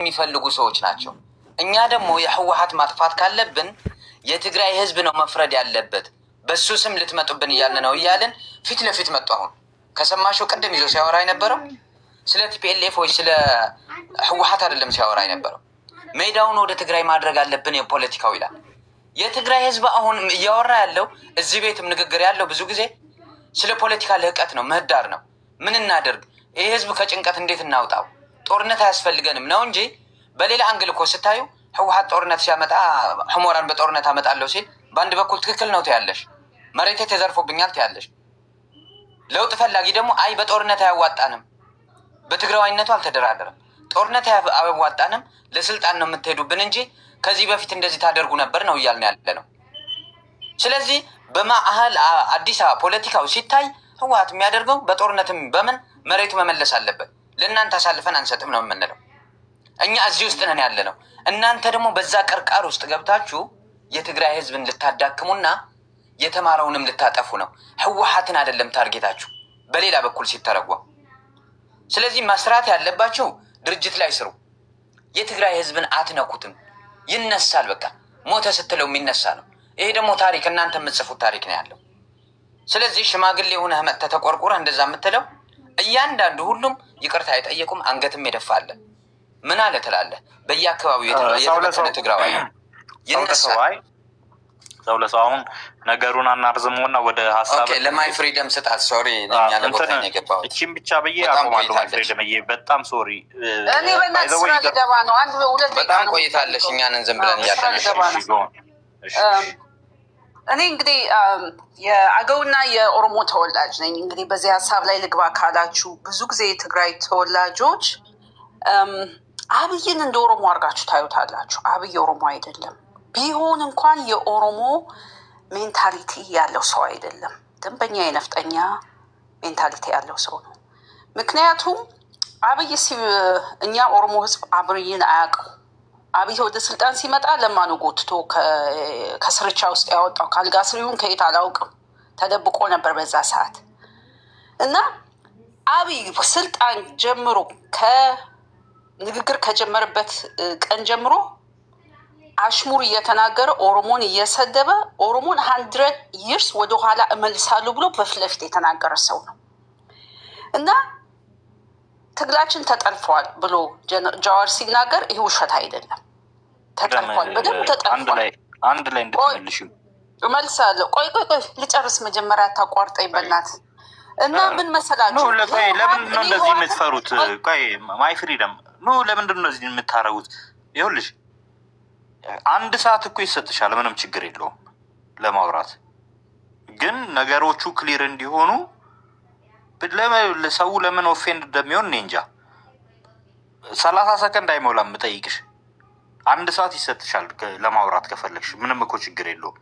የሚፈልጉ ሰዎች ናቸው። እኛ ደግሞ የህወሓት ማጥፋት ካለብን የትግራይ ህዝብ ነው መፍረድ ያለበት። በሱ ስም ልትመጡብን እያልን ነው እያልን ፊት ለፊት መጡ። አሁን ከሰማሽው ቅድም ይዞ ሲያወራ የነበረው ስለ ቲፒኤልኤፍ ወይ ስለ ህወሓት አይደለም ሲያወራ የነበረው። ሜዳውን ወደ ትግራይ ማድረግ አለብን የፖለቲካው ይላል። የትግራይ ህዝብ አሁን እያወራ ያለው እዚህ ቤትም ንግግር ያለው ብዙ ጊዜ ስለ ፖለቲካ ልህቀት ነው፣ ምህዳር ነው። ምን እናደርግ፣ ይህ ህዝብ ከጭንቀት እንዴት እናውጣው፣ ጦርነት አያስፈልገንም ነው እንጂ በሌላ አንግል እኮ ስታዩ ህወሓት ጦርነት ሲያመጣ ሕሞራን በጦርነት አመጣለሁ ሲል በአንድ በኩል ትክክል ነው ትያለሽ፣ መሬቴ ተዘርፎብኛል ትያለሽ። ለውጥ ፈላጊ ደግሞ አይ በጦርነት አያዋጣንም፣ በትግራዋይነቱ አልተደራደረም፣ ጦርነት አያዋጣንም፣ ለስልጣን ነው የምትሄዱብን እንጂ ከዚህ በፊት እንደዚህ ታደርጉ ነበር ነው እያልን ያለ ነው። ስለዚህ በማዕሀል አዲስ አበባ ፖለቲካው ሲታይ ህወሓት የሚያደርገው በጦርነትም በምን መሬቱ መመለስ አለበት፣ ለእናንተ አሳልፈን አንሰጥም ነው የምንለው። እኛ እዚህ ውስጥ ነን ያለ ነው። እናንተ ደግሞ በዛ ቅርቃር ውስጥ ገብታችሁ የትግራይ ህዝብን ልታዳክሙና የተማረውንም ልታጠፉ ነው። ህወሓትን አይደለም ታርጌታችሁ በሌላ በኩል ሲተረጓም። ስለዚህ መስራት ያለባችሁ ድርጅት ላይ ስሩ። የትግራይ ህዝብን አትነኩትም፣ ይነሳል። በቃ ሞተ ስትለው የሚነሳ ነው። ይሄ ደግሞ ታሪክ እናንተ የምትጽፉት ታሪክ ነው ያለው። ስለዚህ ሽማግሌ ሆነህ መጥተህ ተቆርቁረህ እንደዛ የምትለው እያንዳንዱ ሁሉም ይቅርታ አይጠየቁም፣ አንገትም የደፋለን ምን አለ ትላለህ። በየአካባቢው የተበተነ ትግራዋይ ይነሳል። ሰው ለሰው አሁን ነገሩን አናርዝመውና ወደ ሀሳብ ለማይ ፍሪደም ስጣት። ሶሪ ለኛ ለቦታ ነው የገባሁት። እቺን ብቻ ብዬ አቆማለሁ። ማይ ፍሪደም በጣም ሶሪ። እኔ በእናትህ ስራ ልገባ ነው። አንድ ሁለት በጣም ቆይታለሽ። እኛንን ዝም ብለን እያለሽ እኔ እንግዲህ የአገውና የኦሮሞ ተወላጅ ነኝ። እንግዲህ በዚህ ሀሳብ ላይ ልግባ ካላችሁ ብዙ ጊዜ የትግራይ ተወላጆች አብይን እንደ ኦሮሞ አድርጋችሁ ታዩታላችሁ። አብይ ኦሮሞ አይደለም። ቢሆን እንኳን የኦሮሞ ሜንታሊቲ ያለው ሰው አይደለም። ደንበኛ የነፍጠኛ ሜንታሊቲ ያለው ሰው ነው። ምክንያቱም አብይ እኛ ኦሮሞ ህዝብ አብይን አያውቀው። አብይ ወደ ስልጣን ሲመጣ ለማኑ ጎትቶ ከስርቻ ውስጥ ያወጣው ካልጋ ስሪውን ከየት አላውቅም፣ ተደብቆ ነበር በዛ ሰዓት እና አብይ ስልጣን ጀምሮ ከንግግር ከጀመረበት ቀን ጀምሮ አሽሙር እየተናገረ ኦሮሞን እየሰደበ ኦሮሞን 100 ይርስ ወደኋላ እመልሳለሁ ብሎ በፊት ለፊት የተናገረ ሰው ነው እና ትግላችን ተጠልፏል ብሎ ጃዋር ሲናገር ይህ ውሸት አይደለም። ተጠልፏል፣ በደንብ ተጠልፏል። አንድ ላይ እንድትመልሽ እመልሳለሁ። ቆይ ልጨርስ መጀመሪያ፣ ታቋርጠኝ በእናትህ። እና ምን መሰላችሁ፣ ለምንድን ነው እንደዚህ የምትፈሩት? ቆይ ማይ ፍሪደም ኖ፣ ለምንድን ነው እንደዚህ የምታረጉት? ይኸውልሽ 1 ሰዓት እኮ ይሰጥሻል፣ ምንም ችግር የለውም ለማውራት። ግን ነገሮቹ ክሊር እንዲሆኑ ሰው ለምን ኦፌንድ እንደሚሆን እኔ እንጃ። 30 ሰከንድ አይሞላም የምጠይቅሽ። 1 ሰዓት ይሰጥሻል ለማውራት ከፈለግሽ፣ ምንም እኮ ችግር የለውም።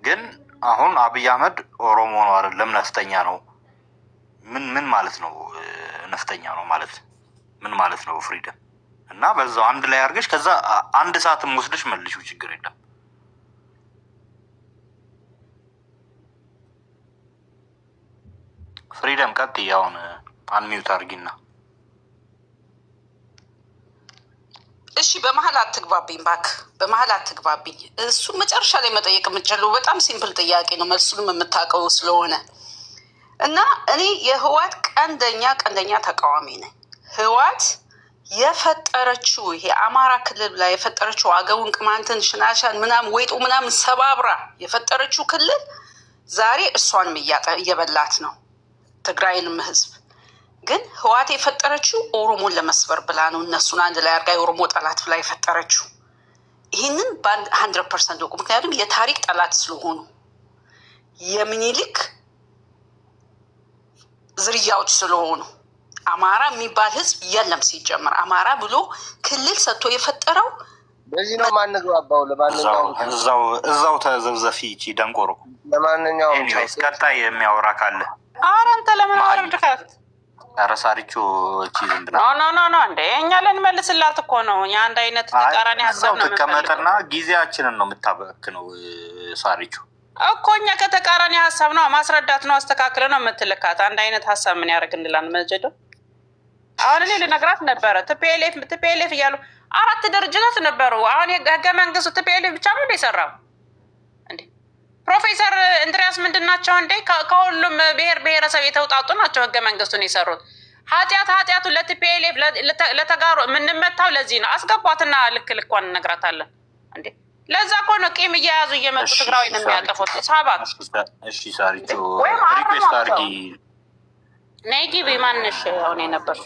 ግን አሁን አብይ አህመድ ኦሮሞ ነው አይደለም ነፍጠኛ ነው። ምን ማለት ነው ነፍጠኛ ነው ማለት ምን ማለት ነው? ፍሪደም እና በዛው አንድ ላይ አድርገሽ ከዛ 1 ሰዓትም ወስደሽ መልሽው፣ ችግር የለም። ፍሪደም ቀጥይ። አሁን አንሚዩት አድርጊና። እሺ፣ በመሀል አትግባብኝ ባክ፣ በመሀል አትግባብኝ። እሱ መጨረሻ ላይ መጠየቅ የምትችለው በጣም ሲምፕል ጥያቄ ነው፣ መልሱንም የምታውቀው ስለሆነ እና እኔ የህወሓት ቀንደኛ ተቃዋሚ ነኝ። ህወሓት የፈጠረችው ይሄ አማራ ክልል ላይ የፈጠረችው አገውን፣ ቅማንትን፣ ሽናሻን ምናምን ወይጡ ምናምን ሰባብራ የፈጠረችው ክልል ዛሬ እሷንም እየበላት ነው ትግራይንም ህዝብ። ግን ህወሓት የፈጠረችው ኦሮሞን ለመስበር ብላ ነው። እነሱን አንድ ላይ አድርጋ የኦሮሞ ጠላት ብላ የፈጠረችው። ይህንን በ100% ወቁ። ምክንያቱም የታሪክ ጠላት ስለሆኑ የሚኒሊክ ዝርያዎች ስለሆኑ። አማራ የሚባል ህዝብ የለም ሲጀመር። አማራ ብሎ ክልል ሰጥቶ የፈጠረው በዚህ ነው ማንግባባው። ለማንኛውም እዛው ተዘብዘፊ ይቺ ደንቆሮ። ለማንኛውም ቀጣይ የሚያወራ ካለ ኧረ አንተ ለምን ወርድካት? ኧረ ሳሪቾ እቺ ዝም ብላ ኖ እንዴ እኛ ልንመልስላት እኮ ነው። እኛ አንድ አይነት ተቃራኒ ሀሳብ ነው የምትቀመጥና ጊዜያችንን ነው የምታበክነው ሳሪቾ እኮ። እኛ ከተቃራኒ ሀሳብ ነው ማስረዳት ነው አስተካክለ ነው የምትልካት። አንድ አይነት ሀሳብ ምን ያደርግ እንላለን መጀዶ። አሁን እኔ ልነግራት ነበረ ቲፒኤልኤፍ እያሉ 4 ድርጅቶች ነበሩ። አሁን ህገ መንግስቱ ቲፒኤልኤፍ ብቻ ነው የሰራው እንዴ? ፕሮፌሰር እንድሪያስ ምንድን ናቸው እንዴ? ከሁሉም ብሔር ብሔረሰብ የተውጣጡ ናቸው ህገ መንግስቱን የሰሩት። ኃጢአቱ ለቲፒኤልኤፍ ለተጋሩ የምንመታው ለዚህ ነው። አስገቧትና ልክ ልኳን እነግራታለን እንዴ። ለዛ እኮ ነው ቂም እየያዙ እየመጡ ትግራዊ ነው የሚያጠፉት። ሳባት እሺ ሳሪቾ ሪኩዌስት አድርጊ ነይ ግቢ። ማንሽ አሁን የነበር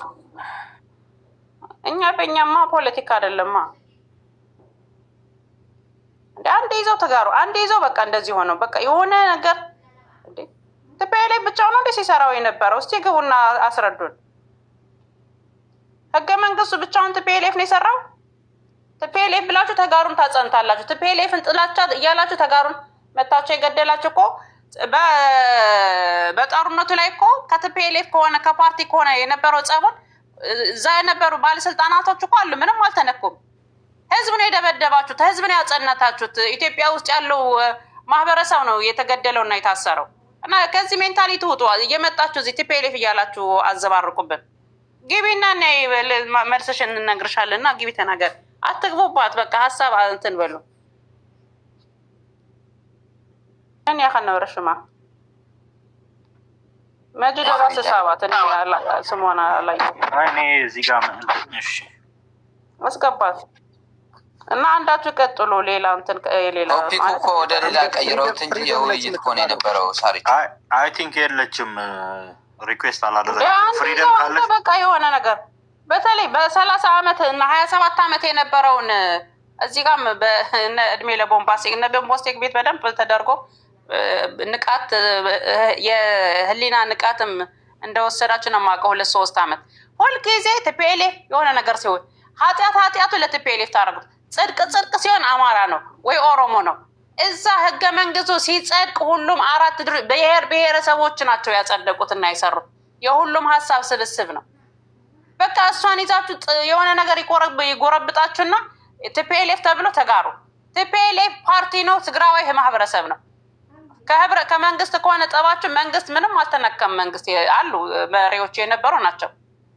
እኛ በእኛማ ፖለቲካ አይደለማ እንዴ። አንዴ ይዘው ተጋሩ፣ አንዴ ይዘው በቃ እንደዚህ ሆነው በቃ የሆነ ነገር እንዴ። ቲፒኤልኤፍ ብቻው ነው እንዴ ሲሰራው የነበረው? እስቲ ግቡና አስረዱን። ህገ መንግስቱ ብቻውን ቲፒኤልኤፍ ነው የሰራው? ቲፒኤልኤፍ ብላችሁ ተጋሩን ታጸንታላችሁ። ቲፒኤልኤፍን ጥላቻ እያላችሁ ተጋሩን መታችሁ የገደላችሁ እኮ በጦርነቱ ላይ እኮ ከቲፒኤልኤፍ ከሆነ ከፓርቲ ከሆነ የነበረው ጸቡን እዛ የነበሩ ባለስልጣናቶች እኮ አሉ፣ ምንም አልተነኩም። ህዝብን የደበደባችሁት፣ ህዝብን ያጸነታችሁት ኢትዮጵያ ውስጥ ያለው ማህበረሰብ ነው የተገደለው እና የታሰረው። እና ከዚህ ሜንታሊቲ ውጡ። እየመጣችሁ እዚህ ቲፒኤልኤፍ እያላችሁ አዘባርቁብን። ግቢና መልስሽን እንነግርሻለን። እና ግቢ ተናገር፣ አትግቡባት። በቃ ሀሳብ እንትን በሉ። እኔ ያከነበረሽማ መጅድ ራስ ሳባት ስሞና ላይ እኔ እዚህ ጋር እሺ አስገባት እና አንዳችሁ ቀጥሎ። ሌላ እንትን ሌላ ቶፒክ እኮ ወደ ሌላ ቀይረውት እንጂ የውይይት እኮ ነው የነበረው። ሳሪ አይ ቲንክ የለችም ሪኩዌስት አላደረገችም። ፍሪደም ካለ በቃ የሆነ ነገር በተለይ በ30 ዓመት እና 27 ዓመት የነበረውን እዚህ ጋርም በእድሜ ለቦምባስቲክ እና ቦምባስቲክ ቤት በደንብ ተደርጎ ንቃት የህሊና ንቃትም እንደወሰዳችሁ ነው የማውቀው። 2-3 ዓመት ሁልጊዜ ቲፒኤልኤፍ የሆነ ነገር ሲሆን ኃጢአቱ ለቲፒኤልኤፍ ታደርጉት። ጽድቅ ሲሆን አማራ ነው ወይ ኦሮሞ ነው። እዛ ህገ መንግስቱ ሲጸድቅ ሁሉም 4 ብሔር ብሔረሰቦች ናቸው ያጸደቁትና የሰሩት። የሁሉም ሀሳብ ስብስብ ነው። በቃ እሷን ይዛችሁ የሆነ ነገር ይጎረብጣችሁና ቲፒኤልኤፍ ተብሎ ተጋሩ። ቲፒኤልኤፍ ፓርቲ ነው፣ ትግራዋይ ማህበረሰብ ነው። ከመንግስት ከሆነ ጠባችሁ መንግስት ምንም አልተነካም። መንግስት አሉ መሪዎች የነበሩ ናቸው።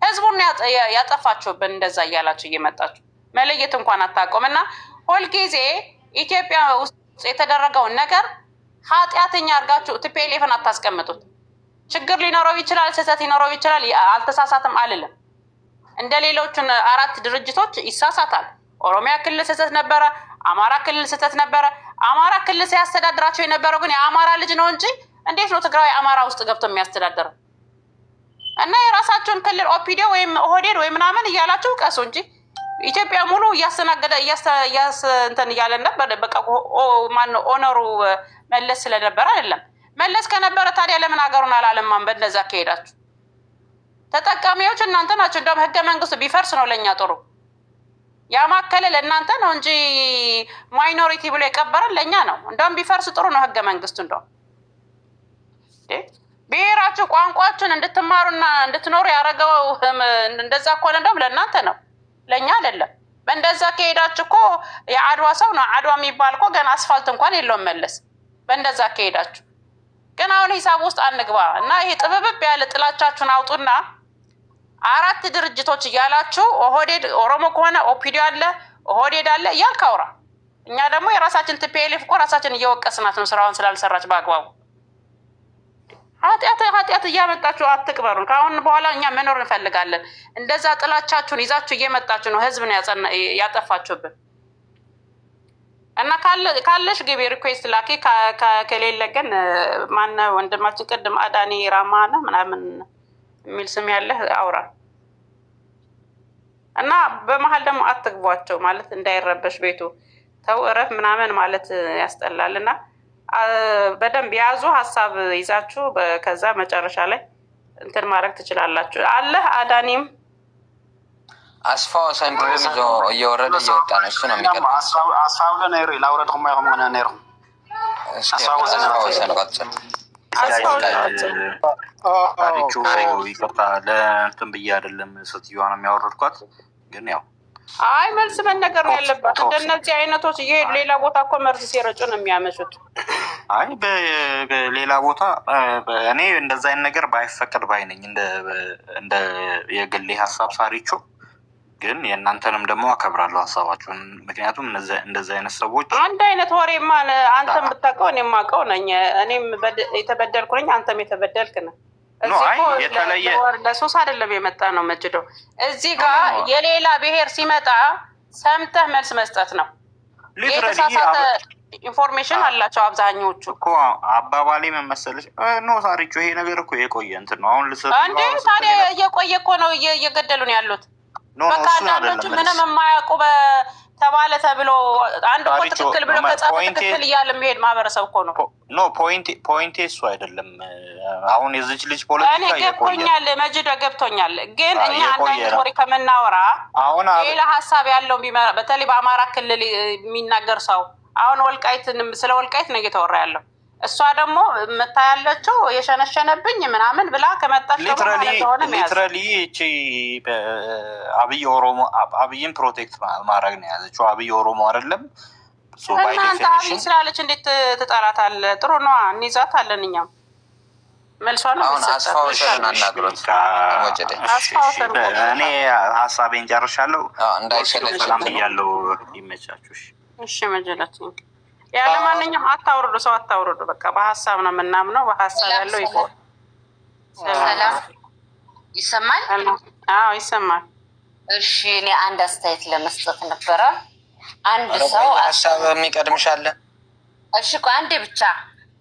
ህዝቡን ያጠፋችሁብን እንደዛ እያላችሁ እየመጣችሁ መለየት እንኳን አታውቁም። እና ሁልጊዜ ኢትዮጵያ ውስጥ የተደረገውን ነገር ኃጢአተኛ አድርጋችሁ ቲፒኤልኤፍን አታስቀምጡት። ችግር ሊኖረው ይችላል፣ ስህተት ሊኖረው ይችላል። አልተሳሳትም አልልም። እንደ ሌሎቹን 4 ድርጅቶች ይሳሳታል። ኦሮሚያ ክልል ስህተት ነበረ፣ አማራ ክልል ስህተት ነበረ። አማራ ክልል ሲያስተዳድራቸው የነበረው ግን የአማራ ልጅ ነው እንጂ እንዴት ነው ትግራዊ አማራ ውስጥ ገብቶ የሚያስተዳድረው? እና የራሳቸውን ክልል ኦፒዲዮ ወይም ኦህዴድ ወይ ምናምን እያላችሁ ቀሱ እንጂ ኢትዮጵያ ሙሉ እያስተናገደ እንትን እያለ ነበር። በቃ ማነው ኦነሩ መለስ ስለነበረ አይደለም። መለስ ከነበረ ታዲያ ለምን ሀገሩን አላለማም? በእነዛ ከሄዳችሁ ተጠቃሚዎች እናንተ ናቸው። እንደውም ህገ መንግስቱ ቢፈርስ ነው ለእኛ ጥሩ። ያማከለ ለእናንተ ነው እንጂ ማይኖሪቲ ብሎ የቀበረን ለእኛ ነው። እንደውም ቢፈርስ ጥሩ ነው ህገ መንግስቱ። እንደውም ብሔራችሁ ቋንቋችሁን እንድትማሩና እንድትኖሩ ያደረገው እንደዛ ከሆነ እንደውም ለእናንተ ነው፣ ለእኛ አይደለም። በእንደዛ ከሄዳችሁ እኮ የአድዋ ሰው ነው። አድዋ የሚባል እኮ ገና አስፋልት እንኳን የለውም መለስ። በእንደዛ ከሄዳችሁ ግን አሁን ሂሳብ ውስጥ አንግባ እና ይሄ ጥብብብ ያለ ጥላቻችሁን አውጡና 4 ድርጅቶች እያላችሁ ኦህዴድ ኦሮሞ ከሆነ ኦፒዲዮ አለ፣ ኦህዴድ አለ እያልክ አውራ። እኛ ደግሞ የራሳችን ቲፒኤልኤፍ እኮ ራሳችን እየወቀስናት ነው ስራውን ስላልሰራች በአግባቡ። ኃጢአት እያመጣችሁ አትቅበሩን። ከአሁን በኋላ እኛ መኖር እንፈልጋለን። እንደዛ ጥላቻችሁን ይዛችሁ እየመጣችሁ ነው ህዝብን ያጠፋችሁብን። እና ካለሽ ግቢ ሪኩዌስት ላኪ፣ ከሌለ ግን ማነ ወንድማችን ቅድም አዳኒ ራማነ ምናምን የሚል ስም ያለህ አውራ እና በመሀል ደግሞ አትግቧቸው ማለት እንዳይረበሽ ቤቱ ተው እረፍ ምናምን ማለት ያስጠላል። እና በደንብ ያዙ ሀሳብ ይዛችሁ ከዛ መጨረሻ ላይ እንትን ማድረግ ትችላላችሁ። አለህ አዳኒም አስፋው ሰንብሮ ይዞ እየወረደ እየወጣ ነው። እሱ ነው የሚቀርበው። አስፋው ለነይሩ ላውረድ ሆማ ሆነ ነይሩ አስፋው ሰንባቸው ታሪቹ ይቅርታ ለእንትን ብዬ አይደለም ስትየዋ ነው የሚያወረድኳት። ግን ያው አይ መልስ መነገር ነው ያለባት። እንደነዚህ አይነቶች እየሄዱ ሌላ ቦታ እኮ መርዝ ሲረጩ ነው የሚያመሹት። አይ በሌላ ቦታ እኔ እንደዛ አይነት ነገር ባይፈቀድ ባይ ነኝ። እንደ የግሌ ሀሳብ ሳሪቹ ግን የእናንተንም ደግሞ አከብራለሁ ሀሳባችሁን። ምክንያቱም እንደዚህ አይነት ሰዎች አንድ አይነት ወሬማ አንተም ብታውቀው እኔም የማውቀው ነኝ። እኔም የተበደልኩ ነኝ፣ አንተም የተበደልክ ነህ። ለሶስት አይደለም የመጣ ነው መጅደው። እዚህ ጋር የሌላ ብሔር ሲመጣ ሰምተህ መልስ መስጠት ነው። የተሳሳተ ኢንፎርሜሽን አላቸው አብዛኞቹ እኮ። አባባሌ ምን መሰለሽ ነው ሳሪቹ፣ ይሄ ነገር እኮ የቆየ እንትን ነው። አሁን እንዴ ታዲያ እየቆየ እኮ ነው እየገደሉ ነው ያሉት። በቃ አንዳንዶቹ ምንም የማያውቁ ተባለ ተብሎ አንድ እኮ ትክክል ብሎ ከጻፈ ትክክል እያለ የሚሄድ ማህበረሰብ እኮ ነው። ኖ ፖይንቴ እሱ አይደለም። አሁን የዚች ልጅ ፖለቲካ እኔ ገብቶኛል፣ መጅዶ ገብቶኛል። ግን እኛ አንዳንድ ወሬ ከምናወራ ሌላ ሀሳብ ያለው በተለይ በአማራ ክልል የሚናገር ሰው አሁን ወልቃይትንም ስለ ወልቃይት ነው እየተወራ ያለው። እሷ ደግሞ መታ ያለችው የሸነሸነብኝ ምናምን ብላ ከመጣች ሊትራሊ እቺ አብይ ኦሮሞ አብይን ፕሮቴክት ማድረግ ነው ያዘችው። አብይ ኦሮሞ አይደለም። እናንተ አብይ ስላለች እንዴት ትጠራታለህ? ጥሩ ነዋ፣ እንይዛታለን እኛም። መልሷን እኔ ሀሳቤን ጨርሻለሁ። እንዳይሰለችም እያለው ይመቻችሁ። እሺ መጀላችን ያለ ማንኛውም አታውርዱ፣ ሰው አታውርዱ። በቃ በሀሳብ ነው የምናምነው። በሀሳብ ያለው ይቆም። ሰላም ይሰማል? አዎ ይሰማል። እሺ እኔ አንድ አስተያየት ለመስጠት ነበረ። አንድ ሰው ሀሳብ የሚቀድምሻለ። እሺ ቆይ አንዴ ብቻ።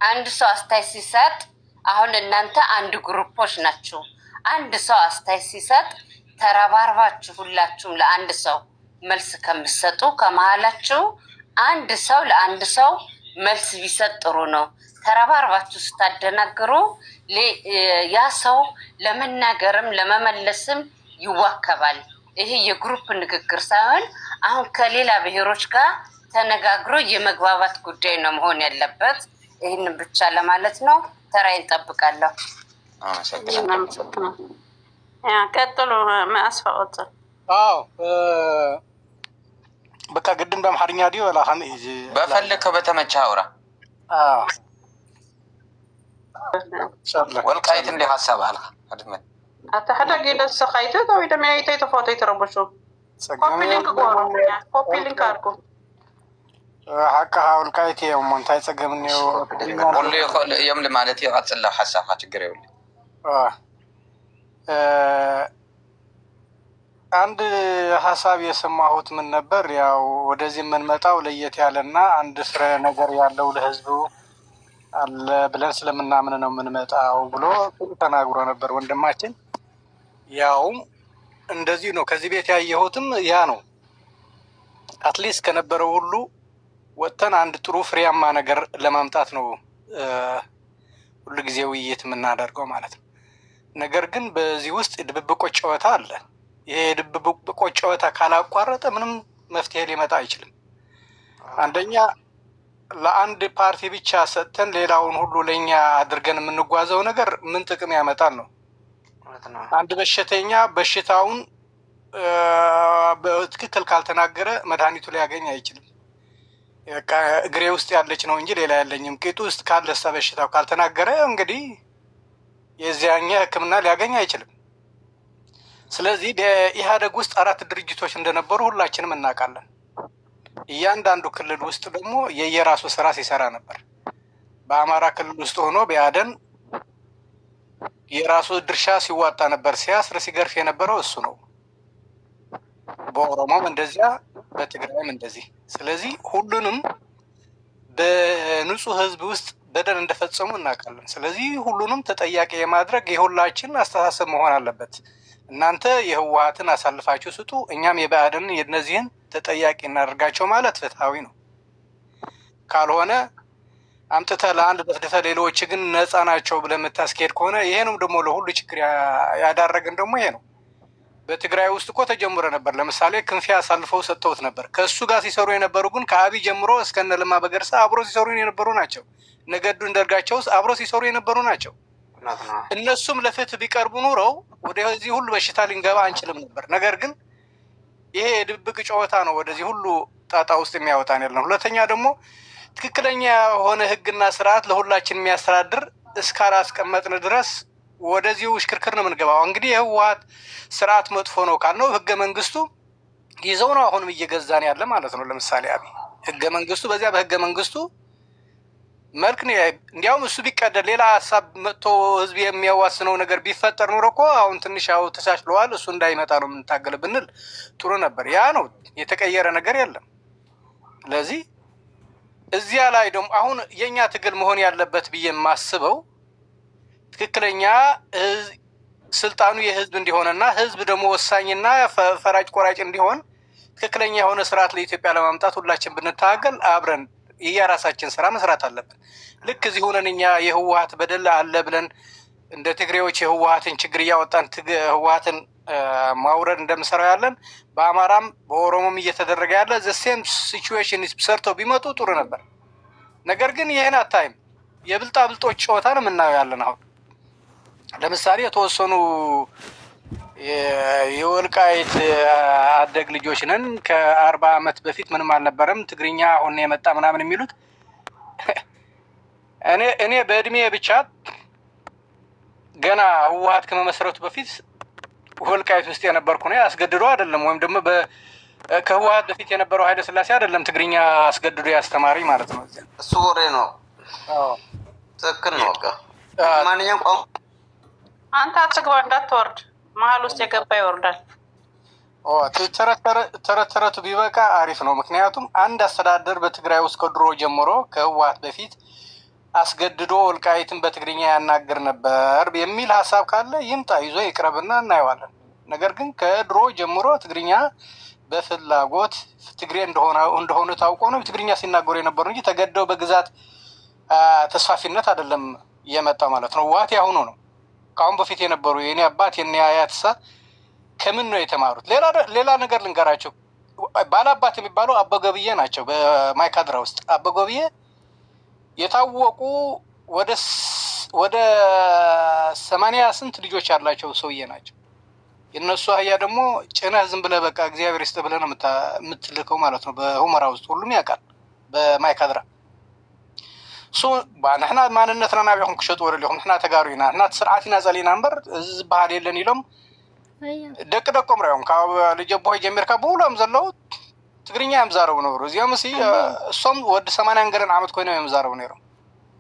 አንድ ሰው አስተያየት ሲሰጥ አሁን እናንተ አንድ ግሩፖች ናችሁ። አንድ ሰው አስተያየት ሲሰጥ ተረባርባችሁ ሁላችሁም ለአንድ ሰው መልስ ከምትሰጡ ከመሀላችሁ አንድ ሰው ለአንድ ሰው መልስ ቢሰጥ ጥሩ ነው። ተረባርባችሁ ስታደናግሩ ያ ሰው ለመናገርም ለመመለስም ይዋከባል። ይሄ የግሩፕ ንግግር ሳይሆን አሁን ከሌላ ብሔሮች ጋር ተነጋግሮ የመግባባት ጉዳይ ነው መሆን ያለበት። ይህንን ብቻ ለማለት ነው። ተራይን ጠብቃለሁ። ቀጥሉ ማስፋውት። አዎ በቃ ግድም በአማርኛ ዲዮ ወላ ሀን በፈለከው በተመቸህ አውራ። ወልቃይት እንደ ሀሳብ አለ አድመን አታሐዳ ገለስ ሰኻይተ ወይ ደም ያይተ ተፎቶ ይተረበሹ ኮፒ ሊንክ አርኩ ሀቃ ወልቃይት የሞንታይ ጸገምን ነው ሁሉ የም ለማለት ይቀጥል ሐሳብ ችግር ይውል አንድ ሀሳብ የሰማሁት ምን ነበር? ያው ወደዚህ የምንመጣው ለየት ያለና አንድ ፍሬ ነገር ያለው ለህዝቡ አለ ብለን ስለምናምን ነው የምንመጣው ብሎ ተናግሮ ነበር ወንድማችን። ያው እንደዚህ ነው። ከዚህ ቤት ያየሁትም ያ ነው። አትሊስት ከነበረው ሁሉ ወጥተን አንድ ጥሩ ፍሬያማ ነገር ለማምጣት ነው ሁሉ ጊዜ ውይይት የምናደርገው ማለት ነው። ነገር ግን በዚህ ውስጥ ድብብቆች ጨዋታ አለ። ይሄ ድብብቆች ጨዋታ ካላቋረጠ ምንም መፍትሄ ሊመጣ አይችልም። አንደኛ ለአንድ ፓርቲ ብቻ ሰጥተን ሌላውን ሁሉ ለኛ አድርገን የምንጓዘው ነገር ምን ጥቅም ያመጣል ነው። አንድ በሽተኛ በሽታውን በትክክል ካልተናገረ መድኃኒቱ ሊያገኝ አይችልም። እግሬ ውስጥ ያለች ነው እንጂ ሌላ ያለኝም ቂጡ ውስጥ ካለሳ በሽታው ካልተናገረ እንግዲህ የዚያኛ ሕክምና ሊያገኝ አይችልም። ስለዚህ በኢህአደግ ውስጥ 4 ድርጅቶች እንደነበሩ ሁላችንም እናውቃለን። እያንዳንዱ ክልል ውስጥ ደግሞ የየራሱ ስራ ሲሰራ ነበር። በአማራ ክልል ውስጥ ሆኖ በአደን የራሱ ድርሻ ሲዋጣ ነበር። ሲያስር ሲገርፍ የነበረው እሱ ነው። በኦሮሞም እንደዚያ፣ በትግራይም እንደዚህ። ስለዚህ ሁሉንም በንጹህ ህዝብ ውስጥ በደል እንደፈጸሙ እናውቃለን። ስለዚህ ሁሉንም ተጠያቂ የማድረግ የሁላችን አስተሳሰብ መሆን አለበት። እናንተ የህወሓትን አሳልፋችሁ ስጡ፣ እኛም የብአዴን የነዚህን ተጠያቂ እናደርጋቸው ማለት ፍትሃዊ ነው። ካልሆነ አምጥተህ ለአንድ ደፍድፈህ ሌሎች ግን ነፃ ናቸው ብለህ የምታስኬድ ከሆነ ይሄ ነው ደግሞ ለሁሉ ችግር ያዳረገን ደግሞ ይሄ ነው። በትግራይ ውስጥ እኮ ተጀምሮ ነበር። ለምሳሌ ክንፌ አሳልፈው ሰጥተውት ነበር። ከእሱ ጋር ሲሰሩ የነበሩ ግን ከአብይ ጀምሮ እስከነ ለማ በገርሳ አብሮ ሲሰሩ የነበሩ ናቸው። ነገዱ እንደርጋቸውስ አብሮ ሲሰሩ የነበሩ ናቸው። እነሱም ለፍትህ ቢቀርቡ ኑረው ወደዚህ ሁሉ በሽታ ልንገባ አንችልም ነበር። ነገር ግን ይሄ የድብቅ ጨዋታ ነው ወደዚህ ሁሉ ጣጣ ውስጥ የሚያወጣን ያለ ነው። ሁለተኛ ደግሞ ትክክለኛ የሆነ ህግና ስርዓት ለሁላችን የሚያስተዳድር እስካላስቀመጥን ድረስ ወደዚሁ ሽክርክር ነው የምንገባው። እንግዲህ የህወሓት ስርዓት መጥፎ ነው ካልነው ህገ መንግስቱ ይዘው ነው አሁንም እየገዛን ያለ ማለት ነው። ለምሳሌ አብይ ህገ መንግስቱ በዚያ በህገ መንግስቱ መልክ ነው። እንዲያውም እሱ ቢቀደድ ሌላ ሀሳብ መጥቶ ህዝብ የሚያዋስነው ነገር ቢፈጠር ኖሮ እኮ አሁን ትንሽ ያው ተሻሽለዋል፣ እሱ እንዳይመጣ ነው የምንታገል ብንል ጥሩ ነበር። ያ ነው የተቀየረ ነገር የለም። ስለዚህ እዚያ ላይ ደግሞ አሁን የእኛ ትግል መሆን ያለበት ብዬ የማስበው ትክክለኛ ስልጣኑ የህዝብ እንዲሆንና ህዝብ ደግሞ ወሳኝና ፈራጭ ቆራጭ እንዲሆን ትክክለኛ የሆነ ስርዓት ለኢትዮጵያ ለማምጣት ሁላችን ብንታገል አብረን የራሳችን ስራ መስራት አለብን። ልክ እዚህ ሆነን እኛ የህወሀት በደል አለ ብለን እንደ ትግሬዎች የህወሀትን ችግር እያወጣን ህወሀትን ማውረድ እንደምሰራው ያለን በአማራም በኦሮሞም እየተደረገ ያለ ዘሴም ሲቹዌሽን ሰርተው ቢመጡ ጥሩ ነበር። ነገር ግን ይህን አታይም። የብልጣ ብልጦች ጨዋታ ነው የምናየው ያለን። አሁን ለምሳሌ የተወሰኑ የወልቃይት አደግ ልጆች ነን ከ40 ዓመት በፊት ምንም አልነበረም ትግርኛ አሁን የመጣ ምናምን የሚሉት እኔ በእድሜ ብቻ ገና ህወሀት ከመመስረቱ በፊት ወልቃይት ውስጥ የነበርኩ ነው። አስገድዶ አይደለም ወይም ደግሞ ከህወሀት በፊት የነበረው ኃይለ ሥላሴ አይደለም ትግርኛ አስገድዶ ያስተማሪ ማለት ነው። እሱ ወሬ ነው። ትክክል ነው። ማንኛውም ቋንቋ አንተ አትግባ እንዳትወርድ መሀል ውስጥ የገባ ይወርዳል። ተረተረቱ ቢበቃ አሪፍ ነው። ምክንያቱም አንድ አስተዳደር በትግራይ ውስጥ ከድሮ ጀምሮ ከህወሀት በፊት አስገድዶ ወልቃይትን በትግርኛ ያናገር ነበር የሚል ሀሳብ ካለ ይምጣ ይዞ ይቅረብና እናየዋለን። ነገር ግን ከድሮ ጀምሮ ትግርኛ በፍላጎት ትግሬ እንደሆነ ታውቆ ነው ትግርኛ ሲናገሩ የነበሩ እንጂ ተገደው በግዛት ተስፋፊነት አይደለም የመጣ ማለት ነው። ህወሀት ያሁኑ ነው። ከአሁን በፊት የነበሩ የኔ አባት የኔ አያት ከምን ነው የተማሩት? ሌላ ነገር ልንገራቸው። ባላባት የሚባለው አበገብዬ ናቸው። በማይካድራ ውስጥ አበገብዬ የታወቁ ወደ 80 ስንት ልጆች ያላቸው ሰውዬ ናቸው። የነሱ አህያ ደግሞ ጭነህ ዝም ብለህ በቃ እግዚአብሔር ይስጥ ብለህ ነው የምትልከው ማለት ነው። በሁመራ ውስጥ ሁሉም ያውቃል። በማይካድራ እሱ ንሕና ማንነትና ናብኹም ክሸጡ ወረሊኹም ንሕና ተጋሩ ኢና ንሕና ስርዓት ኢና ፀሊና እምበር እዚ ዝበሃል የለን ኢሎም ደቂ ደቆም ርኦም ካብ ልጅ ቦይ ጀሚርካ ብውሎም ዘለው ትግርኛ እዮም ዛረቡ ነበሩ። እዚኦም እሶም ወዲ 80 ገረን ዓመት ኮይኖም እዮም ዛረቡ ነይሮም።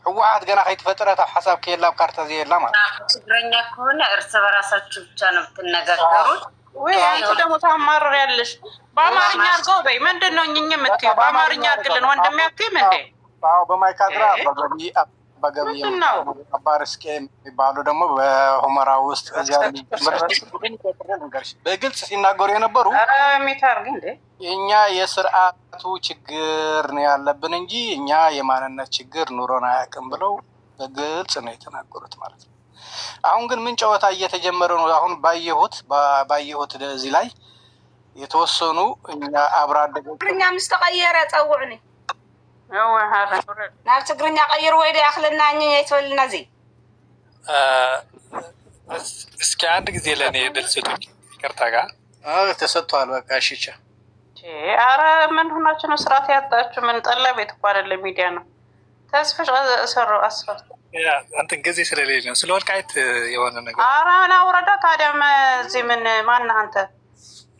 ህወሓት ገና ከይተፈጠረት ኣብ ሓሳብ ከየላ ኣብ ካርታ ዘየላ ማለት ትግርኛ ከሆነ እርስ በራሳችሁ ብቻ ነው የምትነጋገሩት። ወይ አንቺ ደግሞ ታማርር ያለሽ በአማርኛ አድርገው በይ። ምንድን ነው እኝኝ የምትይው? በአማርኛ አድርግልን ወንድም ያትይም እንዴ? በማይካድራ በገብዬ አባርስቄ የሚባሉ ደግሞ በሁመራ ውስጥ በግልጽ ሲናገሩ የነበሩ የእኛ የስርዓቱ ችግር ነው ያለብን እንጂ እኛ የማንነት ችግር ኑሮን አያውቅም ብለው በግልጽ ነው የተናገሩት ማለት ነው። አሁን ግን ምን ጨዋታ እየተጀመረ ነው? አሁን ባየሁት እዚህ ላይ የተወሰኑ እኛ አብራ ትግርኛ ምስ ተቀየረ ፀውዕኒ ናብ ትግርኛ ቀይር ወይ አክልና ይትበልና እዚ እስኪ አንድ ጊዜ ለእኔ ድል ስጡኝ። ይቅርታ ጋር ተሰጥቷል። በቃ ሽቻ አረ ምን ሆናችሁ ነው ስርዓት ያጣችሁ? ምን ጠላ ቤት እኮ አይደለም ሚዲያ ነው። ተስፍሽ ሰሩ አስፈር አንተን ጊዜ ስለሌለ ነው ስለ ወልቃይት የሆነ ነገር አረ ና ወረዳ ታዲያ እዚህ ምን ማን አንተ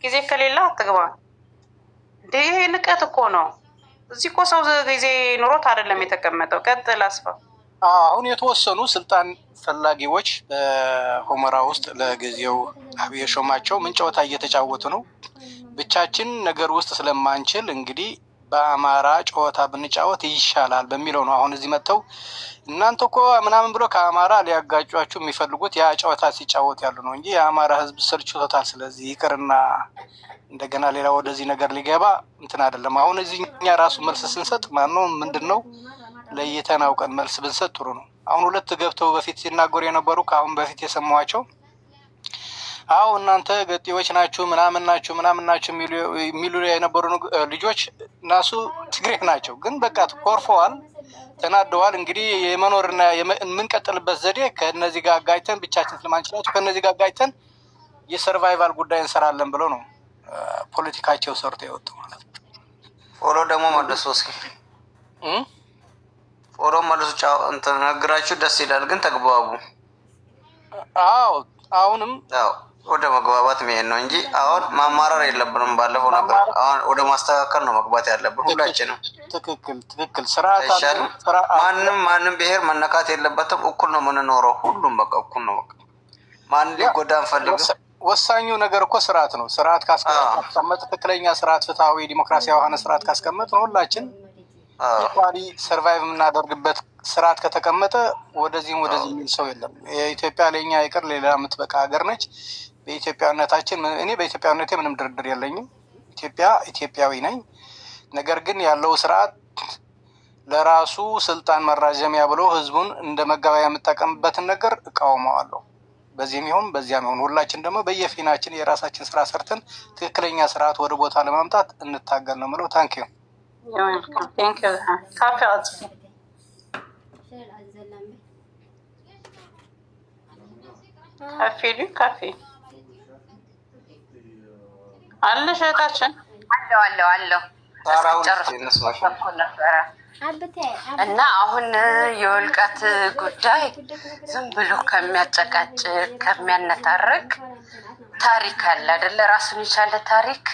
ጊዜ ከሌለ አትግባ እንዴ? ንቀት እኮ ነው። እዚህ እኮ ሰው ጊዜ ኑሮት አይደለም የተቀመጠው። ቀጥል አስፋ። አሁን የተወሰኑ ስልጣን ፈላጊዎች በሁመራ ውስጥ ለጊዜው አብይ ሾማቸው ምን ጨዋታ እየተጫወቱ ነው። ብቻችን ነገር ውስጥ ስለማንችል እንግዲህ በአማራ ጨዋታ ብንጫወት ይሻላል በሚለው ነው አሁን እዚህ መጥተው እናንተ እኮ ምናምን ብሎ ከአማራ ሊያጋጯችሁ የሚፈልጉት ያ ጨዋታ ሲጫወት ያሉ ነው እንጂ የአማራ ህዝብ ሰልችቶታል። ስለዚህ ይቅርና እንደገና ሌላ ወደዚህ ነገር ሊገባ እንትን አይደለም። አሁን እዚህ እኛ ራሱ መልስ ስንሰጥ ማነው ምንድነው ለይተን አውቀን መልስ ብንሰጥ ጥሩ ነው። አሁን ሁለት ገብተው በፊት ሲናገሩ የነበሩ ከአሁን በፊት የሰማኋቸው አዎ እናንተ ገጤዎች ናችሁ ምናምን ናችሁ የሚሉ የነበሩ ልጆች እናሱ ትግሬ ናቸው። ግን በቃ ኮርፈዋል፣ ተናደዋል። እንግዲህ የመኖርና የምንቀጥልበት ዘዴ ከነዚህ ጋር አጋጭተን ብቻችን ስለማንችላቸው ከነዚህ ጋር አጋጭተን የሰርቫይቫል ጉዳይ እንሰራለን ብለው ነው ፖለቲካቸው ሰርቶ የወጡ ማለት ነው። ፎሎ ደግሞ መልሶ እስኪ ፎሎ መልሶ እንትን ነግራችሁ ደስ ይላል። ግን ተግባቡ። አዎ አሁንም ወደ መግባባት መሄድ ነው እንጂ አሁን ማማረር የለብንም። ባለፈው ነገር አሁን ወደ ማስተካከል ነው መግባት ያለብን ሁላችንም። ትክክል። ስርዓት ማንም ብሔር መነካት የለበትም። እኩል ነው የምንኖረው። ሁሉም በቃ እኩል ነው። በቃ ማን ሊጎዳ አንፈልግም። ወሳኙ ነገር እኮ ስርዓት ነው። ስርዓት ካስቀመጥ ትክክለኛ ስርዓት፣ ፍትሃዊ ዲሞክራሲያዊ የሆነ ስርዓት ካስቀመጥ ነው ሁላችን ኢኳሊ ሰርቫይቭ የምናደርግበት ስርዓት ከተቀመጠ ወደዚህ የሚል ሰው የለም። የኢትዮጵያ ለኛ ይቅር ሌላ የምትበቃ ሀገር ነች። በኢትዮጵያዊነታችን እኔ በኢትዮጵያዊነቴ ምንም ድርድር የለኝም። ኢትዮጵያዊ ነኝ። ነገር ግን ያለው ስርዓት ለራሱ ስልጣን መራዘሚያ ብሎ ህዝቡን እንደ መገበያ የምጠቀምበትን ነገር እቃወመዋለሁ። በዚህም ይሁን በዚያም ይሁን ሁላችን ደግሞ በየፊናችን የራሳችን ስራ ሰርተን ትክክለኛ ስርዓት ወደ ቦታ ለማምጣት እንታገል ነው የምለው። ታንኪዩ ካፌ አለሽ እህታችን? አለው እና አሁን የወልቃት ጉዳይ ዝም ብሎ ከሚያጨቃጭቅ ከሚያነታርክ ታሪክ አለ አይደለ? ራሱን የቻለ ታሪክ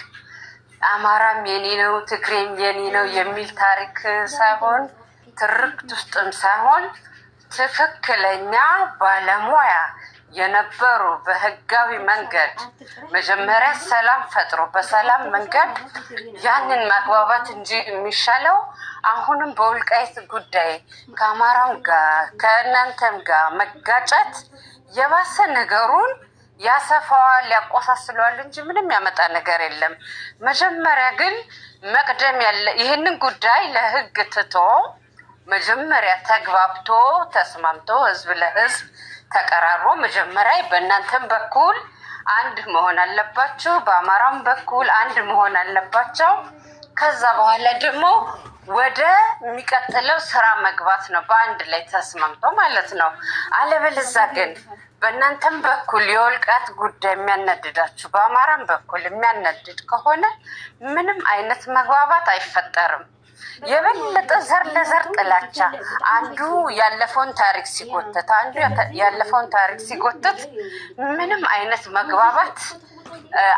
አማራም የኔ ነው ትግሬም የኔ ነው የሚል ታሪክ ሳይሆን ትርክት ውስጥም ሳይሆን ትክክለኛ ባለሙያ የነበሩ በህጋዊ መንገድ መጀመሪያ ሰላም ፈጥሮ በሰላም መንገድ ያንን ማግባባት እንጂ የሚሻለው አሁንም በወልቃይት ጉዳይ ከአማራው ጋር ከእናንተም ጋር መጋጨት የባሰ ነገሩን ያሰፋዋል፣ ያቆሳስለዋል እንጂ ምንም ያመጣ ነገር የለም። መጀመሪያ ግን መቅደም ያለ ይህንን ጉዳይ ለህግ ትቶ መጀመሪያ ተግባብቶ ተስማምቶ ህዝብ ለህዝብ ተቀራርቦ መጀመሪያ በእናንተም በኩል አንድ መሆን አለባቸው፣ በአማራም በኩል አንድ መሆን አለባቸው። ከዛ በኋላ ደግሞ ወደ የሚቀጥለው ስራ መግባት ነው፣ በአንድ ላይ ተስማምቶ ማለት ነው። አለበለዚያ ግን በእናንተም በኩል የወልቃት ጉዳይ የሚያነድዳችሁ በአማራም በኩል የሚያነድድ ከሆነ ምንም አይነት መግባባት አይፈጠርም። የበለጠ ዘር ለዘር ጥላቻ፣ አንዱ ያለፈውን ታሪክ ሲጎትት አንዱ ያለፈውን ታሪክ ሲጎትት ምንም አይነት መግባባት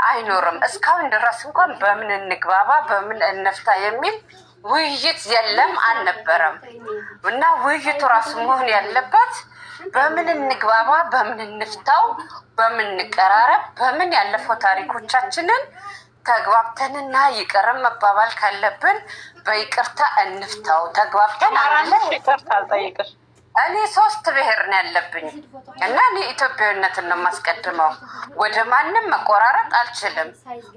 አይኖርም። እስካሁን ድረስ እንኳን በምን እንግባባ በምን እንፍታ የሚል ውይይት የለም አልነበረም። እና ውይይቱ ራሱ መሆን ያለበት በምን እንግባባ በምን እንፍታው በምን እንቀራረብ በምን ያለፈው ታሪኮቻችንን ተግባብተንና ይቅርም መባባል ካለብን በይቅርታ እንፍታው። ተግባብተን አለ ይቅርታ አልጠይቅሽ። እኔ 3 ብሔር ነው ያለብኝ እና እኔ ኢትዮጵያዊነትን ነው የማስቀድመው። ወደ ማንም መቆራረጥ አልችልም።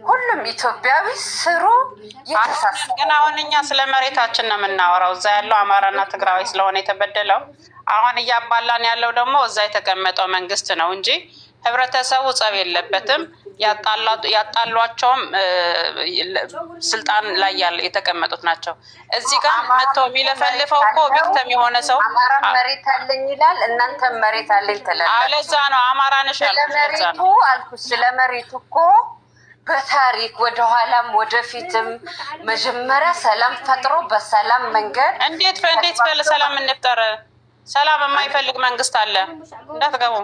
ሁሉም ኢትዮጵያዊ ስሩ የተሳሰረ ግን አሁን እኛ ስለ መሬታችን ነው የምናወራው። እዛ ያለው አማራና ትግራዊ ስለሆነ የተበደለው አሁን እያባላን ያለው ደግሞ እዛ የተቀመጠው መንግስት ነው እንጂ ህብረተሰቡ ጸብ የለበትም። ያጣሏቸውም ስልጣን ላይ የተቀመጡት ናቸው። እዚህ ጋር መጥቶ የሚለፈልፈው እኮ ቪክተም የሆነ ሰው አማራ መሬት አለኝ ይላል፣ እናንተ መሬት አለኝ ትላለች። አለዛ ነው አማራ ነሽ አልኩ። ስለ መሬቱ እኮ በታሪክ ወደኋላም ወደፊትም መጀመሪያ ሰላም ፈጥሮ በሰላም መንገድ እንዴት ሰላም እንፍጠር? ሰላም የማይፈልግ መንግስት አለ እንዳትገቡ።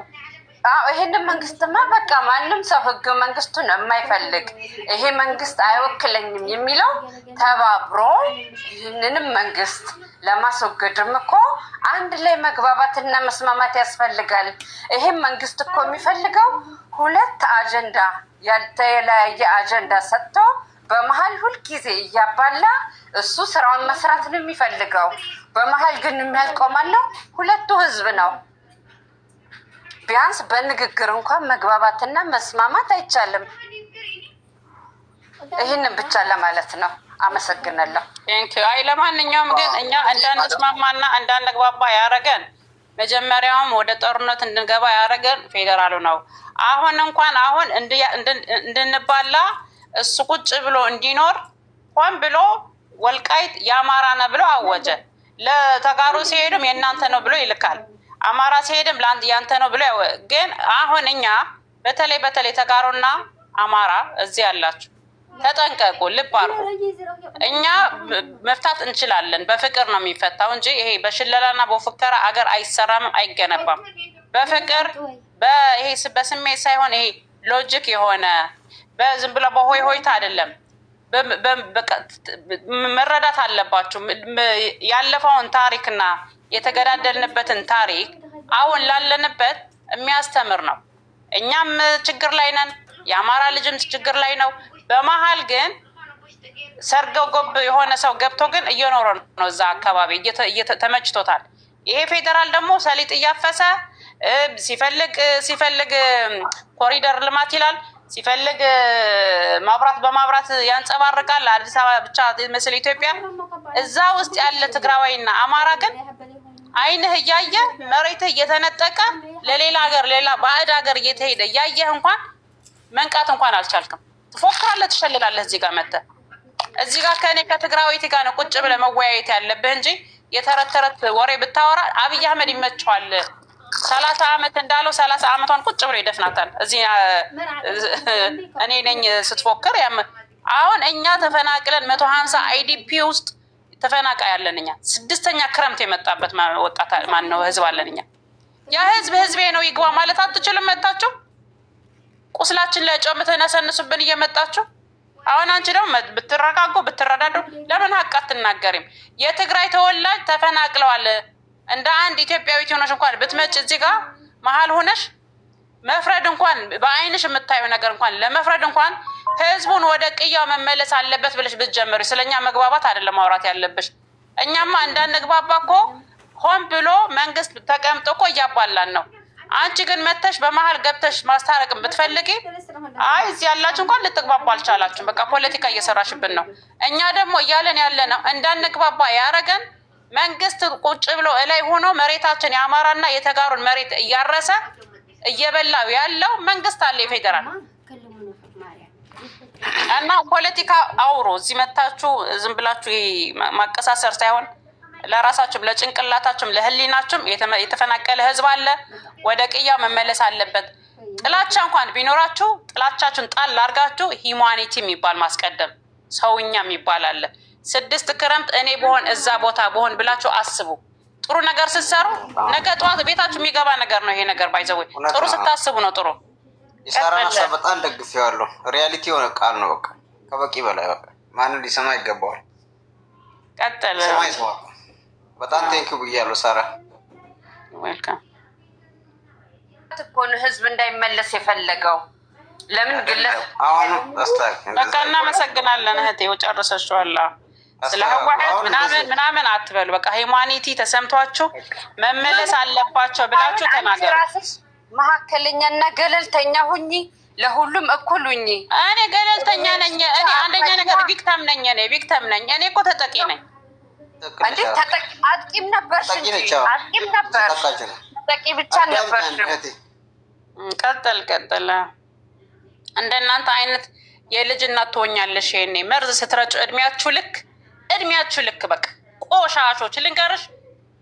ይሄንን መንግስትማ በቃ ማንም ሰው ህገ መንግስቱን የማይፈልግ ይሄ መንግስት አይወክለኝም የሚለው ተባብሮ ይህንንም መንግስት ለማስወገድም እኮ አንድ ላይ መግባባትና መስማማት ያስፈልጋል። ይሄም መንግስት እኮ የሚፈልገው 2 አጀንዳ ያልተለያየ አጀንዳ ሰጥቶ በመሀል ሁልጊዜ እያባላ እሱ ስራውን መስራት ነው የሚፈልገው። በመሀል ግን የሚያልቀው ማነው? ሁለቱ ህዝብ ነው። ቢያንስ በንግግር እንኳን መግባባትና መስማማት አይቻልም። ይህንን ብቻ ለማለት ነው። አመሰግናለሁ። አይ ለማንኛውም ግን እኛ እንዳንስማማና እንዳንግባባ ያደረገን መጀመሪያውም ወደ ጦርነት እንድንገባ ያደረገን ፌዴራሉ ነው። አሁን እንኳን እንድንባላ እሱ ቁጭ ብሎ እንዲኖር ሆን ብሎ ወልቃይት የአማራ ነው ብሎ አወጀ። ለተጋሩ ሲሄድም የእናንተ ነው ብሎ ይልካል። አማራ ሲሄድም ያንተ ነው ብሎ ግን አሁን እኛ በተለይ ተጋሩና አማራ እዚህ ያላችሁ ተጠንቀቁ፣ ልብ አድርጉ። እኛ መፍታት እንችላለን። በፍቅር ነው የሚፈታው እንጂ ይሄ በሽለላና በፉከራ አገር አይሰራም፣ አይገነባም። በፍቅር በስሜት ሳይሆን ይሄ ሎጂክ የሆነ በዝም ብሎ በሆይ ሆይታ አይደለም። መረዳት አለባችሁ። ያለፈውን ታሪክና የተገዳደልንበትን ታሪክ አሁን ላለንበት የሚያስተምር ነው። እኛም ችግር ላይ ነን፣ የአማራ ልጅም ችግር ላይ ነው። በመሀል ግን ሰርገው ጎብ የሆነ ሰው ገብቶ ግን እየኖረ ነው እዛ አካባቢ ተመችቶታል። ይሄ ፌዴራል ደግሞ ሰሊጥ እያፈሰ ሲፈልግ ኮሪደር ልማት ይላል፣ ሲፈልግ ማብራት በማብራት ያንጸባርቃል። አዲስ አበባ ብቻ መስል ኢትዮጵያ እዛ ውስጥ ያለ ትግራዋይና አማራ ግን አይንህ እያየ መሬትህ እየተነጠቀ ለሌላ ሀገር ሌላ ባዕድ ሀገር እየተሄደ እያየህ እንኳን መንቃት እንኳን አልቻልክም። ትፎክራለህ፣ ትሸልላለህ። እዚህ ጋር መተህ እዚህ ጋር ከእኔ ከትግራዊት ጋር ነው ቁጭ ብለህ መወያየት ያለብህ እንጂ የተረተረት ወሬ ብታወራ አብይ አህመድ ይመቸዋል። 30 ዓመት እንዳለው 30 ዓመቷን ቁጭ ብሎ ይደፍናታል። እዚህ እኔ ነኝ ስትፎክር። አሁን እኛ ተፈናቅለን 150 አይዲፒ ውስጥ ተፈናቃይ ያለን እኛ 6ኛ ክረምት የመጣበት ወጣት ማን ነው ህዝብ አለን እኛ። ያ ህዝቤ ነው ይግባ ማለት አትችልም። መጣችሁ ቁስላችን ላይ ጮም ተነሰንሱብን እየመጣችሁ። አሁን አንቺ ደግሞ ብትረጋጉ ብትረዳዱ ለምን ሀቅ አትናገሪም? የትግራይ ተወላጅ ተፈናቅለዋል። እንደ አንድ ኢትዮጵያዊ ሆነሽ እንኳን ብትመጭ እዚህ ጋር መሀል ሆነሽ መፍረድ እንኳን በአይንሽ የምታየው ነገር እንኳን ለመፍረድ እንኳን ህዝቡን ወደ ቅያው መመለስ አለበት ብለሽ ብትጀምሪ ስለኛ መግባባት አይደለም ማውራት ያለብሽ። እኛማ እንዳንግባባ እኮ ሆን ብሎ መንግስት ተቀምጦ እኮ እያባላን ነው። አንቺ ግን መተሽ በመሀል ገብተሽ ማስታረቅም ብትፈልጊ አይ እዚህ ያላችሁ እንኳን ልትግባባ አልቻላችሁም። በቃ ፖለቲካ እየሰራሽብን ነው። እኛ ደግሞ እያለን ያለ ነው እንዳንግባባ ያረገን መንግስት ቁጭ ብሎ እላይ ሆኖ መሬታችን የአማራና የተጋሩን መሬት እያረሰ እየበላው ያለው መንግስት አለ የፌዴራል እና ፖለቲካ አውሮ እዚህ መታችሁ ዝም ብላችሁ ማቀሳሰር ሳይሆን ለራሳችሁም ለጭንቅላታችሁም ለህሊናችሁም የተፈናቀለ ህዝብ አለ፣ ወደ ቅያ መመለስ አለበት። ጥላቻ እንኳን ቢኖራችሁ ጥላቻችሁን ጣል አድርጋችሁ ሂዩማኒቲ የሚባል ማስቀደም ሰውኛ የሚባል አለ። 6 ክረምት እኔ በሆን እዛ ቦታ በሆን ብላችሁ አስቡ። ጥሩ ነገር ስትሰሩ ነገ ጠዋት ቤታችሁ የሚገባ ነገር ነው። ይሄ ነገር ባይዘው ጥሩ ስታስቡ ነው ጥሩ ይሰራና በጣም ደግፌዋለሁ። ሪያሊቲ የሆነ ቃል ነው። በቃ ከበቂ በላይ በቃ ማንን ሊሰማ ይገባዋል። ቀጥል። በጣም ቴንኪው ብያለሁ ሳራ። ዌልካም። እኮ ህዝብ እንዳይመለስ የፈለገው ለምን ግለሰብ አሁን አስተካክ በቃ እናመሰግናለን እህቴ። ጨርሰሽዋል። ስለ ህወሓት ምናምን አትበሉ። በቃ ሂዩማኒቲ ተሰምቷችሁ መመለስ አለባቸው ብላችሁ ተናገሩ። መሀከለኛና ገለልተኛ ሁኚ፣ ለሁሉም እኩል ሁኚ። እኔ ገለልተኛ ነኝ። እኔ አንደኛ ነገር ቪክተም ነኝ። እኔ እኮ ተጠቂ ነኝ። እንዴ አጥቂም ነበርሽ እንጂ አጥቂም ነበር። ተጠቂ ብቻ ነበርሽ። ቀጥል። እንደናንተ አይነት የልጅ እናት ትሆኛለሽ። ይሄኔ መርዝ ስትረጭ እድሜያችሁ ልክ በቃ ቆሻሾች። ልንገርሽ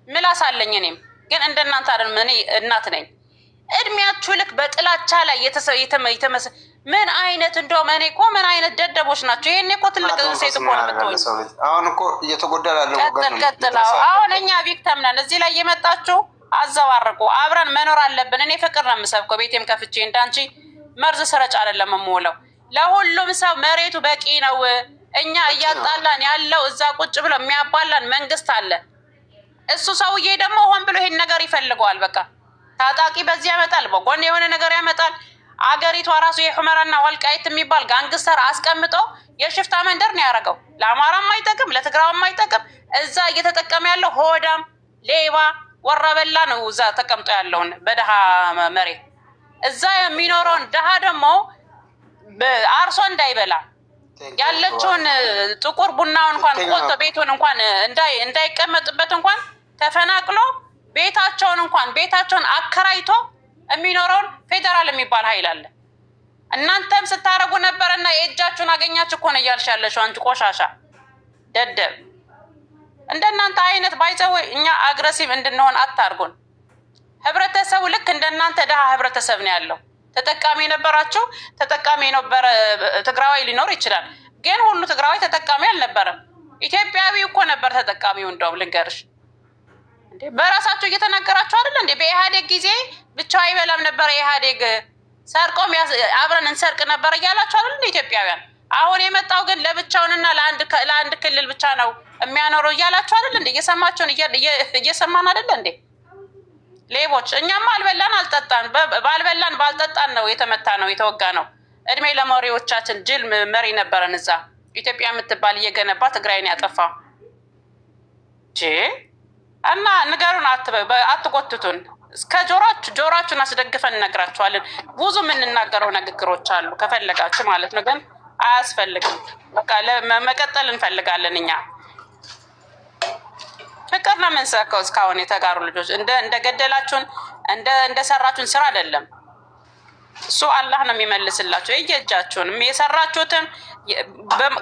ምላስ አለኝ። እኔም ግን እንደናንተ አይደለም። እኔ እናት ነኝ። እድሜያችሁ ልክ በጥላቻ ላይ ምን አይነት እንደውም እኔ እኮ ምን አይነት ደደቦች ናቸው። ይሄኔ እኮ ትልቅ ሴት እኮ ነው የምትሆኝ። አሁን እኮ እየተጎዳ ያለው ቀጥል። አሁን እኛ ቪክተም ነን። እዚህ ላይ የመጣችሁ አዘባርቁ። አብረን መኖር አለብን። እኔ ፍቅር ነው የምሰብከው። ቤቴም ከፍቼ እንዳንቺ መርዝ ስረጭ አይደለም የምውለው። ለሁሉም ሰው መሬቱ በቂ ነው። እኛ እያጣላን ያለው እዛ ቁጭ ብሎ የሚያባላን መንግስት አለ። እሱ ሰውዬ ደግሞ ሆን ብሎ ይሄን ነገር ይፈልገዋል። በቃ ታጣቂ በዚህ ያመጣል፣ በጎን የሆነ ነገር ያመጣል። አገሪቷ ራሱ የሑመራና ወልቃይት የሚባል ጋንግስተር አስቀምጦ የሽፍታ መንደር ነው ያደረገው። ለአማራም አይጠቅም፣ ለትግራዋም አይጠቅም። እዛ እየተጠቀመ ያለው ሆዳም ሌባ ወረበላ ነው። እዛ ተቀምጦ ያለውን በደሃ መሬት እዛ የሚኖረውን ደሃ ደግሞ አርሶ እንዳይበላ ያለችውን ጥቁር ቡናውን እንኳን ቆልቶ ቤቱን እንኳን እንዳይቀመጥበት እንኳን ተፈናቅሎ ቤታቸውን አከራይቶ የሚኖረውን ፌዴራል የሚባል ኃይል አለ። እናንተም ስታረጉ ነበርና የእጃችሁን አገኛችሁ እኮ ነው እያልሽ ያለሽው አንቺ ቆሻሻ ደደብ። እንደናንተ አይነት ባይዘው እኛ አግሬሲቭ እንድንሆን አታርጉን። ህብረተሰቡ ልክ እንደናንተ ደሃ ህብረተሰብ ነው ያለው። ተጠቃሚ የነበራችሁ ተጠቃሚ የነበረ ትግራዋይ ሊኖር ይችላል፣ ግን ሁሉ ትግራዋይ ተጠቃሚ አልነበረም። ኢትዮጵያዊ እኮ ነበር ተጠቃሚው። እንደውም ልንገርሽ እንዴ በራሳችሁ እየተናገራችሁ አይደል እንዴ? በኢህአዴግ ጊዜ ብቻው አይበላም ነበር። ኢህአዴግ ሰርቆም አብረን እንሰርቅ ነበር እያላችሁ አይደል ኢትዮጵያውያን? አሁን የመጣው ግን ለብቻውንና ለአንድ ክልል ብቻ ነው የሚያኖረው እያላችሁ አይደል እንዴ? እየሰማችሁን እየሰማን አይደል እንዴ? ሌቦች። እኛማ አልበላን አልጠጣን፣ ባልበላን ባልጠጣን ነው የተመታ ነው የተወጋ ነው። እድሜ ለመሪዎቻችን። ጅል መሪ ነበረን እዛ ኢትዮጵያ የምትባል እየገነባ ትግራይን ያጠፋ እና ንገሩን፣ አትጎትቱን። እስከ ጆሯችሁን አስደግፈን እነግራችኋለን። ብዙ የምንናገረው ንግግሮች አሉ ከፈለጋችሁ ማለት ነው፣ ግን አያስፈልግም። በቃ መቀጠል እንፈልጋለን እኛ። ፍቅር ነው የምንሰብከው እስካሁን። የተጋሩ ልጆች እንደገደላችሁን እንደሰራችሁን ስራ አይደለም እሱ አላህ ነው የሚመልስላችሁ። እየእጃችሁን የሰራችሁትን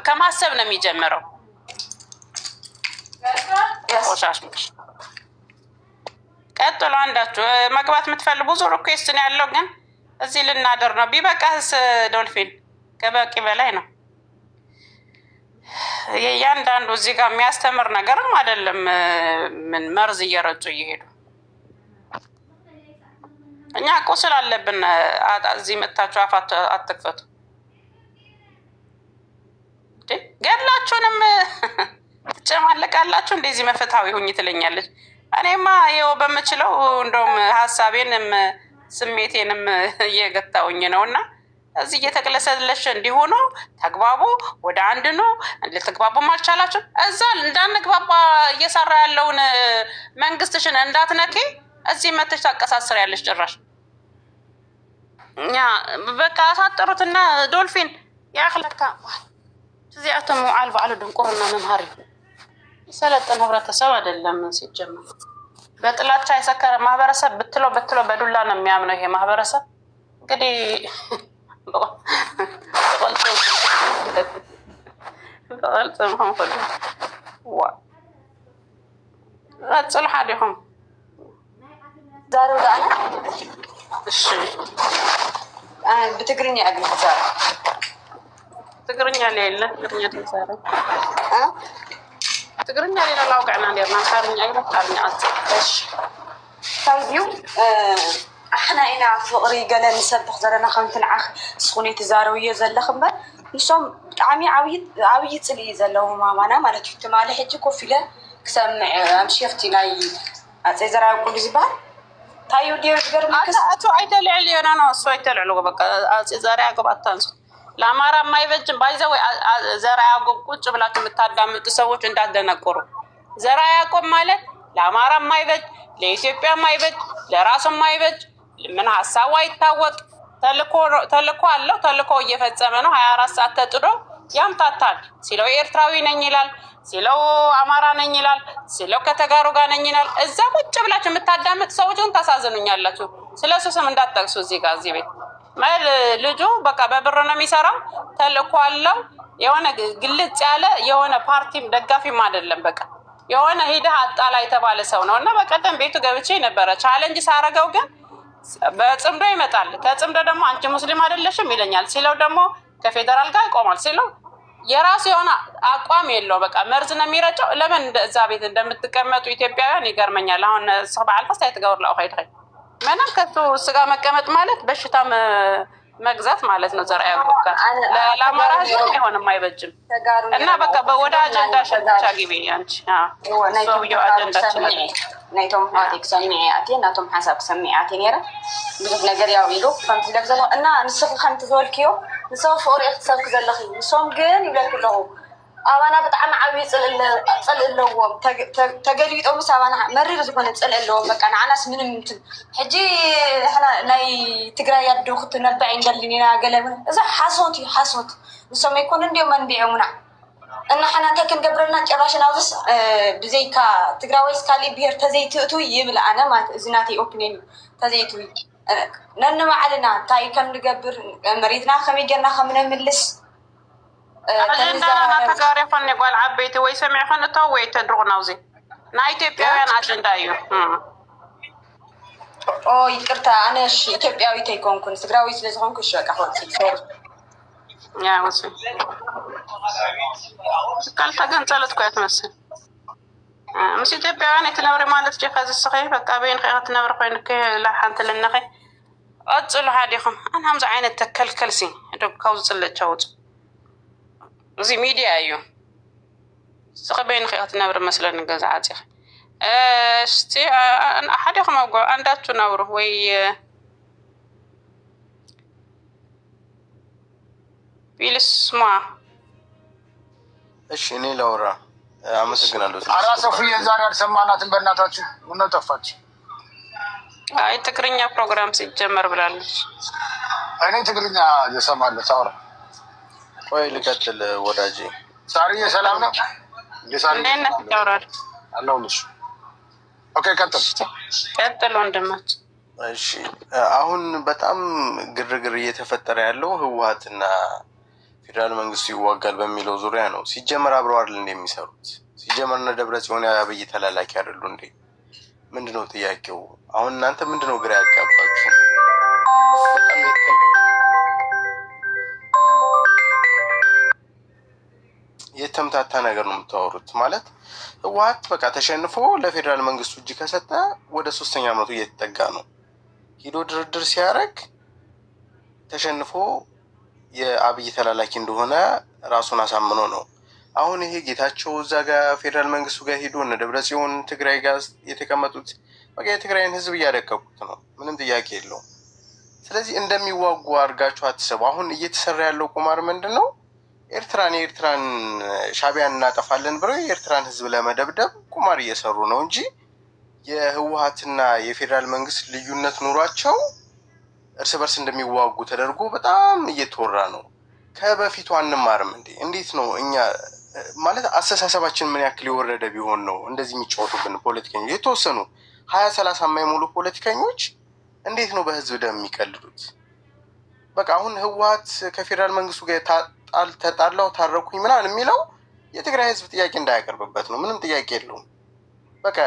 ከማሰብ ነው የሚጀምረው። ቆሻሾች ቀጥሎ አንዳችሁ መግባት የምትፈልጉ ብዙ ሪኩዌስት ነው ያለው፣ ግን እዚህ ልናደር ነው። ቢበቃስ ዶልፊን ከበቂ በላይ ነው። እያንዳንዱ እዚህ ጋር የሚያስተምር ነገርም አይደለም። ምን መርዝ እየረጩ እየሄዱ እኛ ቁስል አለብን። እዚህ መታችሁ አፍ አትክፈቱ። ገድላችሁንም ትጨማለቃላችሁ። እንደዚህ መፈታዊ ሁኝ ትለኛለች። እኔማ ይኸው በምችለው እንደውም ሀሳቤንም ስሜቴንም እየገታውኝ ነው። እና እዚህ እየተቅለሰለሽ እንዲሆኑ ተግባቡ፣ ወደ አንድ ነው። ልትግባቡም አልቻላችሁ። እዛ እንዳንግባባ እየሰራ ያለውን መንግስትሽን እንዳትነኪ እዚህ መተሽ ታቀሳስር ያለሽ ጭራሽ። እኛ በቃ አሳጠሩትና ዶልፊን ያክለካ እዚያቶም ዓል ባዕሉ ድንቁርና መምሃሪ ሰለጠነ ህብረተሰብ አይደለም። ሲጀመር በጥላቻ የሰከረ ማህበረሰብ ብትለው በዱላ ነው የሚያምነው ይሄ ማህበረሰብ። እንግዲህ ጽልሓ ዲኹም ዛሬው ዳና እሺ بتقرني أبي هزار تقرني ليلة تقرني تزار تقرني ليلة لو قعنا ليرنا خارني أيضا خارني إيش طيب احنا هنا فقري قال نسبح زرنا خمت العخ سخوني تزاروية زل خمبر نشوم عمي عوية تلي زلوا مامانا ما لك احتمال حجي كوفيلة كسمع أمشيفتي لاي أتزرع كل زبال ታዩ ዲር ገርማከስ አቶ አይደል ያለና ነው እሱ አይደል አለው በቃ ዘራ ያቆብ አታንሱ ለአማራ ማይበጅም ባይዘው ዘራ ያቆብ ቁጭ ብላችሁ የምታዳምጡ ሰዎች እንዳትደነቆሩ። ዘራ ያቆብ ማለት ለአማራ ማይበጅ፣ ለኢትዮጵያ ማይበጅ፣ ለራሱ ማይበጅ፣ ምን ሐሳቡ አይታወቅ ተልኮ አለው። ተልኮ እየፈጸመ ነው። 24 ሰዓት ተጥዶ ያምታታል። ሲለው ኤርትራዊ ነኝ ይላል፣ ሲለው አማራ ነኝ ይላል፣ ሲለው ከተጋሩ ጋር ነኝ ይላል። እዛ ቁጭ ብላችሁ የምታዳምጥ ሰዎችን ታሳዝኑኛላችሁ። ስለሱ ስም እንዳትጠቅሱ እዚህ ጋር እዚህ ቤት ማለት ልጁ በቃ በብር ነው የሚሰራው። ተልኮ አለው። የሆነ ግልጽ ያለ የሆነ ፓርቲም ደጋፊም አይደለም። በቃ የሆነ ሄደ አጣላ የተባለ ሰው ነው። እና በቀደም ቤቱ ገብቼ ነበረ ቻሌንጅ ሳረገው ግን በጽምዶ ይመጣል። ከጽምዶ ደግሞ አንቺ ሙስሊም አይደለሽም ይለኛል። ሲለው ደግሞ ከፌደራል ጋር ይቆማል። ሲለው የራሱ የሆነ አቋም የለው። በቃ መርዝ ነው የሚረጨው። ለምን እዛ ቤት እንደምትቀመጡ ኢትዮጵያውያን ይገርመኛል። አሁን ሰባል ፈስታይ ተጋውር ላው ሀይድ ምንም ከቶ ስጋ መቀመጥ ማለት በሽታ መግዛት ማለት ነው። ዘራ ያቆቃ ለአማራ ህዝብ አይሆንም አይበጅም። እና በቃ ወደ አጀንዳ ሸቻ ግቢ አንቺ ሰውየው አጀንዳችን ናይቶም ሀቲክ ሰሚዓቴ ናቶም ሐሳብ ሰሚዓቴ ነራ ብዙ ነገር ያው ይሉ ፈንት ለግዘለ እና ንስኹ ከምት ዘወልኪዮ ንሰው ፍቅሪ እትሰብክ ዘለኺ ንሶም ግን ይብለክለኹ አባና በጣም ዓብይ ጽልእለዎም ተገሊጦም ሳባና መሪር ዝኾነ ጽልእለዎም በቃ ንዓናስ ምንም እንትን ሕጂ ናይ ትግራይ ያዶ ክትነብዕ እንደልኒና ገለምን እዛ ሓሶት እዩ ሓሶት ንሶም ይኮኑ እንዲኦም መንቢዖምና እና ሓና እንታይ ክንገብረልና ጭራሽን ኣብስ ብዘይካ ትግራወይስ ካሊእ ብሄር ተዘይትእቱ ይብል ኣነ ማለት እዚ ናተይ ኦፒንየን እዩ ተዘይቱ ነንባዕልና እንታይ ከም ንገብር መሬትና ከመይ ጌርና ከም ነምልስ አጀንዳና ተጋሪ ኾን ይጓል ዓበይቲ ወይ ሰሚዕ ኾን እተው ወይ ተድርቑ ናውዚ ናይ ኢትዮጵያውያን አጀንዳ እዩ። ይቅርታ ኣነ ኢትዮጵያዊት ኣይኮንኩን ትግራዊ ስለዝኾንኩ እሺ በቃ ሆን ሶሪ ያ ወሲ ካልታ ገንጸለት እኮ ትመስል ምስ ኢትዮጵያውያን የተነብሪ ማለት ጀኻ ዝስኸይ በቃ በይን ኸ ትነብሪ ኮይንከ ላሓንቲ ልነኸ أتصل هاديكم أنا همز عين التكل كلسي دوب كوز صلت شوت زي ميديا أيوه سقبين خيات نبر مثلا نجازعاتي استي أنا أحدكم أقول أندات تنور وي ቢልስማ እሺ እኔ ላውራ አመሰግናለሁ። አራሰፉ የዛሬ አልሰማናትን በእናታችሁ ምን ጠፋች? አይ ትግርኛ ፕሮግራም ሲጀመር ብላለች። እኔ ትግርኛ እሰማለሁ ሳውራ። ቆይ ልቀጥል ወዳጄ። ሳሪዬ ሰላም ነው? እንዴት ነህ? ታውራል አለሁልሽ። ኦኬ ቀጥል ወንድማችን። እሺ አሁን በጣም ግርግር እየተፈጠረ ያለው ህወሓትና ፌዴራል መንግስቱ ይዋጋል በሚለው ዙሪያ ነው። ሲጀመር አብረው አይደል እንደሚሰሩት? ሲጀመር እነ ደብረጽዮን አብይ ተላላኪ አይደሉ እንዴ? ምንድነው ጥያቄው? አሁን እናንተ ምንድነው ግራ ያጋባችሁ? በጣም የተምታታ ነገር ነው የምታወሩት። ማለት ህወሓት በቃ ተሸንፎ ለፌዴራል መንግስቱ እጅ ከሰጠ ወደ 3ኛ ዓመቱ እየተጠጋ ነው። ሂዶ ድርድር ሲያደርግ ተሸንፎ የአብይ ተላላኪ እንደሆነ ራሱን አሳምኖ ነው። አሁን ይሄ ጌታቸው እዛ ጋር ፌዴራል መንግስቱ ጋር ሄዶ እነ ደብረጽዮን ትግራይ ጋር የተቀመጡት በቃ የትግራይን ህዝብ እያደቀቁት ነው። ምንም ጥያቄ የለውም። ስለዚህ እንደሚዋጉ አድርጋችሁ አትሰቡ። አሁን እየተሰራ ያለው ቁማር ምንድን ነው? የኤርትራን ሻዕቢያን እናጠፋለን ብለው የኤርትራን ህዝብ ለመደብደብ ቁማር እየሰሩ ነው እንጂ የህወሓትና የፌዴራል መንግስት ልዩነት ኑሯቸው እርስ በርስ እንደሚዋጉ ተደርጎ በጣም እየተወራ ነው። ከበፊቱ አንማርም እንዴ? እንዴት ነው እኛ ማለት አስተሳሰባችን ምን ያክል የወረደ ቢሆን ነው እንደዚህ የሚጫወቱብን ፖለቲከኞች? የተወሰኑ 20-30 የማይሞሉ ፖለቲከኞች እንዴት ነው በህዝብ ደም የሚቀልዱት? በቃ አሁን ህወሓት ከፌዴራል መንግስቱ ጋር ተጣላው ታረኩኝ ምናምን የሚለው የትግራይ ህዝብ ጥያቄ እንዳያቀርብበት ነው። ምንም ጥያቄ የለውም። በቃ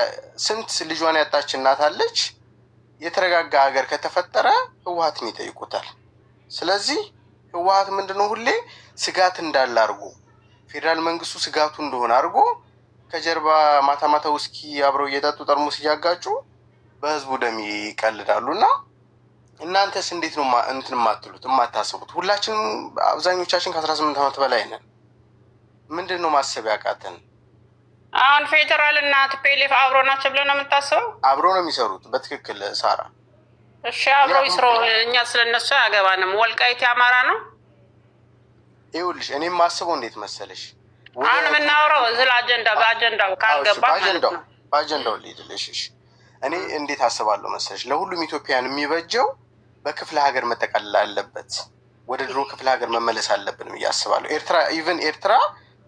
ስንት ልጇን ያጣች እናት አለች። የተረጋጋ ሀገር ከተፈጠረ ህወሓትን ይጠይቁታል። ስለዚህ ህወሓት ምንድነው ሁሌ ስጋት እንዳለ አድርጎ ፌዴራል መንግስቱ ስጋቱ እንደሆነ አድርጎ ከጀርባ ማታ ማታ ውስኪ አብረው እየጠጡ ጠርሙስ እያጋጩ በህዝቡ ደም ይቀልዳሉ። እና እናንተስ እንዴት ነው እንትን የማትሉት የማታስቡት? ሁላችንም አብዛኞቻችን ከ18 ዓመት በላይ ነን። ምንድን ነው ማሰብ ያቃተን? አሁን ፌዴራል እና ቲፒኤልኤፍ አብሮ ናቸው ብለው ነው የምታስበው? አብሮ ነው የሚሰሩት። በትክክል ሳራ። እሺ አብሮ ይስሩ። እኛ ስለነሱ አያገባንም። ወልቃይት አማራ ነው። ይኸውልሽ እኔም ማስበው እንዴት መሰለሽ፣ አሁን የምናወራው ስለ በአጀንዳው ካልገባ በአጀንዳው ልሂድልሽ። እኔ እንዴት አስባለሁ መሰለሽ፣ ለሁሉም ኢትዮጵያን የሚበጀው በክፍለ ሀገር መጠቃለል አለበት። ወደ ድሮ ክፍለ ሀገር መመለስ አለብን ብዬ አስባለሁ። ኤርትራ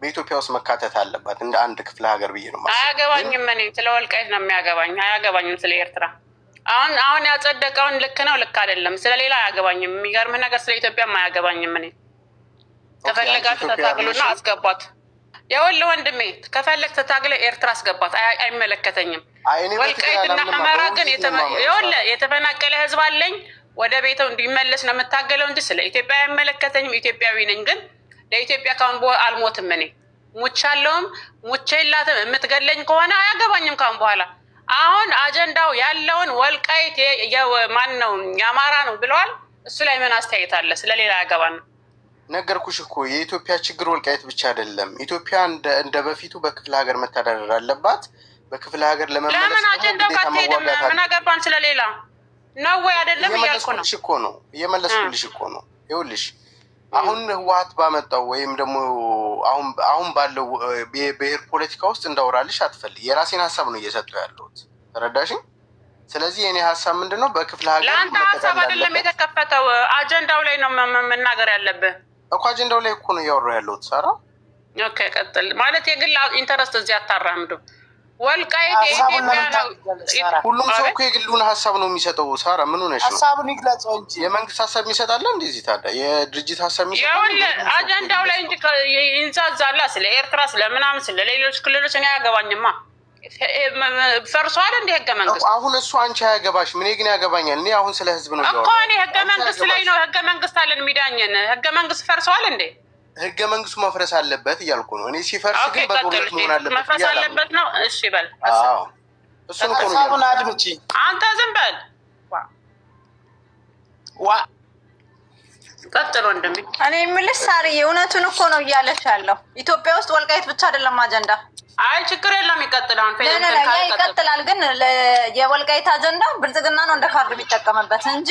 በኢትዮጵያ ውስጥ መካተት አለባት እንደ አንድ ክፍለ ሀገር ብዬ ነው ማለት። አያገባኝም። እኔ ስለ ወልቃይት ነው የሚያገባኝ። አያገባኝም ስለ ኤርትራ። አሁን ያጸደቀውን ልክ ነው ልክ አይደለም ስለሌላ አያገባኝም። የሚገርምህ ነገር ስለ ኢትዮጵያም አያገባኝም። እኔ ከፈለጋችሁ ተታግሉና አስገባት። የወል ወንድሜ ከፈለግ ተታግለ ኤርትራ አስገባት። አይመለከተኝም። ወልቃይትና አማራ ግን የተፈናቀለ ህዝብ አለኝ ወደ ቤቱ እንዲመለስ ነው የምታገለው እንጂ ስለ ኢትዮጵያ አይመለከተኝም። ኢትዮጵያዊ ነኝ ግን ለኢትዮጵያ ካሁን በኋላ አልሞትም። እኔ ሙቻለሁም ሙቼ የላትም። የምትገለኝ ከሆነ አያገባኝም ካሁን በኋላ። አሁን አጀንዳው ያለውን ወልቃይት ማን ነው የአማራ ነው ብለዋል። እሱ ላይ ምን አስተያየት አለ? ስለሌላ አያገባን ነው። ነገርኩሽ እኮ የኢትዮጵያ ችግር ወልቃይት ብቻ አይደለም። ኢትዮጵያ እንደ በፊቱ በክፍለ ሀገር መተዳደር አለባት። በክፍለ ሀገር ለመመለስ ለምን አጀንዳው ካትሄድም ምን አገባን ስለሌላ ነው ወይ አይደለም እያልኩ ነው እኮ ነው እየመለስኩልሽ እኮ ነው። ይኸውልሽ አሁን ህወሓት ባመጣው ወይም ደግሞ አሁን ባለው የብሔር ፖለቲካ ውስጥ እንዳወራልሽ አትፈልግ። የራሴን ሀሳብ ነው እየሰጠሁ ያለሁት። ተረዳሽኝ? ስለዚህ የኔ ሀሳብ ምንድነው በክፍለ ሀገር ለአንተ ሀሳብ አይደለም የተከፈተው። አጀንዳው ላይ ነው መናገር ያለብህ እኮ። አጀንዳው ላይ እኮ ነው እያወራሁ ያለሁት ሳራ። ኦኬ ቀጥል። ማለት የግል ኢንተረስት እዚህ አታራምዱ። ወልቃይት የኢትዮጵያ ነው። ሁሉም ሰው እኮ የግሉን ሀሳብ ነው የሚሰጠው። ሳራ ምን ሆነሽ ነው? ሀሳቡን ይግለጸው እንጂ የመንግስት ሀሳብ ይሰጣል እንደዚህ። ታዲያ የድርጅት ሀሳብ ይሰጣል አጀንዳው ላይ እንጂ ይንዛዛላ። ስለ ኤርትራ ስለምናምን ስለ ሌሎች ክልሎች እኔ አያገባኝማ። ፈርሷል እንደ ህገ መንግስት። አሁን እሱ አንቺ አያገባሽ፣ ምን ግን ያገባኛል። እኔ አሁን ስለ ህዝብ ነው እኮ። እኔ ህገ መንግስት ላይ ነው ህገ መንግስት አለን የሚዳኘን። ህገ መንግስት ፈርሷል እንዴ? ህገ መንግስቱ መፍረስ አለበት እያልኩ ነው እኔ። ሲፈርስ ግን በጦርነት መሆን አለበት። መፍረስ አለበት ነው። እሺ በል እሱን እኮ ነው። አድምጪ አንተ ዝም በል። ቀጥሎ እንደም እኔ የምልሽ ሳርዬ እውነቱን እኮ ነው እያለሽ ያለው። ኢትዮጵያ ውስጥ ወልቃይት ብቻ አይደለም አጀንዳ። አይ ችግር የለም ይቀጥላል። ይቀጥላል ግን የወልቃይት አጀንዳ ብልጽግና ነው እንደ ካርድ የሚጠቀምበት እንጂ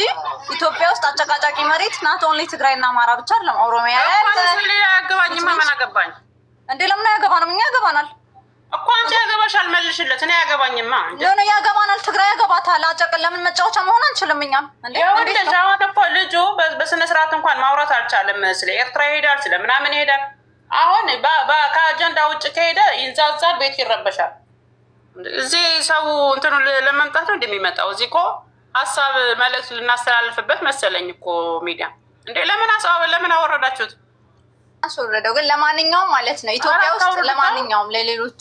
ኢትዮጵያ ውስጥ አጨቃጫቂ መሬት ናት ኦንሊ ትግራይና አማራ ብቻ አይደለም። ኦሮሚያ ያገባኝማ ምን አገባኝ እንዴ? ለምን አያገባንም? እኛ ያገባናል እኮ አንቺ ያገባሻል። መልሽለት። እኔ ያገባኝማ ለምን ያገባናል? ትግራይ ያገባታል። አጨቅን ለምን መጫወቻ መሆን አንችልም? እኛም እንዴ እንደዛው እኮ ልጁ በስነ ስርዓት እንኳን ማውራት አልቻለም። ስለ ኤርትራ ይሄዳል፣ ስለ ምናምን ይሄዳል። አሁን ከአጀንዳ ውጭ ከሄደ ይንዛዛል፣ ቤት ይረበሻል። እዚህ ሰው እንትኑ ለመምጣት ነው እንደሚመጣው። እዚህ እኮ ሀሳብ መልዕክት ልናስተላልፍበት መሰለኝ እኮ ሚዲያ። እንዴ ለምን አወረዳችሁት? አስወረደው ግን ለማንኛውም ማለት ነው ኢትዮጵያ ውስጥ ለማንኛውም ለሌሎች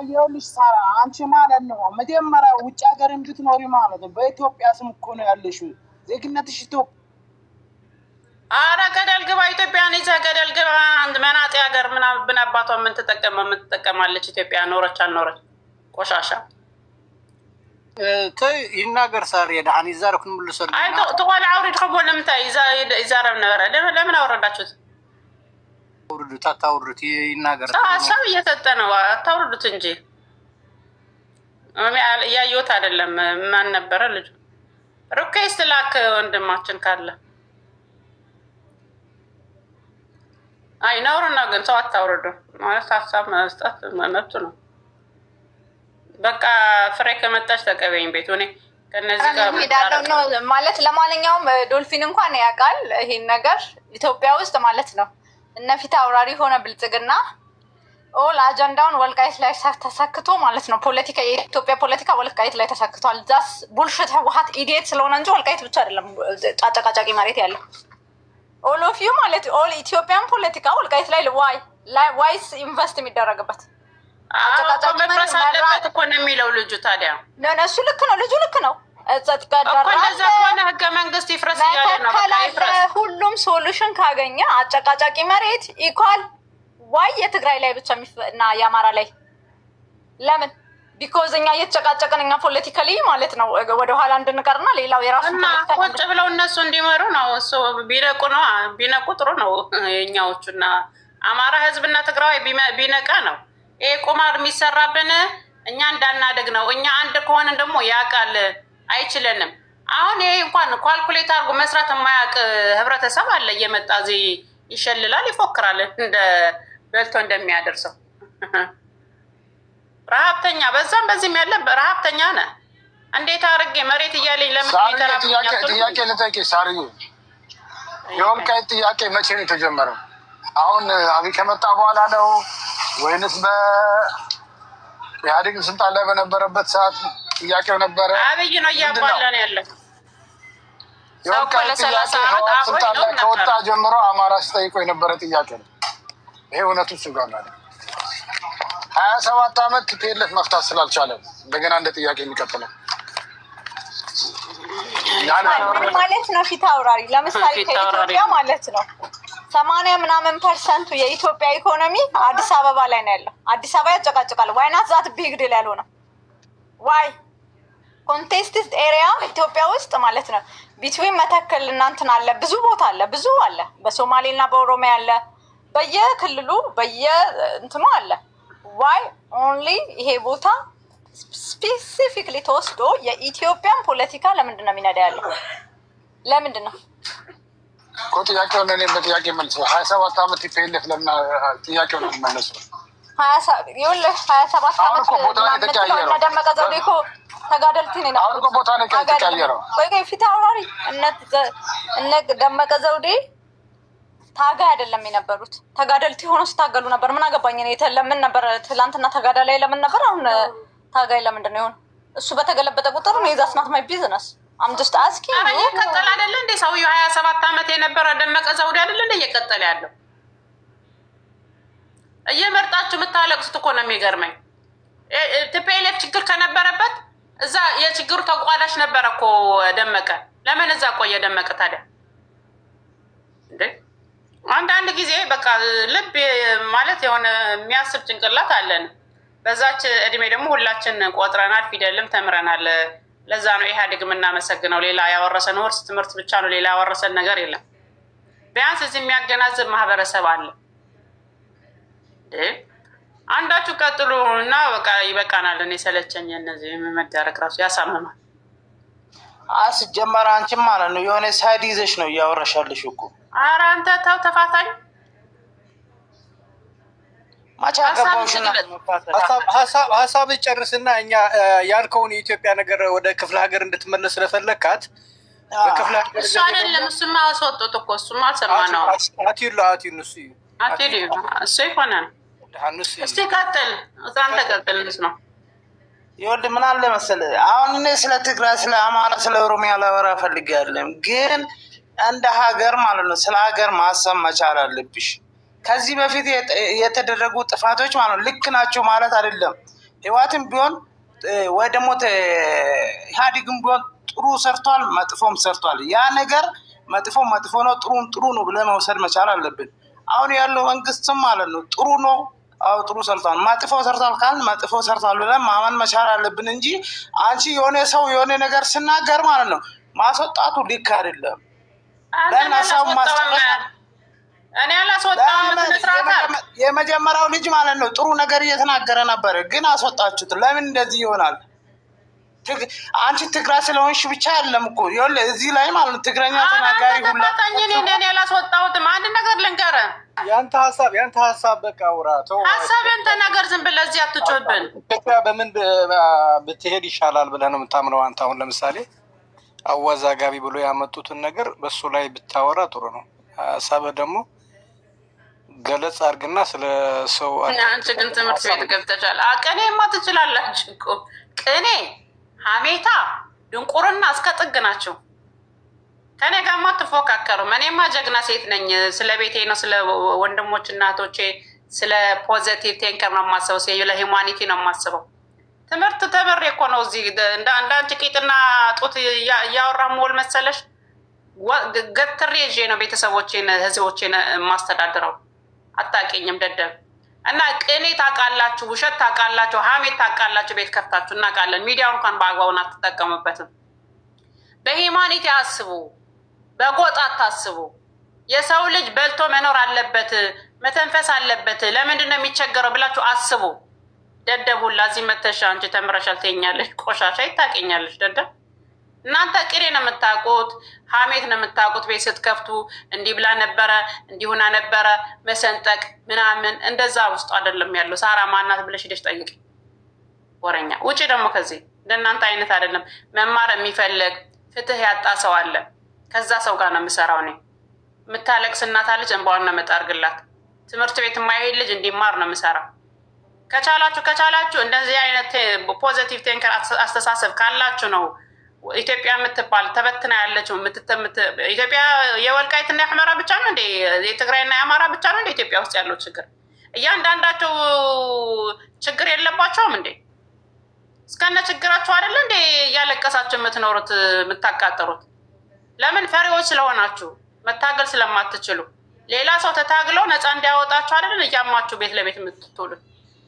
ይኸውልሽ ሳራ አንቺ ማለት ነው መጀመሪያ ውጭ ሀገር እንድትኖሪ ማለት ነው በኢትዮጵያ ስም እኮ ነው ያለሽው። ዜግነትሽ ኢትዮጵያ። ኧረ ገደል ግባ። ኢትዮጵያን ይዘህ ገደል ግባ። አንድ መናጤ ሀገር ምናምን አባቷ ምን ትጠቀማለች? ኢትዮጵያ ኖረች አልኖረች ቆሻሻ ይናገር ሳር የዳህን ይዛረኩን ሙሉ ሰው አይ ተቆላ አውሪድ ከቦ ለምታይ ይዛረብ ነበረ። ለምን አወረዳችሁት? አውርዱት አታውርዱት ይናገር። ሀሳብ እየሰጠ ነው። አታውርዱት እንጂ እያየሁት አይደለም። ማን ነበረ ልጁ? ሪኩዌስት ላክ ወንድማችን ካለ። አይ ነውርና ግን ሰው አታውርዱ ማለት ሀሳብ መስጠት መብቱ ነው። በቃ ፍሬ ከመጣች ተቀበይኝ ቤቱ። እኔ ከነዚህ ጋር ነው ማለት ለማንኛውም ዶልፊን እንኳን ያውቃል ይሄን ነገር ኢትዮጵያ ውስጥ ማለት ነው። እነ ፊት አውራሪ ሆነ ብልጽግና ኦል አጀንዳውን ወልቃይት ላይ ተሰክቶ ማለት ነው። ፖለቲካ የኢትዮጵያ ፖለቲካ ወልቃይት ላይ ተሰክቷል። ዛስ ቡልሽት ህወሓት ኢዲየት ስለሆነ እንጂ ወልቃይት ብቻ አይደለም አጨቃጫቂ መሬት ያለው ኦል ኦፍ ዩ ማለት ኦል ኢትዮጵያን ፖለቲካ ወልቃይት ላይ ዋይስ ኢንቨስት የሚደረግበት መድረስ አለበት እኮ ነው የሚለው ልጁ። ታዲያ እሱ ልክ ነው፣ ልጁ ልክ ነው። እንደዛ ከሆነ ህገ መንግስት ይፍረስ እያለ ነው። ሁሉም ሶሉሽን ካገኘ አጨቃጫቂ መሬት ኢኳል ዋይ የትግራይ ላይ ብቻ እና የአማራ ላይ ለምን? ቢኮዝ እኛ እየተጨቃጨቅን እኛ ፖለቲካሊ ማለት ነው ወደኋላ እንድንቀርና ሌላው የራሱ እና ቁጭ ብለው እነሱ እንዲመሩ ነው። እሱ ቢነቁ ጥሩ ነው። የኛዎቹና አማራ ህዝብና ትግራይ ቢነቃ ነው። ይሄ ቁማር የሚሰራብን እኛ እንዳናደግ ነው። እኛ አንድ ከሆንን ደግሞ ያውቃል አይችለንም። አሁን ይሄ እንኳን ኳልኩሌት አድርጎ መስራት የማያውቅ ህብረተሰብ አለ። እየመጣ እዚህ ይሸልላል፣ ይፎክራል እንደ በልቶ እንደሚያደርሰው ረሀብተኛ። በዛም በዚህም ያለ ረሀብተኛ ነ እንዴት አድርጌ መሬት እያለኝ ለምን ጥያቄ ልጠይቅ ሳርዬ፣ የወልቃይት ጥያቄ መቼ ነው የተጀመረው? አሁን አብይ ከመጣ በኋላ ነው ወይንስ በኢህአዴግ ስልጣን ላይ በነበረበት ሰዓት ጥያቄው ነበረ? አብይ ነው እያባለን ያለ። የወልቃይት ጥያቄ ህወሓት ስልጣን ላይ ከወጣ ጀምሮ አማራ ሲጠይቆ የነበረ ጥያቄ ነው። ይሄ እውነቱ እሱ ጋር ማለት 27 ዓመት ቲፒኤልኤፍ መፍታት ስላልቻለ እንደገና እንደ ጥያቄ የሚቀጥለው ማለት ነው። ፊት አውራሪ ለምሳሌ ከኢትዮጵያ ማለት ነው 80% የኢትዮጵያ ኢኮኖሚ አዲስ አበባ ላይ ነው ያለው። አዲስ አበባ ያጨቃጭቃል። ዋይ ናት ዛት ቢግ ዲል ያልሆነ ዋይ ኮንቴስትድ ኤሪያ ኢትዮጵያ ውስጥ ማለት ነው። ቢትዊን መተከል እናንትን አለ፣ ብዙ ቦታ አለ፣ ብዙ አለ። በሶማሌና በኦሮሚያ አለ፣ በየክልሉ በየእንትኑ አለ። ዋይ ኦንሊ ይሄ ቦታ ስፔሲፊክሊ ተወስዶ የኢትዮጵያን ፖለቲካ ለምንድን ነው የሚነዳ ያለው? ለምንድን ነው እኮ ጥያቄውን እኔም በጥያቄ መልስ 27 ዓመት ቲፒኤልኤፍ ለምን ጥያቄውን መልሱ? 27 ዓመት ደመቀ ዘውዴ እኮ ተጋደልቲ ነው። አሁን እኮ ቦታ ነው የተቀየረው። ቆይ ፊት አውራሪ እነ ደመቀ ዘውዴ ታጋይ አይደለም የነበሩት፣ ተጋደልቲ ሆኖ ስታገሉ ነበር። ምን አገባኝ እኔ ለምን ነበር ትላንትና ተጋዳላይ ለምን ነበር? አሁን ታጋይ ለምንድን ነው የሆነ? እሱ በተገለበጠ ቁጥር ነው የዛስ ናት ማይ ቢዝነስ አምስት አስኪ እየቀጠለ አይደለ እንዴ? ሰውዬው 27 ዓመት የነበረ ደመቀ ዘውዴ አይደለ እንዴ እየቀጠለ ያለው? እየመርጣችሁ የምታለቅሱት እኮ ነው የሚገርመኝ። ቲፒኤልኤፍ ችግር ከነበረበት እዛ የችግሩ ተቋዳሽ ነበረ እኮ ደመቀ። ለምን እዛ ቆየ ደመቀ ታዲያ? እንዴ አንዳንድ ጊዜ በቃ ልብ ማለት የሆነ የሚያስብ ጭንቅላት አለን። በዛች እድሜ ደግሞ ሁላችን ቆጥረናል፣ ፊደልም ተምረናል። ለዛ ነው ኢህአዴግ የምናመሰግነው። ሌላ ያወረሰን ውርስ ትምህርት ብቻ ነው። ሌላ ያወረሰን ነገር የለም። ቢያንስ እዚህ የሚያገናዝብ ማህበረሰብ አለ። አንዳችሁ ቀጥሉ እና በቃ ይበቃናል። እኔ ሰለቸኝ። እነዚህ መዳረቅ ራሱ ያሳምማል። ሲጀመር አንቺም ማለት ነው የሆነ ሳይድ ይዘሽ ነው እያወራሻለሽ እኮ። ኧረ አንተ ተው ተፋታኝ። ሀሳብ ጨርስና እኛ ያልከውን የኢትዮጵያ ነገር ወደ ክፍለ ሀገር እንድትመለስ ስለፈለግካት በክፍለ ሀገር እሱ አይደለም። እሱማ አስወጡት እኮ እሱማ አልሰማነው። አትሉ እሱ ይሆናል። እስቲ ቀጥል፣ አንተ ቀጥል። ነው ይኸውልህ ምን አለ መሰለህ፣ አሁን እኔ ስለ ትግራይ፣ ስለ አማራ፣ ስለ ኦሮሚያ ላወራ ፈልጌያለሁ። ግን እንደ ሀገር ማለት ነው ስለ ሀገር ማሰብ መቻል አለብሽ። ከዚህ በፊት የተደረጉ ጥፋቶች ማለት ነው ልክ ናቸው ማለት አይደለም። ህወሓትም ቢሆን ወይ ደግሞ ኢህአዴግም ቢሆን ጥሩ ሰርቷል፣ መጥፎም ሰርቷል። ያ ነገር መጥፎ ነው፣ ጥሩ ነው ብለን መውሰድ መቻል አለብን። አሁን ያለው መንግስትም ማለት ነው ጥሩ ነው፣ ጥሩ ሰርቷል። መጥፎ ሰርቷል ካልን መጥፎ ሰርቷል ብለን ማመን መቻል አለብን እንጂ አንቺ የሆነ ሰው የሆነ ነገር ስናገር ማለት ነው ማስወጣቱ ልክ አይደለም። ለምን ሀሳቡ እኔ አላስወጣም። የመጀመሪያው ልጅ ማለት ነው ጥሩ ነገር እየተናገረ ነበረ፣ ግን አስወጣችሁት። ለምን እንደዚህ ይሆናል? አንቺ ትግራይ ስለሆንሽ ብቻ አይደለም እኮ ይኸውልህ፣ እዚህ ላይ ማለት ነው ትግረኛ ተናጋሪ ሁላ እኔ አላስወጣሁትም። አንድ ነገር ልንገርህ፣ ያንተ ሀሳብ በቃ ውራቶ ሀሳብ ያንተ ነገር ዝም ብለህ እዚህ አትጮህብን። ኢትዮጵያ በምን ብትሄድ ይሻላል ብለህ ነው የምታምነው አንተ? አሁን ለምሳሌ አወዛጋቢ ብሎ ያመጡትን ነገር በሱ ላይ ብታወራ ጥሩ ነው። ሀሳብህ ደግሞ ገለጽ አድርግና ስለ ሰው አንቺ ግን ትምህርት ቤት ገብተሻል። ቅኔማ ትችላላችሁ እኮ ቅኔ፣ ሀሜታ፣ ድንቁርና እስከ ጥግ ናቸው። ከኔ ጋርማ አትፎካከሩም። እኔማ ጀግና ሴት ነኝ። ስለ ቤቴ ነው፣ ስለ ወንድሞች እናቶቼ፣ ስለ ፖዘቲቭ ቴንከር ነው የማስበው፣ ስለ ሂውማኒቲ ነው የማስበው። ትምህርት ተምሬ እኮ ነው እዚህ እንደ አንዳንድ ቂጥና ጡት እያወራ መውል መሰለሽ። ገትሬ ይዤ ነው ቤተሰቦቼን ህዝቦቼን የማስተዳድረው። አታውቂኝም ደደብ እና ቅኔ ታውቃላችሁ፣ ውሸት ታውቃላችሁ፣ ሀሜት ታውቃላችሁ። ቤት ከፍታችሁ እናውቃለን። ሚዲያውን እንኳን በአግባቡን አትጠቀሙበትም። በሂውማኒቲ አስቡ፣ በጎጥ አታስቡ። የሰው ልጅ በልቶ መኖር አለበት፣ መተንፈስ አለበት። ለምንድን ነው የሚቸገረው ብላችሁ አስቡ። ደደቡላ እዚህ መተሻ አንቺ ተምረሻል ትይኛለሽ። ቆሻሻ ይታቀኛለሽ ደደብ። እናንተ ቅኔ ነው የምታውቁት፣ ሀሜት ነው የምታውቁት። ቤት ስትከፍቱ እንዲህ ብላ ነበረ፣ እንዲሁና ነበረ፣ መሰንጠቅ ምናምን። እንደዛ ውስጡ አይደለም ያለው። ሳራ ማናት ብለሽ ሄደሽ ጠይቂ። ወረኛ ውጭ ደግሞ ከዚህ እንደናንተ አይነት አይደለም። መማር የሚፈልግ ፍትህ ያጣ ሰው አለ። ከዛ ሰው ጋር ነው የምሰራው እኔ። የምታለቅስ እናት አለች፣ እንባዋን ነው የምጠርግላት። ትምህርት ቤት የማይሄድ ልጅ እንዲማር ነው የምሰራው። ከቻላችሁ እንደዚህ አይነት ፖዘቲቭ ቴንከር አስተሳሰብ ካላችሁ ነው ኢትዮጵያ የምትባል ተበትና ያለችው። ኢትዮጵያ የወልቃይትና የአማራ ብቻ ነው እንዴ? የትግራይና የአማራ ብቻ ነው እንዴ ኢትዮጵያ ውስጥ ያለው ችግር? እያንዳንዳቸው ችግር የለባቸውም እንዴ? እስከነ ችግራችሁ አይደለ እንዴ እያለቀሳችሁ የምትኖሩት የምታቃጠሩት? ለምን? ፈሪዎች ስለሆናችሁ፣ መታገል ስለማትችሉ። ሌላ ሰው ተታግለው ነፃ እንዲያወጣችሁ አይደለን እያማችሁ ቤት ለቤት የምትትሉት።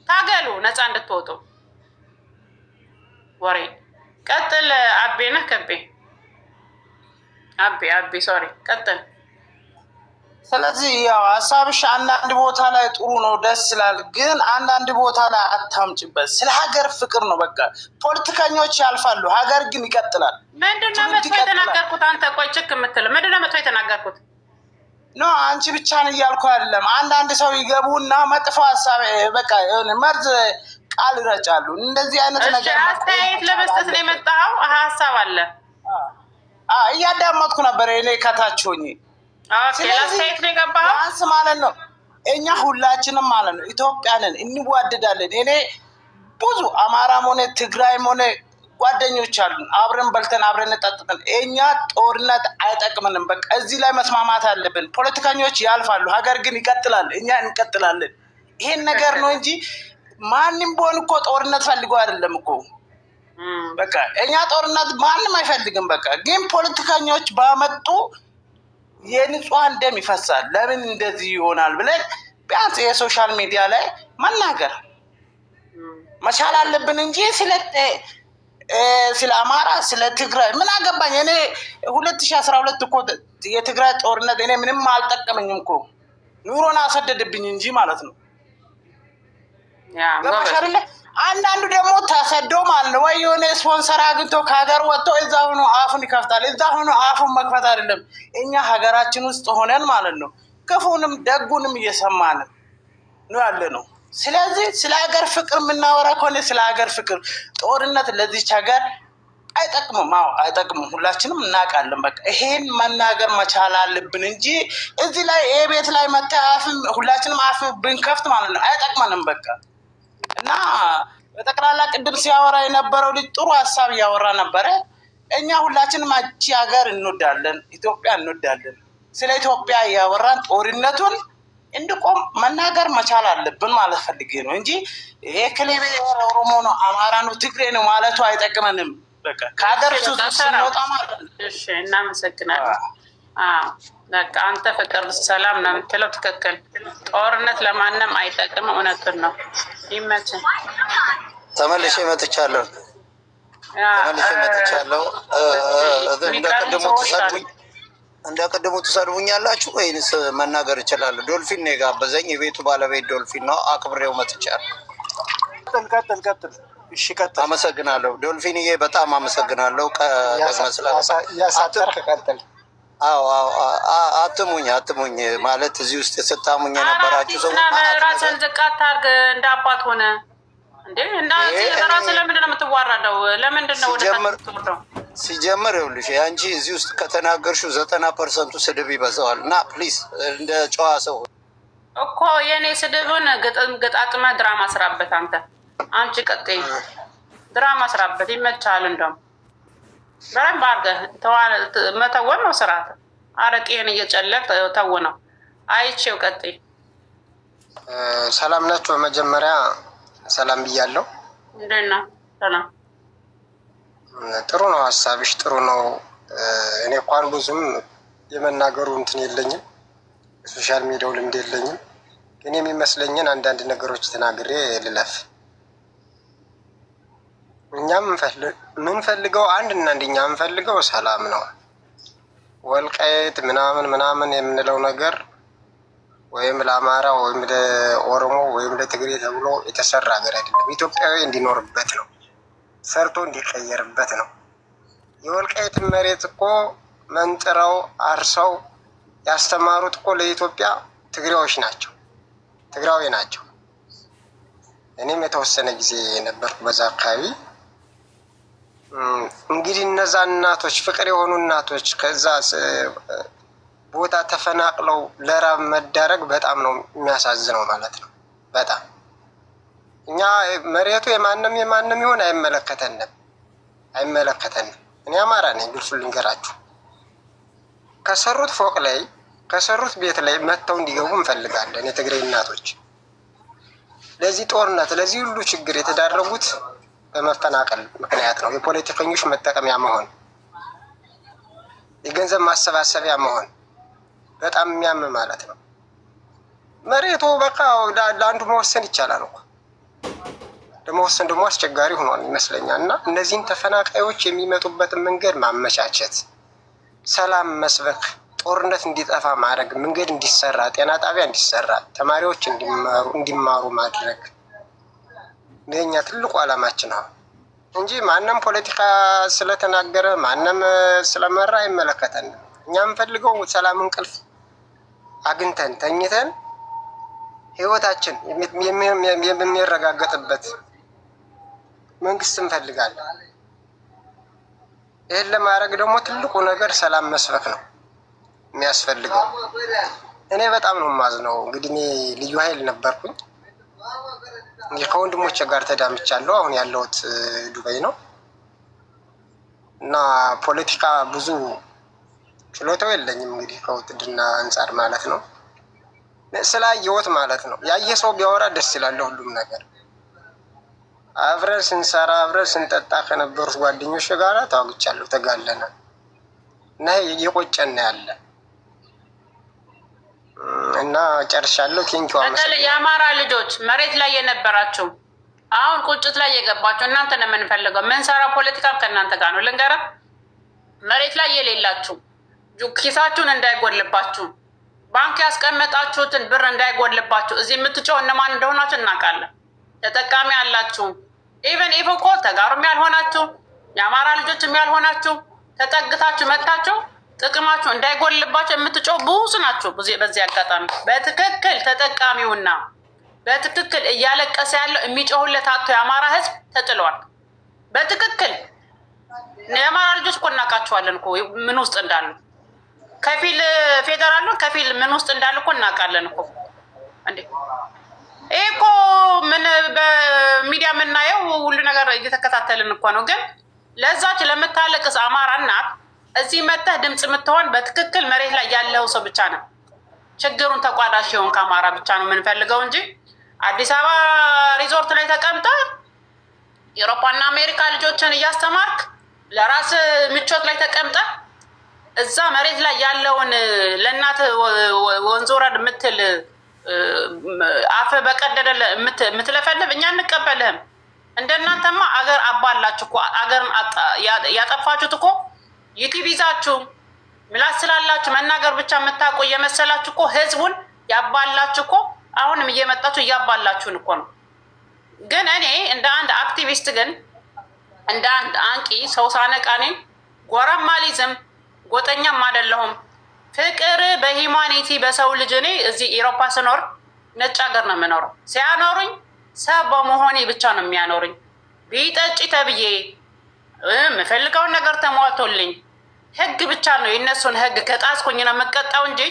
ታገሉ ነፃ እንድትወጡ። ወሬ ቀጥል። አቤ ነህ ከቤ? አቤ ሶሪ፣ ቀጥል። ስለዚህ ያው ሀሳብሽ አንዳንድ ቦታ ላይ ጥሩ ነው፣ ደስ ይላል። ግን አንዳንድ ቦታ ላይ አታምጭበት። ስለ ሀገር ፍቅር ነው በቃ። ፖለቲከኞች ያልፋሉ፣ ሀገር ግን ይቀጥላል። ምንድነው መጥፎ የተናገርኩት? አንተ ቆይ ችክ የምትለው ምንድነው መጥፎ የተናገርኩት? ኖ አንቺ ብቻን እያልኩ አይደለም። አንዳንድ ሰው ይገቡና መጥፎ ሀሳብ በቃ የሆነ መርዝ ቃል ይረጫሉ። እንደዚህ አይነት ነገር አስተያየት ለመስጠት ነው የመጣኸው? ሀሳብ አለ። እያዳመጥኩ ነበር እኔ ከታች ሆኜ። አስተያየት ነው የገባኸው? ቢያንስ ማለት ነው እኛ ሁላችንም ማለት ነው ኢትዮጵያንን እንዋደዳለን። እኔ ብዙ አማራም ሆነ ትግራይም ሆነ ጓደኞች አሉን። አብረን በልተን አብረን ጠጥተን። እኛ ጦርነት አይጠቅምንም። በቃ እዚህ ላይ መስማማት አለብን። ፖለቲከኞች ያልፋሉ፣ ሀገር ግን ይቀጥላል። እኛ እንቀጥላለን። ይሄን ነገር ነው እንጂ ማንም ቢሆን እኮ ጦርነት ፈልገው አይደለም እኮ። በቃ እኛ ጦርነት ማንም አይፈልግም። በቃ ግን ፖለቲከኞች ባመጡ የንጹሃን ደም ይፈሳል። ለምን እንደዚህ ይሆናል ብለን ቢያንስ የሶሻል ሚዲያ ላይ መናገር መቻል አለብን እንጂ ስለ ስለ አማራ ስለ ትግራይ ምን አገባኝ እኔ 2012 እኮ የትግራይ ጦርነት እኔ ምንም አልጠቀመኝም እኮ ኑሮን አሰደድብኝ እንጂ ማለት ነው። ገባሻለ? አንዳንዱ ደግሞ ተሰዶ ማለት ነው ወይ የሆነ ስፖንሰር አግኝቶ ከሀገር ወጥቶ እዛ ሆኖ አፉን ይከፍታል። እዛ ሆኖ አፉን መክፈት አይደለም እኛ ሀገራችን ውስጥ ሆነን ማለት ነው ክፉንም ደጉንም እየሰማን ነው ያለ ነው። ስለዚህ ስለ ሀገር ፍቅር የምናወራ ከሆነ ስለ ሀገር ፍቅር ጦርነት ለዚች ሀገር አይጠቅምም። አዎ አይጠቅምም፣ ሁላችንም እናውቃለን። በቃ ይሄን መናገር መቻል አለብን እንጂ እዚህ ላይ ይሄ ቤት ላይ መታ አፍም ሁላችንም አፍ ብንከፍት ማለት ነው አይጠቅመንም። በቃ እና በጠቅላላ ቅድም ሲያወራ የነበረው ልጅ ጥሩ ሀሳብ እያወራ ነበረ። እኛ ሁላችንም አቺ ሀገር እንወዳለን፣ ኢትዮጵያ እንወዳለን። ስለ ኢትዮጵያ እያወራን ጦርነቱን እንድቆም መናገር መቻል አለብን ማለት ፈልጌ ነው እንጂ ይሄ ክሌቤ ኦሮሞ ነው አማራ ነው ትግሬ ነው ማለቱ አይጠቅመንም። በቃ ከሀገር ስንወጣ ማለት ነው። እሺ እናመሰግናለን። በቃ አንተ ፍቅር ሰላም ነው የምትለው ትክክል። ጦርነት ለማንም አይጠቅም። እውነቱን ነው። ይመችህ። ተመልሼ መጥቻለሁ። እንደ ቅድሙ ትሰድቡኛላችሁ ወይንስ መናገር እችላለሁ? ዶልፊን ነው የጋበዘኝ፣ የቤቱ ባለቤት ዶልፊን ነው። አክብሬው መጥቻለሁ። ቀጥል። እሺ ቀጥል። አመሰግናለሁ ዶልፊንዬ፣ በጣም አመሰግናለሁ። ያሳጠርክ ቀጥል። አዎ አትሙኝ ማለት እዚህ ውስጥ ስታሙኝ የነበራችሁ ሰው ራስን ዝቅ አታርግ። እንደ አባት ሆነ እንዴ እና ራስን ለምንድን ነው የምትዋራደው? ለምንድን ነው ወደ ታጥተው? ሲጀምር ይኸውልሽ አንቺ እዚህ ውስጥ ከተናገርሽው 90% ስድብ ይበዛዋል እና ፕሊዝ እንደ ጨዋ ሰው እኮ የኔ ስድብን ገጣጥመ ድራማ ስራበት። አንቺ ቀጥይ ድራማ ስራበት ይመቻል። እንደውም በረም አድርገህ መተወን ነው ስርዓት። አረቄን እየጨለቅ ተውነው አይቼው ቀጥይ። ሰላም ናችሁ? በመጀመሪያ ሰላም ብያለሁ። እንዴት ነህ? ሰላም። ጥሩ ነው ሀሳብሽ፣ ጥሩ ነው። እኔ እንኳን ብዙም የመናገሩ እንትን የለኝም፣ ሶሻል ሚዲያው ልምድ የለኝም። ግን የሚመስለኝን አንዳንድ ነገሮች ተናግሬ ልለፍ። እኛም ምንፈልገው አንድና አንደኛ ምንፈልገው ሰላም ነው። ወልቃይት ምናምን የምንለው ነገር ወይም ለአማራ ወይም ለኦሮሞ ወይም ለትግሬ ተብሎ የተሰራ ሀገር አይደለም። ኢትዮጵያዊ እንዲኖርበት ነው፣ ሰርቶ እንዲቀየርበት ነው። የወልቃይትን መሬት እኮ መንጥረው አርሰው ያስተማሩት እኮ ለኢትዮጵያ ትግሬዎች ናቸው፣ ትግራዊ ናቸው። እኔም የተወሰነ ጊዜ ነበርኩ በዛ አካባቢ። እንግዲህ እነዛ እናቶች ፍቅር የሆኑ እናቶች ከዛ ቦታ ተፈናቅለው ለራብ መዳረግ በጣም ነው የሚያሳዝነው ማለት ነው። በጣም እኛ መሬቱ የማንም ይሆን አይመለከተንም። እኔ አማራ ነኝ፣ ግልጹን ልንገራችሁ። ከሰሩት ፎቅ ላይ ከሰሩት ቤት ላይ መጥተው እንዲገቡ እንፈልጋለን። የትግራይ እናቶች ለዚህ ጦርነት ለዚህ ሁሉ ችግር የተዳረጉት በመፈናቀል ምክንያት ነው። የፖለቲከኞች መጠቀሚያ መሆን፣ የገንዘብ ማሰባሰቢያ መሆን በጣም የሚያም ማለት ነው። መሬቱ በቃ ለአንዱ መወሰን ይቻላል እኮ ለመወሰን ደግሞ አስቸጋሪ ሆኗል ይመስለኛል። እና እነዚህን ተፈናቃዮች የሚመጡበትን መንገድ ማመቻቸት፣ ሰላም መስበክ፣ ጦርነት እንዲጠፋ ማድረግ፣ መንገድ እንዲሰራ፣ ጤና ጣቢያ እንዲሰራ፣ ተማሪዎች እንዲማሩ ማድረግ የኛ ትልቁ ዓላማችን ነው እንጂ ማንም ፖለቲካ ስለተናገረ ማንም ስለመራ አይመለከተንም። እኛ የምንፈልገው ሰላም እንቅልፍ አግኝተን ተኝተን ህይወታችን የሚረጋገጥበት መንግስት እንፈልጋለን። ይህን ለማድረግ ደግሞ ትልቁ ነገር ሰላም መስበክ ነው የሚያስፈልገው። እኔ በጣም ነው የማዝነው። እንግዲህ እኔ ልዩ ኃይል ነበርኩኝ፣ ከወንድሞቼ ጋር ተዳምቻለሁ። አሁን ያለሁት ዱባይ ነው እና ፖለቲካ ብዙ ችሎታው የለኝም። እንግዲህ ከውትድርና አንጻር ማለት ነው ስላየሁት ማለት ነው። ያየ ሰው ቢያወራ ደስ ይላል። ሁሉም ነገር አብረን ስንሰራ አብረን ስንጠጣ ከነበሩት ጓደኞች ጋር ተዋግቻለሁ፣ ተጋለነ እና እየቆጨን ያለ እና ጨርሻለሁ። ቴንኪው። በተለይ የአማራ ልጆች መሬት ላይ የነበራችሁ አሁን ቁጭት ላይ የገባችሁ እናንተ ነው የምንፈልገው። ምንሰራ ፖለቲካም ከእናንተ ጋር ነው። ልንገራ መሬት ላይ የሌላችሁ ኪሳችሁን እንዳይጎልባችሁ፣ ባንክ ያስቀመጣችሁትን ብር እንዳይጎልባችሁ፣ እዚህ የምትጮው እነማን እንደሆናችሁ እናውቃለን። ተጠቃሚ አላችሁ። ኢቨን ኢፎኮ ተጋሩም ያልሆናችሁ የአማራ ልጆችም ያልሆናችሁ ተጠግታችሁ መታችሁ ጥቅማችሁ እንዳይጎልባችሁ የምትጮው ብዙ ናችሁ። በዚህ አጋጣሚ በትክክል ተጠቃሚውና በትክክል እያለቀሰ ያለው የሚጮሁለት አቶ የአማራ ህዝብ ተጥሏል። በትክክል የአማራ ልጆች እኮ እናውቃቸዋለን እኮ ምን ውስጥ እንዳሉ፣ ከፊል ፌደራሉ ከፊል ምን ውስጥ እንዳሉ እኮ እናውቃለን እኮ። እንዴ ይሄ እኮ ምን በሚዲያ የምናየው ሁሉ ነገር እየተከታተልን እኮ ነው። ግን ለዛች ለምታለቅስ አማራ እናት እዚህ መተህ ድምፅ የምትሆን በትክክል መሬት ላይ ያለው ሰው ብቻ ነው። ችግሩን ተቋዳሽ የሆን ከአማራ ብቻ ነው የምንፈልገው እንጂ አዲስ አበባ ሪዞርት ላይ ተቀምጠ የአውሮፓና አሜሪካ ልጆችን እያስተማርክ ለራስ ምቾት ላይ ተቀምጠ እዛ መሬት ላይ ያለውን ለእናት ወንዝ ወረድ የምትል አፈ በቀደደ የምትለፈልፍ እኛ እንቀበልህም። እንደናንተማ አገር አባላችሁ እኮ አገርን ያጠፋችሁት እኮ ዩቲዩብ ይዛችሁ ምላስ ስላላችሁ መናገር ብቻ የምታውቁ እየመሰላችሁ እኮ ህዝቡን ያባላችሁ እኮ አሁንም እየመጣችሁ እያባላችሁን እኮ ነው። ግን እኔ እንደ አንድ አክቲቪስት ግን እንደ አንድ አንቂ ሰው ሳነቃኔ ጎረማሊዝም ጎጠኛም አይደለሁም። ፍቅር በሂማኒቲ በሰው ልጅ እኔ እዚህ ኢሮፓ ስኖር ነጭ ሀገር ነው የምኖረው። ሲያኖሩኝ ሰብ በመሆኔ ብቻ ነው የሚያኖሩኝ። ቢጠጪ ተብዬ የምፈልገውን ነገር ተሟልቶልኝ ህግ ብቻ ነው የእነሱን ህግ ከጣስኩኝ ነው የምቀጣው እንጂ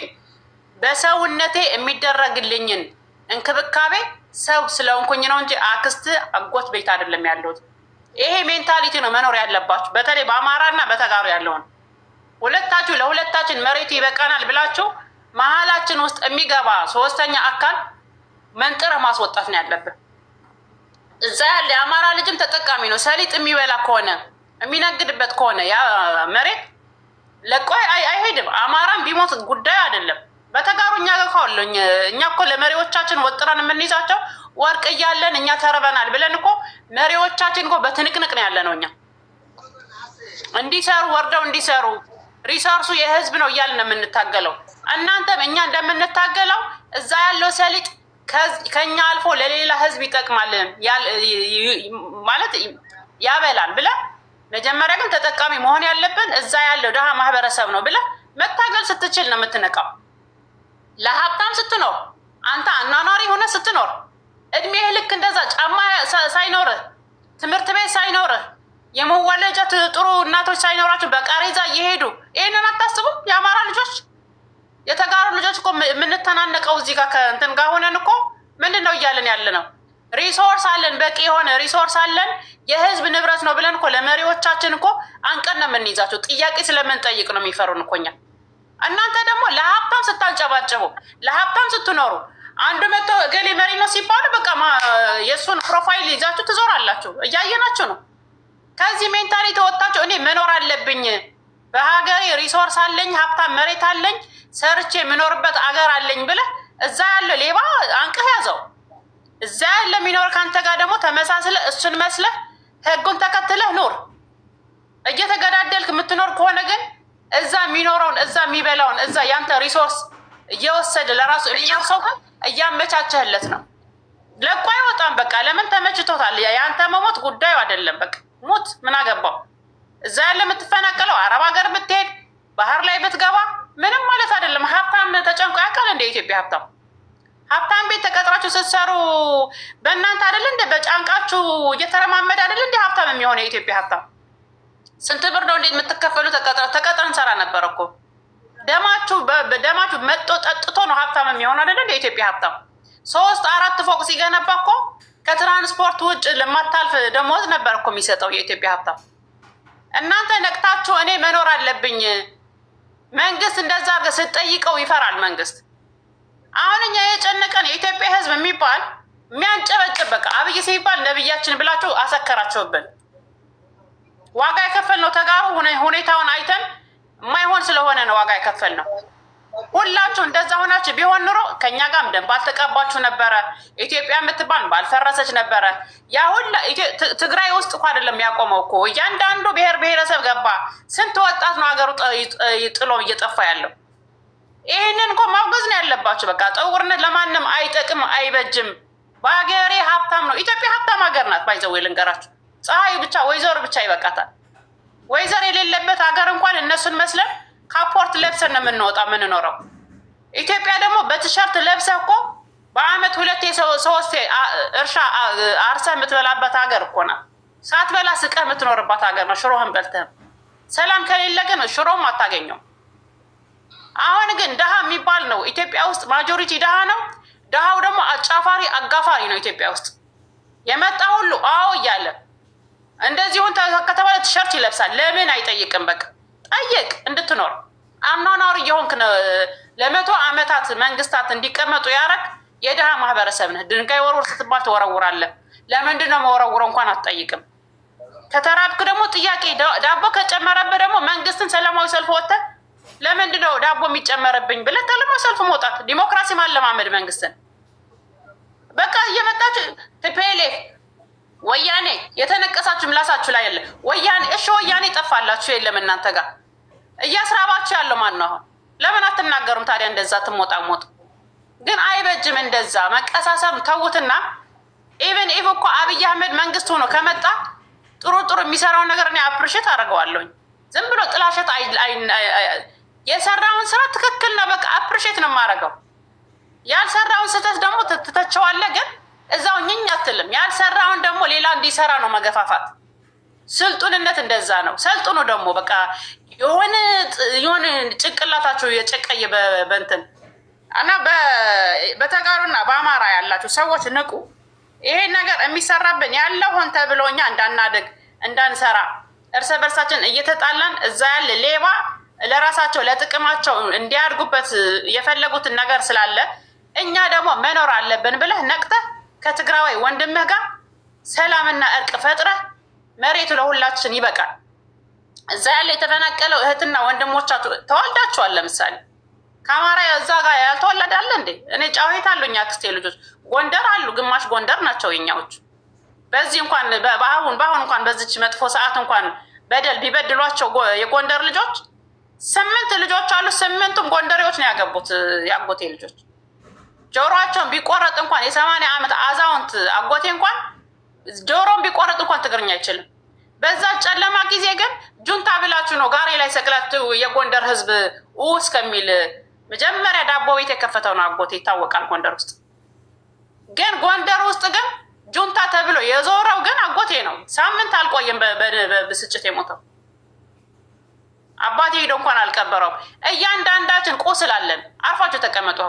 በሰውነቴ የሚደረግልኝን እንክብካቤ ሰው ስለሆንኩኝ ነው እንጂ አክስት አጎት ቤት አይደለም ያለሁት። ይሄ ሜንታሊቲ ነው መኖር ያለባችሁ። በተለይ በአማራና በተጋሩ ያለውን ሁለታችሁ ለሁለታችን መሬቱ ይበቃናል ብላችሁ መሀላችን ውስጥ የሚገባ ሶስተኛ አካል መንጥረ ማስወጣት ነው ያለብን። እዛ ያለ የአማራ ልጅም ተጠቃሚ ነው። ሰሊጥ የሚበላ ከሆነ የሚነግድበት ከሆነ ያ መሬት ለቆይ አይሄድም። አማራም ቢሞት ጉዳይ አይደለም። በተጋሩ እኛ ጋር ካለኝ እኛ እኮ ለመሪዎቻችን ወጥረን የምንይዛቸው ወርቅ እያለን እኛ ተርበናል ብለን እኮ መሪዎቻችን እኮ በትንቅንቅ ነው ያለ ነው። እኛ እንዲሰሩ ወርደው እንዲሰሩ ሪሶርሱ የህዝብ ነው እያልን ነው የምንታገለው። እናንተም እኛ እንደምንታገለው እዛ ያለው ሰሊጥ ከኛ አልፎ ለሌላ ህዝብ ይጠቅማል ማለት ያበላል ብለ መጀመሪያ ግን ተጠቃሚ መሆን ያለብን እዛ ያለው ድሃ ማህበረሰብ ነው ብለ መታገል ስትችል ነው የምትነቃው። ለሀብታም ስትኖር አንተ አናኗሪ ሆነ ስትኖር እድሜህ ልክ እንደዛ ጫማ ሳይኖርህ ትምህርት ቤት ሳይኖርህ የመወለጃ ጥሩ እናቶች ሳይኖራቸው በቃሬዛ እየሄዱ ይህንን አታስቡም? የአማራ ልጆች የተጋሩ ልጆች እኮ የምንተናነቀው እዚህ ጋር ከእንትን ጋር ሆነን እኮ ምንድን ነው እያለን ያለ ነው? ሪሶርስ አለን፣ በቂ የሆነ ሪሶርስ አለን፣ የህዝብ ንብረት ነው ብለን እኮ ለመሪዎቻችን እኮ አንቀን ነው የምንይዛቸው። ጥያቄ ስለምንጠይቅ ነው የሚፈሩን እኮ እኛ። እናንተ ደግሞ ለሀብታም ስታንጨባጭቡ፣ ለሀብታም ስትኖሩ አንዱ መጥቶ እገሌ መሪ ነው ሲባሉ በቃ የእሱን ፕሮፋይል ይዛችሁ ትዞራላችሁ። እያየናችሁ ነው። ከዚህ ሜንታሊቲ ወጣችሁ እኔ መኖር አለብኝ፣ በሀገሬ ሪሶርስ አለኝ፣ ሀብታም መሬት አለኝ፣ ሰርቼ የምኖርበት አገር አለኝ ብለህ እዛ ያለው ሌባ አንቅህ ያዘው። እዛ ያለ የሚኖር ከአንተ ጋር ደግሞ ተመሳስለህ እሱን መስለህ ህጉን ተከትለህ ኑር። እየተገዳደልክ የምትኖር ከሆነ ግን እዛ የሚኖረውን እዛ የሚበላውን እዛ ያንተ ሪሶርስ እየወሰደ ለራሱ የሚኖር ሰው ግን እያመቻቸህለት ነው። ለቆ አይወጣም። በቃ ለምን ተመችቶታል። የአንተ መሞት ጉዳዩ አይደለም። በቃ ሞት ምን አገባው። እዛ ያለ የምትፈናቀለው አረብ ሀገር ብትሄድ ባህር ላይ ብትገባ ምንም ማለት አይደለም። ሀብታም ተጨንቆ ያውቃል እንደ ኢትዮጵያ ሀብታም ሀብታም ቤት ተቀጥራችሁ ስትሰሩ በእናንተ አይደለ እንደ በጫንቃችሁ እየተረማመድ አይደለ እንደ ሀብታም የሚሆነ የኢትዮጵያ ሀብታም ስንት ብር ነው እንዴት የምትከፈሉ? ተቀጥረን ሰራ ነበር እኮ ደማችሁ መጦ ጠጥቶ ነው ሀብታም የሚሆን አይደለ እንደ ኢትዮጵያ ሀብታም 3-4 ፎቅ ሲገነባ እኮ ከትራንስፖርት ውጭ ለማታልፍ ደሞዝ ነበር እኮ የሚሰጠው የኢትዮጵያ ሀብታም። እናንተ ነቅታችሁ እኔ መኖር አለብኝ መንግስት እንደዛ አድርገህ ስትጠይቀው ይፈራል መንግስት። አሁን እኛ የጨነቀን የኢትዮጵያ ህዝብ የሚባል የሚያንጨበጭብ በቃ አብይ ሲባል ነብያችን ብላችሁ አሰከራቸውብን። ዋጋ የከፈል ነው ተጋሩ ሁኔታውን አይተን የማይሆን ስለሆነ ነው ዋጋ የከፈል ነው። ሁላችሁ እንደዛ ሆናችሁ ቢሆን ኑሮ ከኛ ጋርም ደም ባልተቀባችሁ ነበረ። ኢትዮጵያ የምትባል ባልፈረሰች ነበረ። ያ ሁላ ትግራይ ውስጥ እኮ አይደለም ያቆመው እኮ እያንዳንዱ ብሔር ብሔረሰብ ገባ። ስንት ወጣት ነው ሀገሩ ጥሎ እየጠፋ ያለው? ይህንን እኮ ማውገዝ ነው ያለባችሁ። በቃ ጥቁርነት ለማንም አይጠቅም አይበጅም። በሀገሬ ሀብታም ነው። ኢትዮጵያ ሀብታም ሀገር ናት። ባይዘው ልንገራችሁ፣ ፀሐዩ ብቻ ወይዘሮ ብቻ ይበቃታል። ወይዘር የሌለበት ሀገር እንኳን እነሱን መስለን ካፖርት ለብሰን ነው የምንወጣ የምንኖረው። ኢትዮጵያ ደግሞ በቲሸርት ለብሰህ እኮ በአመት 2-3 እርሻ አርሰህ የምትበላበት ሀገር እኮ ናት። ሳትበላ ስቀህ የምትኖርባት ሀገር ነው። ሽሮህን በልተህም ሰላም ከሌለ ግን ሽሮም አታገኘው። አሁን ግን ድሃ የሚባል ነው ኢትዮጵያ ውስጥ ማጆሪቲ ድሃ ነው። ድሃው ደግሞ አጫፋሪ አጋፋሪ ነው ኢትዮጵያ ውስጥ የመጣ ሁሉ አዎ እያለ እንደዚሁን ከተባለ ቲሸርት ይለብሳል። ለምን አይጠይቅም? በቃ ጠይቅ እንድትኖር አኗኗር እየሆንክ ለ100 ዓመታት መንግስታት እንዲቀመጡ ያረግ የድሃ ማህበረሰብ ነህ። ድንጋይ ወርውር ስትባል ትወረውራለህ። ለምንድን ነው መወረውረው እንኳን አትጠይቅም። ከተራብክ ደግሞ ጥያቄ ዳቦ ከጨመረብህ ደግሞ መንግስትን ሰላማዊ ሰልፍ ወጥተህ ለምንድን ነው ዳቦ የሚጨመርብኝ ብለህ ሰላማዊ ሰልፍ መውጣት፣ ዲሞክራሲ ማለማመድ መንግስትን። በቃ እየመጣችሁ ቲፒኤልኤፍ ወያኔ የተነቀሳችሁ ምላሳችሁ ላይ ያለ ወያኔ እሺ፣ ወያኔ ጠፋላችሁ የለም እናንተ ጋር እያስራባችሁ ያለው ማን ነው? አሁን ለምን አትናገሩም ታዲያ? እንደዛ ትሞጣሞጡ ግን አይበጅም። እንደዛ መቀሳሰብ ተውትና ኢቨን እኮ አብይ አህመድ መንግስት ሆኖ ከመጣ ጥሩ የሚሰራውን ነገር እኔ አፕሪሼት አደርገዋለሁኝ። ዝም ብሎ ጥላሸት የሰራውን ስራ ትክክል ነው፣ በቃ አፕሪሼት ነው የማደርገው። ያልሰራውን ስህተት ደግሞ ትተቸዋለህ፣ ግን እዛው ኝኝ አትልም። ያልሰራውን ደግሞ ሌላ እንዲሰራ ነው መገፋፋት። ስልጡንነት እንደዛ ነው። ሰልጥኑ ደግሞ በቃ የሆነ ጭንቅላታችሁ የጨቀየ በእንትን እና በተጋሩና በአማራ ያላችሁ ሰዎች ንቁ። ይሄን ነገር የሚሰራብን ያለው ሆን ተብሎ እኛ እንዳናድግ እንዳንሰራ እርስ በርሳችን እየተጣላን እዛ ያለ ሌባ ለራሳቸው ለጥቅማቸው እንዲያድጉበት የፈለጉትን ነገር ስላለ እኛ ደግሞ መኖር አለብን ብለህ ነቅተህ ከትግራዋይ ወንድምህ ጋር ሰላምና እርቅ ፈጥረህ መሬቱ ለሁላችን ይበቃል። እዛ ያለ የተፈናቀለው እህትና ወንድሞቻችሁ ተዋልዳችኋል። ለምሳሌ ከአማራ እዛ ጋር ያልተወለደ አለ እንዴ? እኔ ጫዊት አሉኝ አክስቴ ልጆች ጎንደር አሉ፣ ግማሽ ጎንደር ናቸው የኛዎቹ። በዚህ እንኳን በአሁን እንኳን በዚች መጥፎ ሰዓት እንኳን በደል ቢበድሏቸው የጎንደር ልጆች 8 ልጆች አሉ። 8ቱም ጎንደሬዎች ነው ያገቡት የአጎቴ ልጆች። ጆሮአቸውን ቢቆረጥ እንኳን የ80 ዓመት አዛውንት አጎቴ እንኳን ጆሮን ቢቆረጥ እንኳን ትግርኛ አይችልም። በዛ ጨለማ ጊዜ ግን ጁንታ ብላችሁ ነው ጋሬ ላይ ሰቅላችሁ የጎንደር ህዝብ እስከሚል መጀመሪያ ዳቦ ቤት የከፈተው ነው አጎቴ ይታወቃል። ጎንደር ውስጥ ግን ጁንታ ተብሎ የዞረው ግን አጎቴ ነው። ሳምንት አልቆየም በብስጭት የሞተው። አባቴ ሄዶ እንኳን አልቀበረውም። እያንዳንዳችን ቁስል አለን። አርፋችሁ ተቀመጡ።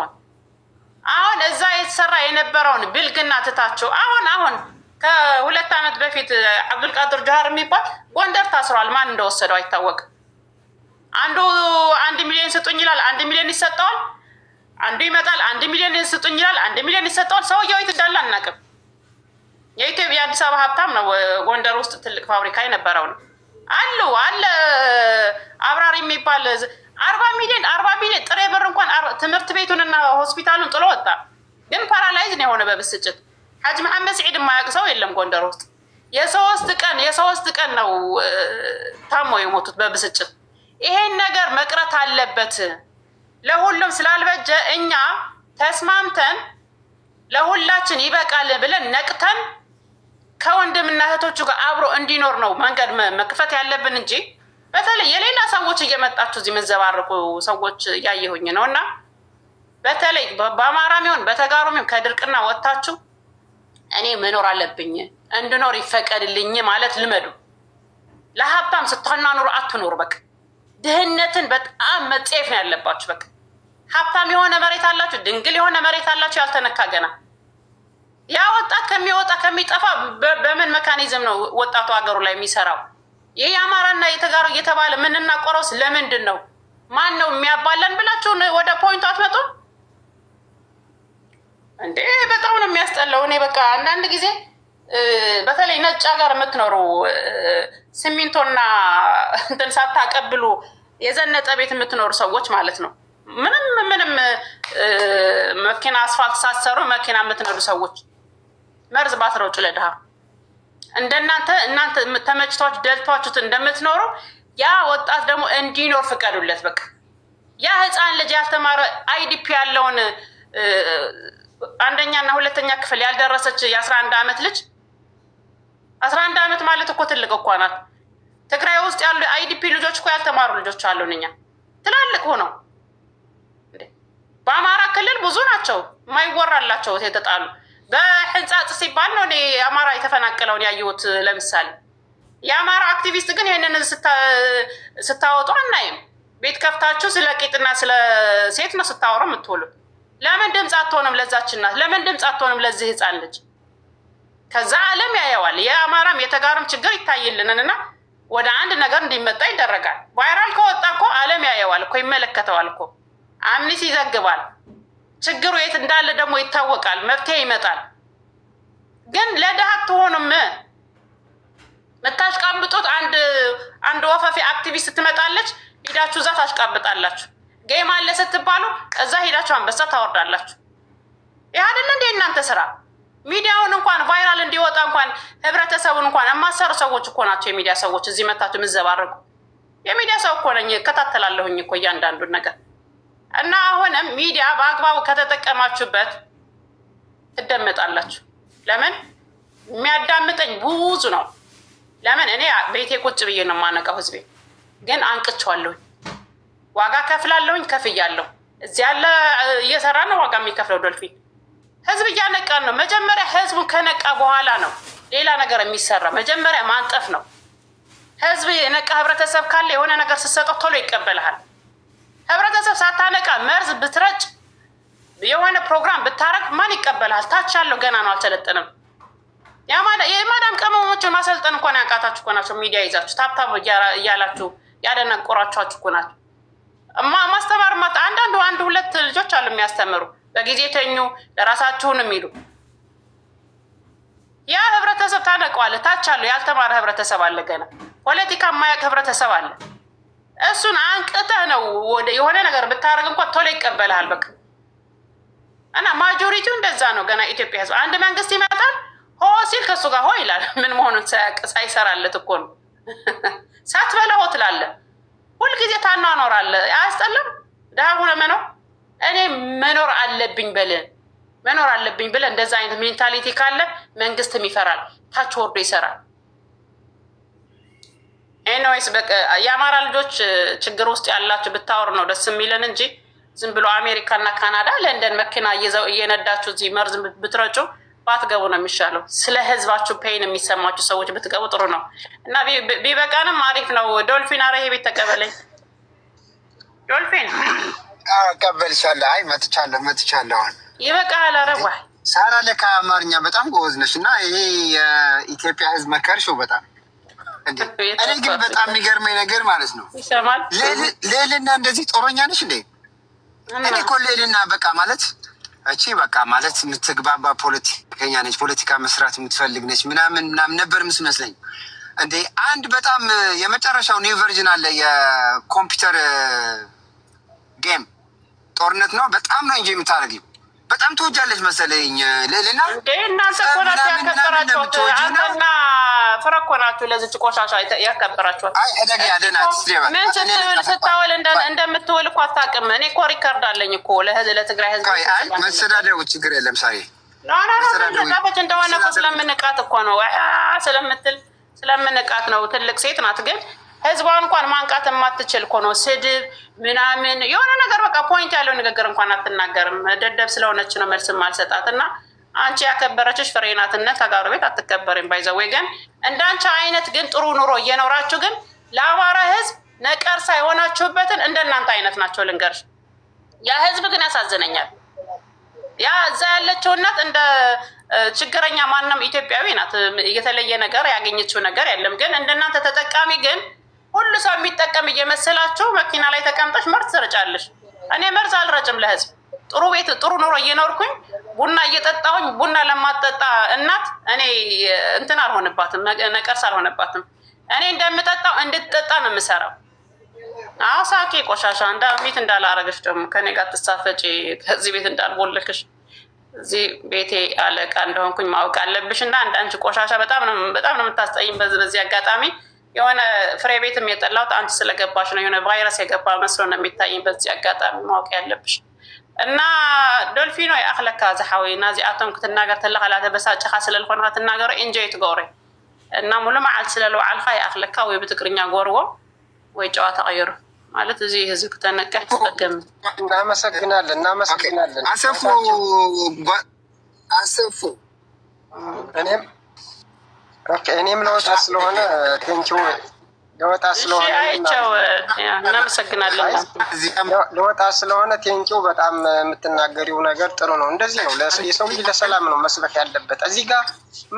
አሁን እዛ የተሰራ የነበረውን ብልግና ትታችሁ አሁን ከ2 ዓመት በፊት አብዱልቃድር ጃሃር የሚባል ጎንደር ታስሯል። ማን እንደወሰደው አይታወቅም። አንዱ 1 ሚሊዮን ስጡኝ ይላል፣ 1 ሚሊዮን ይሰጠዋል። አንዱ ይመጣል 1 ሚሊዮን ስጡኝ ይላል፣ 1 ሚሊዮን ይሰጠዋል። ሰውየው የት እንዳለ አናውቅም። የኢትዮጵያ አዲስ አበባ ሀብታም ነው። ጎንደር ውስጥ ትልቅ ፋብሪካ የነበረው ነው አለ አብራሪ የሚባል 40 ሚሊዮን ጥሬ ብር እንኳን ትምህርት ቤቱንና ሆስፒታሉን ጥሎ ወጣ። ግን ፓራላይዝ ነው የሆነ በብስጭት። ሐጅ መሐመድ ሰዒድ የማያውቅ ሰው የለም ጎንደር ውስጥ። የሶስት ቀን ነው ታሞ የሞቱት በብስጭት። ይሄን ነገር መቅረት አለበት። ለሁሉም ስላልበጀ እኛ ተስማምተን ለሁላችን ይበቃል ብለን ነቅተን ከወንድምና እህቶቹ ጋር አብሮ እንዲኖር ነው መንገድ መክፈት ያለብን እንጂ በተለይ የሌላ ሰዎች እየመጣችሁ እዚህ የምንዘባርቁ ሰዎች እያየሁኝ ነው። እና በተለይ በአማራም ይሁን በተጋሩም ይሁን ከድርቅና ወጥታችሁ እኔ መኖር አለብኝ እንድኖር ይፈቀድልኝ ማለት ልመዱ። ለሀብታም ስታናኑሩ አትኖሩ። በቃ ድህነትን በጣም መጽሔፍ ነው ያለባችሁ። በቃ ሀብታም የሆነ መሬት አላችሁ፣ ድንግል የሆነ መሬት አላችሁ ያልተነካ ገና። ያ ወጣት ከሚወጣ ከሚጠፋ በምን መካኒዝም ነው ወጣቱ ሀገሩ ላይ የሚሰራው? ይህ የአማራና የተጋሩ እየተባለ ምንናቆረውስ ለምንድን ነው? ማን ነው የሚያባለን ብላችሁ ወደ ፖይንቱ አትመጡም እንዴ? በጣም ነው የሚያስጠላው። እኔ በቃ አንዳንድ ጊዜ በተለይ ነጭ ሀገር የምትኖሩ ሲሚንቶና እንትን ሳታቀብሉ የዘነጠ ቤት የምትኖሩ ሰዎች ማለት ነው ምንም መኪና አስፋልት ሳሰሩ መኪና የምትነዱ ሰዎች መርዝ ባትረጩ ለድሃ እንደናንተ እናንተ ተመችቷችሁ ደልቷችሁት እንደምትኖሩ ያ ወጣት ደግሞ እንዲኖር ፍቀዱለት። በቃ ያ ህፃን ልጅ ያልተማረ አይዲፒ ያለውን አንደኛና ሁለተኛ ክፍል ያልደረሰች የ11 ዓመት ልጅ 11 ዓመት ማለት እኮ ትልቅ እኮ ናት። ትግራይ ውስጥ ያሉ አይዲፒ ልጆች እኮ ያልተማሩ ልጆች አሉን። እኛ ትላልቅ ሆነው በአማራ ክልል ብዙ ናቸው የማይወራላቸው የተጣሉ በህንጻጽ ሲባል ነው እኔ አማራ የተፈናቀለውን ያየሁት። ለምሳሌ የአማራ አክቲቪስት ግን ይህንን ስታወጡ አናይም። ቤት ከፍታችሁ ስለ ቂጥና ስለ ሴት ነው ስታወሩ የምትውሉ። ለምን ድምፅ አትሆንም ለዛች እናት? ለምን ድምፅ አትሆንም ለዚህ ህፃን ልጅ? ከዛ ዓለም ያየዋል። የአማራም የተጋሩም ችግር ይታይልንና ወደ አንድ ነገር እንዲመጣ ይደረጋል። ቫይራል ከወጣ እኮ ዓለም ያየዋል እኮ ይመለከተዋል እኮ አምኒስቲ ይዘግባል። ችግሩ የት እንዳለ ደግሞ ይታወቃል። መፍትሄ ይመጣል። ግን ለድሃ አትሆኑም። ምታሽቃብጡት አንድ ወፈፊ አክቲቪስት ትመጣለች፣ ሂዳችሁ እዛ ታሽቃብጣላችሁ። ጌም አለ ስትባሉ እዛ ሂዳችሁ አንበሳ ታወርዳላችሁ። ይህ አይደለ እንዴ እናንተ ስራ? ሚዲያውን እንኳን ቫይራል እንዲወጣ እንኳን ህብረተሰቡን እንኳን የማሰሩ ሰዎች እኮ ናቸው የሚዲያ ሰዎች። እዚህ መታችሁ የምዘባረቁ የሚዲያ ሰው እኮ ነኝ፣ እከታተላለሁኝ እኮ እያንዳንዱን ነገር። እና አሁንም ሚዲያ በአግባቡ ከተጠቀማችሁበት ትደመጣላችሁ። ለምን የሚያዳምጠኝ ብዙ ነው። ለምን እኔ ቤቴ ቁጭ ብዬ ነው የማነቃው። ህዝቤ ግን አንቅቸዋለሁኝ፣ ዋጋ ከፍላለሁኝ፣ ከፍያለሁ። እዚህ ያለ እየሰራ ነው ዋጋ የሚከፍለው ዶልፊን። ህዝብ እያነቃን ነው። መጀመሪያ ህዝቡን ከነቃ በኋላ ነው ሌላ ነገር የሚሰራ። መጀመሪያ ማንጠፍ ነው። ህዝብ የነቃ ህብረተሰብ ካለ የሆነ ነገር ስትሰጠው ቶሎ ይቀበልሃል። ህብረተሰብ ሳታነቃ መርዝ ብትረጭ የሆነ ፕሮግራም ብታረግ ማን ይቀበልሃል? ታች ያለው ገና ነው አልሰለጠንም። የማዳም ቀመሞችን ማሰልጠን እንኳን ያቃታችሁ እኮ ናቸው። ሚዲያ ይዛችሁ ታብታብ እያላችሁ ያደነቆራችኋችሁ እኮ ናቸው። ማስተማር አንድ ሁለት ልጆች አሉ የሚያስተምሩ በጊዜ ተኙ ለራሳችሁን የሚሉ ያ ህብረተሰብ ታነቀዋለ። ታች አለው ያልተማረ ህብረተሰብ አለ፣ ገና ፖለቲካ የማያውቅ ህብረተሰብ አለ። እሱን አንቅተህ ነው የሆነ ነገር ብታደርግ እንኳን ቶሎ ይቀበልሃል። በቃ እና ማጆሪቲው እንደዛ ነው። ገና ኢትዮጵያ ህዝብ አንድ መንግስት ይመጣል ሆ ሲል ከሱ ጋር ሆ ይላል። ምን መሆኑን ሳይሰራለት እኮ ነው። ሳትበላ ሆ ትላለህ። ሁልጊዜ ታኗኖራለህ። አያስጠላም? ድሃ ሆነ መኖር እኔ መኖር አለብኝ ብለን እንደዛ አይነት ሜንታሊቲ ካለ መንግስትም ይፈራል፣ ታች ወርዶ ይሰራል። ኤኒዌይስ በቃ የአማራ ልጆች ችግር ውስጥ ያላችሁ ብታወር ነው ደስ የሚለን እንጂ ዝም ብሎ አሜሪካና ካናዳ ለንደን መኪና እየነዳችሁ እዚህ መርዝ ብትረጩ ባትገቡ ነው የሚሻለው። ስለ ህዝባችሁ ፔን የሚሰማችሁ ሰዎች ብትገቡ ጥሩ ነው እና ቢበቃንም አሪፍ ነው። ዶልፊን አረ ቤት ተቀበለኝ ዶልፊን። ቀበልሻለሁ። አይ መጥቻለሁ። ይበቃል። አረዋ ሳራ ለካ አማርኛ በጣም ጎበዝ ነሽ እና ይሄ የኢትዮጵያ ህዝብ መከርሽው በጣም እንዴ። እኔ ግን በጣም የሚገርመኝ ነገር ማለት ነው ይሰማል። ሌልና እንደዚህ ጦረኛ ነሽ እንዴ? እኔ እኮ ሌልና በቃ ማለት እቺ በቃ ማለት የምትግባባ ፖለቲከኛ ነች፣ ፖለቲካ መስራት የምትፈልግ ነች ምናምን ነበር ምስመስለኝ እንዴ። አንድ በጣም የመጨረሻው ኒው ቨርዥን አለ የኮምፒውተር ጌም ጦርነት ነው። በጣም ነው እንጂ የምታደርጊው በጣም ትወጃለች መሰለኝ ሌልና እንዴ። እናንተ እኮ ናችሁ ያከበራችሁት። አንተና ፍረ እኮ ናችሁ ለዚች ቆሻሻ ያከበራችሁት። አይ እደግ ያለናት ምን ስታወል እንደምትውል እኮ አታውቅም። እኔ እኮ ሪከርድ አለኝ እኮ ለትግራይ ህዝብ። አይ መሰዳደቡ ችግር የለም ሳሪ ጣፈች እንደሆነ እኮ ስለምንቃት እኮ ነው ስለምንቃት ነው። ትልቅ ሴት ናት ግን ህዝቧ እንኳን ማንቃት የማትችል እኮ ነው። ስድብ ምናምን የሆነ ነገር በቃ ፖይንት ያለው ንግግር እንኳን አትናገርም። ደደብ ስለሆነች ነው መልስም አልሰጣት። እና አንቺ ያከበረችሽ ፍሬናትነት ተጋሩ ቤት አትከበርም። ባይዘወይ ግን እንዳንቺ አይነት ግን ጥሩ ኑሮ እየኖራችሁ ግን ለአማራ ህዝብ ነቀርሳ የሆናችሁበትን እንደናንተ አይነት ናቸው ልንገርሽ። ያ ህዝብ ግን ያሳዝነኛል። ያ እዛ ያለችው እናት እንደ ችግረኛ ማንም ኢትዮጵያዊ ናት። የተለየ ነገር ያገኘችው ነገር የለም። ግን እንደናንተ ተጠቃሚ ግን ሁሉ ሰው የሚጠቀም እየመሰላችሁ መኪና ላይ ተቀምጠሽ መርዝ ትረጫለሽ። እኔ መርዝ አልረጭም ለህዝብ። ጥሩ ቤት ጥሩ ኑሮ እየኖርኩኝ ቡና እየጠጣሁኝ ቡና ለማጠጣ እናት እኔ እንትን አልሆነባትም፣ ነቀርስ አልሆነባትም። እኔ እንደምጠጣው እንድትጠጣ ነው የምሰራው። ሳቂ ቆሻሻ ሚት እንዳላረገሽ ደግሞ ከኔ ጋር ትሳፈጪ ከዚህ ቤት እንዳልቦልክሽ እዚህ ቤቴ አለቃ እንደሆንኩኝ ማወቅ አለብሽ። እና አንቺ ቆሻሻ በጣም ነው የምታስጠይኝ። በዚህ አጋጣሚ የሆነ ፍሬ ቤትም የጠላሁት አንቺ ስለገባሽ ነው። የሆነ ቫይረስ የገባ መስሎ ነው የሚታይኝ። በዚህ አጋጣሚ ማወቅ ያለብሽ እና ዶልፊኖ የአክለካ ዝሓዊ ናዚኣቶም ክትናገር ተለኻላተ በሳጭኻ ስለልኾነ ክትናገሮ ኢንጆይ ትገብሪ እና ሙሉ መዓልቲ ስለልባዓልካ የአክለካ ወይ ብትግርኛ ጎርዎ ወይ ጨዋታ ቀይሩ ማለት እዚ ህዝብ ከተነቀሕ ትጠገም። እናመሰግናለን። እኔም ለወጣ ስለሆነ ቴንኪው ለወጣ ስለሆነ እናመሰግናለን። ለወጣ ስለሆነ ቴንኪው። በጣም የምትናገሪው ነገር ጥሩ ነው። እንደዚህ ነው የሰው ልጅ ለሰላም ነው መስበክ ያለበት። እዚህ ጋር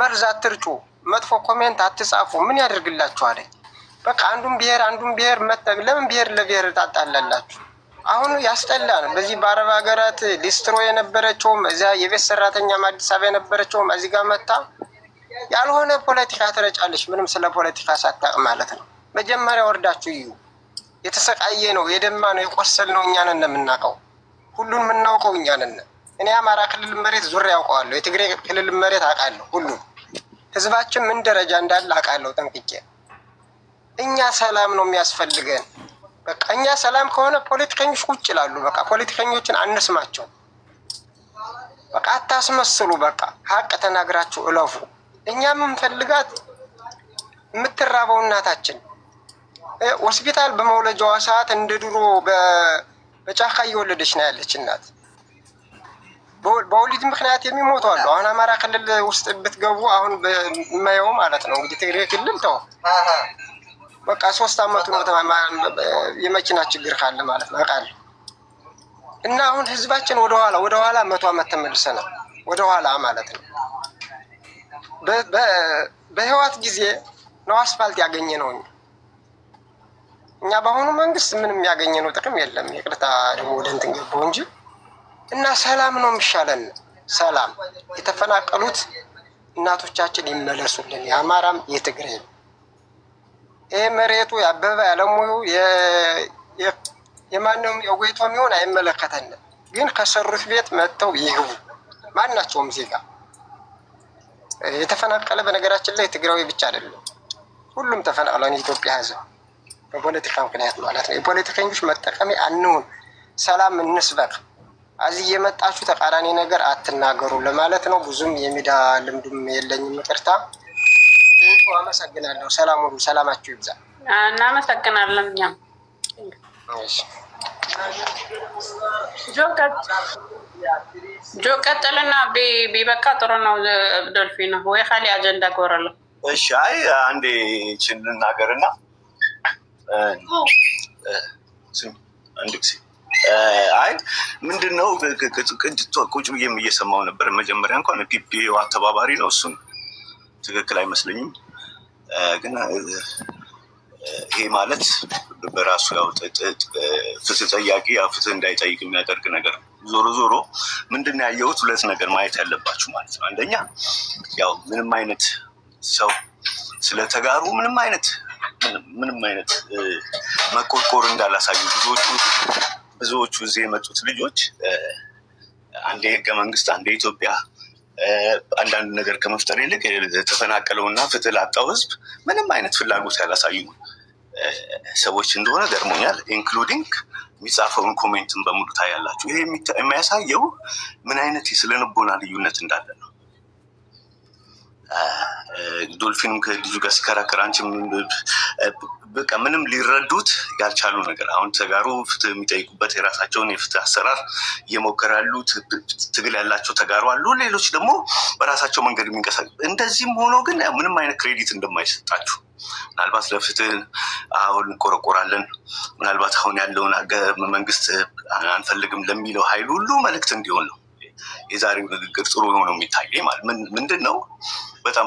መርዝ አትርጩ፣ መጥፎ ኮሜንት አትጻፉ። ምን ያደርግላችኋል? በቃ አንዱን ብሔር መጠቅ ለምን ብሔር ለብሔር ታጣላላችሁ? አሁን ያስጠላል። በዚህ በአረብ ሀገራት ሊስትሮ የነበረችውም እዚያ የቤት ሰራተኛም አዲስ አበባ የነበረችውም እዚህ ጋር መጣ ያልሆነ ፖለቲካ ትረጫለች። ምንም ስለ ፖለቲካ ሳታውቅ ማለት ነው። መጀመሪያ ወርዳችሁ እዩ። የተሰቃየ ነው፣ የደማ ነው፣ የቆሰል ነው። እኛ ነን የምናውቀው፣ ሁሉን የምናውቀው እኛ ነን። እኔ አማራ ክልል መሬት ዙሪያ ያውቀዋለሁ፣ የትግራይ ክልል መሬት አውቃለሁ። ሁሉም ህዝባችን ምን ደረጃ እንዳለ አውቃለሁ ጠንቅቄ። እኛ ሰላም ነው የሚያስፈልገን። በቃ እኛ ሰላም ከሆነ ፖለቲከኞች ቁጭ ይላሉ። በቃ ፖለቲከኞችን አንስማቸው። በቃ አታስመስሉ። በቃ ሀቅ ተናግራችሁ እለፉ። እኛ የምንፈልጋት የምትራበው እናታችን ሆስፒታል በመውለጃዋ ሰዓት እንደ ድሮ በጫካ እየወለደች ነው ያለች እናት። በወሊድ ምክንያት የሚሞቱ አሉ። አሁን አማራ ክልል ውስጥ ብትገቡ አሁን በማየው ማለት ነው እንግዲህ ትግራይ ክልል ተው በቃ 3 አመቱ ነው የመኪና ችግር ካለ ማለት ነው አውቃለሁ። እና አሁን ህዝባችን ወደኋላ 100 አመት ተመልሰናል፣ ወደኋላ ማለት ነው። በህዋት ጊዜ ነው አስፋልት ያገኘ ነው። እኛ በአሁኑ መንግስት ምንም ያገኘነው ጥቅም የለም። ይቅርታ ደግሞ ወደ እንትን ገባሁ እንጂ እና ሰላም ነው የሚሻለን። ሰላም የተፈናቀሉት እናቶቻችን ይመለሱልን፣ የአማራም የትግራይ። ይህ መሬቱ የአበበ ያለሙ የማንም የጎይቶም ይሆን አይመለከተንም። ግን ከሰሩት ቤት መጥተው ይግቡ። ማናቸውም ዜጋ የተፈናቀለ በነገራችን ላይ ትግራዊ ብቻ አይደለም፣ ሁሉም ተፈናቅለን የኢትዮጵያ ህዝብ በፖለቲካ ምክንያት ማለት ነው። የፖለቲከኞች መጠቀሚያ አንሁን፣ ሰላም እንስበክ። እዚህ የመጣችሁ ተቃራኒ ነገር አትናገሩ ለማለት ነው። ብዙም የሚዲያ ልምዱም የለኝም፣ ይቅርታ። አመሰግናለሁ። ሰላም ሁሉ ሰላማችሁ ይብዛ። እናመሰግናለን። እኛም ጆ ቀጥልና ቢበቃ ጥሩ ነው። ዶልፊኖ ወይ ካሊ አጀንዳ ጎረለ። እሺ፣ አይ አንዴ ችን ልናገርና አንድ ጊዜ አይ ምንድነው ቁጭ ብዬም እየሰማው ነበር። መጀመሪያ እንኳን ፒፒው አተባባሪ ነው፣ እሱን ትክክል አይመስለኝም። ግን ይሄ ማለት በራሱ ያው ፍትህ ጠያቂ ያው ፍትህ እንዳይጠይቅ የሚያደርግ ነገር ነው። ዞሮ ዞሮ ምንድን ነው ያየሁት? 2 ነገር ማየት ያለባችሁ ማለት ነው። አንደኛ ያው ምንም አይነት ሰው ስለተጋሩ ምንም አይነት መቆርቆር እንዳላሳዩ ብዙዎቹ እዚህ የመጡት ልጆች አንዴ ህገ መንግስት አንዴ ኢትዮጵያ አንዳንድ ነገር ከመፍጠር ይልቅ የተፈናቀለውና ፍትህ ላጣው ህዝብ ምንም አይነት ፍላጎት ያላሳዩ ሰዎች እንደሆነ ገርሞኛል። ኢንክሉዲንግ የሚጻፈውን ኮሜንትን በሙሉ ታያላችሁ። ይሄ የሚያሳየው ምን አይነት የስነልቦና ልዩነት እንዳለ ነው። ዶልፊንም ከልጁ ጋር ሲከራከር አንቺም በቃ ምንም ሊረዱት ያልቻሉ ነገር። አሁን ተጋሩ ፍትህ የሚጠይቁበት የራሳቸውን የፍትህ አሰራር እየሞከራሉ። ትግል ያላቸው ተጋሩ አሉ፣ ሌሎች ደግሞ በራሳቸው መንገድ የሚንቀሳቀሱ። እንደዚህም ሆኖ ግን ምንም አይነት ክሬዲት እንደማይሰጣችሁ ምናልባት ለፍትህ አሁን እንቆረቆራለን፣ ምናልባት አሁን ያለውን መንግስት አንፈልግም ለሚለው ኃይል ሁሉ መልእክት እንዲሆን ነው የዛሬው ንግግር ጥሩ የሆነው የሚታየኝ። ማለት ምንድን ነው በጣም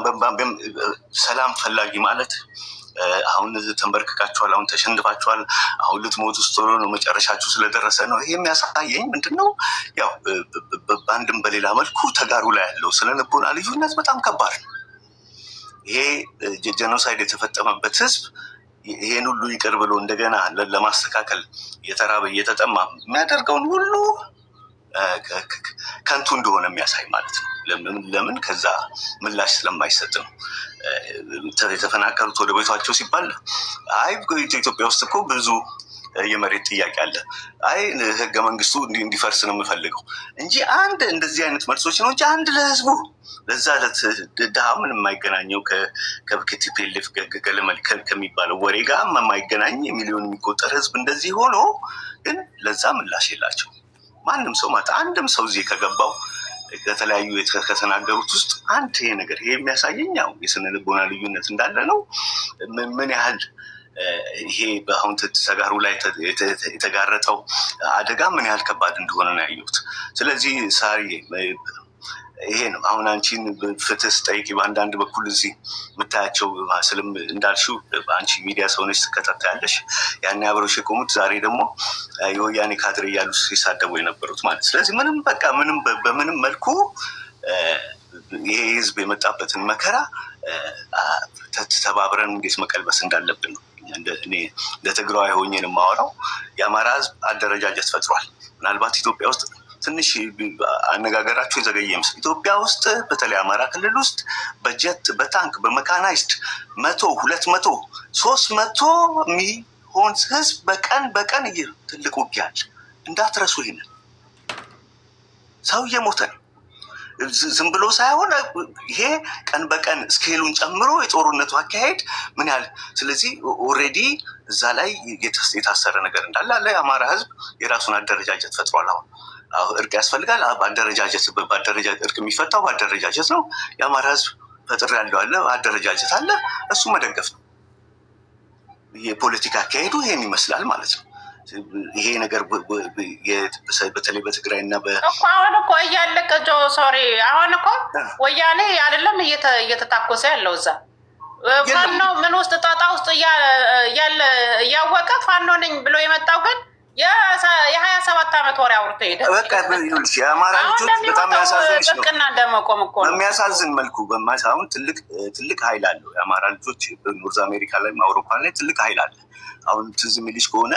ሰላም ፈላጊ ማለት አሁን ተንበርክካችኋል፣ አሁን ተሸንፋችኋል፣ አሁን ልትሞት ውስጥ ነው መጨረሻችሁ ስለደረሰ ነው። ይሄ የሚያሳየኝ ምንድን ነው? ያው በአንድም በሌላ መልኩ ተጋሩ ላይ ያለው ስነልቦና ልዩነት በጣም ከባድ ነው። ይሄ ጄኖሳይድ የተፈጸመበት ህዝብ ይሄን ሁሉ ይቅር ብሎ እንደገና ለማስተካከል እየተራበ እየተጠማ የሚያደርገውን ሁሉ ከንቱ እንደሆነ የሚያሳይ ማለት ነው። ለምን ከዛ ምላሽ ስለማይሰጥ ነው። የተፈናቀሉት ወደ ቤቷቸው ሲባል አይ ኢትዮጵያ ውስጥ እኮ ብዙ የመሬት ጥያቄ አለ፣ አይ ህገ መንግስቱ እንዲፈርስ ነው የምፈልገው እንጂ አንድ እንደዚህ አይነት መልሶች ነው እንጂ አንድ ለህዝቡ ለዛ ድሃ ምን የማይገናኘው ከቲፒኤልኤፍ ገለመል ከሚባለው ወሬ ጋር የማይገናኝ ሚሊዮን የሚቆጠር ህዝብ እንደዚህ ሆኖ ግን ለዛ ምላሽ የላቸው ማንም ሰው ማለት አንድም ሰው እዚህ ከገባው ከተለያዩ ከተናገሩት ውስጥ አንድ ይሄ ነገር ይሄ የሚያሳየኝ ያው የስነ ልቦና ልዩነት እንዳለ ነው። ምን ያህል ይሄ በአሁን ተጋሩ ላይ የተጋረጠው አደጋ ምን ያህል ከባድ እንደሆነ ነው ያየሁት። ስለዚህ ሳሪ ይሄ ነው አሁን አንቺን ፍትህ ስጠይቂ በአንዳንድ በኩል እዚህ የምታያቸው ስልም እንዳልሽው አንቺ ሚዲያ ሰውነች ትከታተያለሽ። ያን አብረውሽ የቆሙት ዛሬ ደግሞ የወያኔ ካድሬ እያሉ ሲሳደቡ የነበሩት ማለት። ስለዚህ ምንም በቃ ምንም በምንም መልኩ ይሄ ህዝብ የመጣበትን መከራ ተባብረን እንዴት መቀልበስ እንዳለብን ነው። እኔ ለትግራይ ሆኜ ነው የማወራው። የአማራ ህዝብ አደረጃጀት ፈጥሯል። ምናልባት ኢትዮጵያ ውስጥ ትንሽ አነጋገራቸው የዘገየ ይመስል ኢትዮጵያ ውስጥ በተለይ አማራ ክልል ውስጥ በጀት በታንክ በመካናይዝድ 100 200 300 የሚሆን ህዝብ በቀን ትልቅ ውጊያ አለ። እንዳትረሱ ይሄንን ሰው እየሞተ ነው። ዝም ብሎ ሳይሆን ይሄ ቀን በቀን ስኬሉን ጨምሮ የጦርነቱ አካሄድ ምን ያህል ስለዚህ ኦልሬዲ እዛ ላይ የታሰረ ነገር እንዳለ አለ። የአማራ ህዝብ የራሱን አደረጃጀት ፈጥሯል። አሁን እርቅ ያስፈልጋል። በአደረጃጀት እርቅ የሚፈታው በአደረጃጀት ነው። የአማራ ህዝብ ፈጥር ያለው አለ፣ አደረጃጀት አለ። እሱ መደገፍ ነው። የፖለቲካ አካሄዱ ይሄን ይመስላል ማለት ነው። ይሄ ነገር በተለይ በትግራይ እና አሁን እኮ እያለቀ ሶሪ አሁን እኮ ወያኔ አይደለም እየተታኮሰ ያለው እዛ ፋኖ ምን ውስጥ ጣጣ ውስጥ ያለ እያወቀ ፋኖ ነኝ ብሎ የመጣው ግን የ27 ዓመት ወሬ አውርቶ ሄደ። በቃ የአማራ ልጆች በጣም ያሳዝንሽ ነው። በቅና እንደመቆም እኮ ነው በሚያሳዝን መልኩ በማሳውን ትልቅ ኃይል አለው የአማራ ልጆች በኖርዝ አሜሪካ ላይ አውሮፓ ላይ ትልቅ ኃይል አለ። አሁን ትዝ የሚልሽ ከሆነ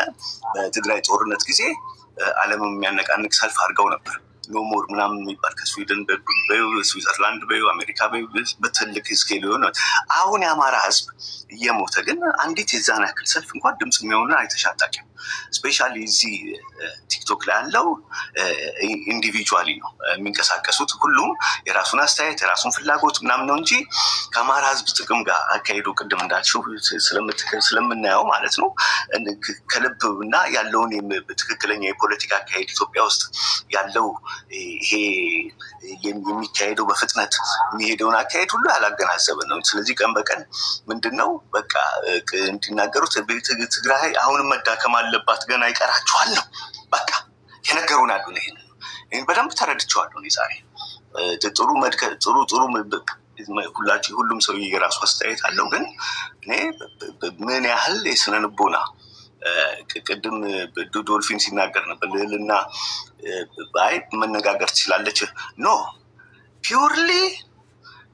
በትግራይ ጦርነት ጊዜ ዓለም የሚያነቃንቅ ሰልፍ አድርገው ነበር። ኖሞር ምናምን የሚባል ከስዊድን ስዊዘርላንድ አሜሪካ በትልቅ ስኬል የሆነ አሁን የአማራ ህዝብ እየሞተ ግን አንዲት የዛን ያክል ሰልፍ እንኳን ድምፅ የሚሆኑ አይተሻጣቂም። ስፔሻሊ እዚህ ቲክቶክ ላይ ያለው ኢንዲቪጁዋሊ ነው የሚንቀሳቀሱት። ሁሉም የራሱን አስተያየት የራሱን ፍላጎት ምናምን ነው እንጂ ከአማራ ህዝብ ጥቅም ጋር አካሄዱ ቅድም እንዳልሽው ስለምናየው ማለት ነው ከልብ እና ያለውን ትክክለኛ የፖለቲካ አካሄድ ኢትዮጵያ ውስጥ ያለው ይሄ የሚካሄደው በፍጥነት የሚሄደውን አካሄድ ሁሉ ያላገናዘበ ነው። ስለዚህ ቀን በቀን ምንድን ነው በቃ እንዲናገሩት ትግራይ አሁንም መዳከም አለባት ገና ይቀራችኋል ነው በቃ የነገሩን አሉ። ይህን በደንብ ተረድቼዋለሁ። ዛሬ ጥሩ ሁሉም ሰው የራሱ አስተያየት አለው። ግን እኔ ምን ያህል የስነ ልቦና ቅድም ዶልፊን ሲናገር ነበር ልዕልና አይ መነጋገር ትችላለች ኖ ፒውርሊ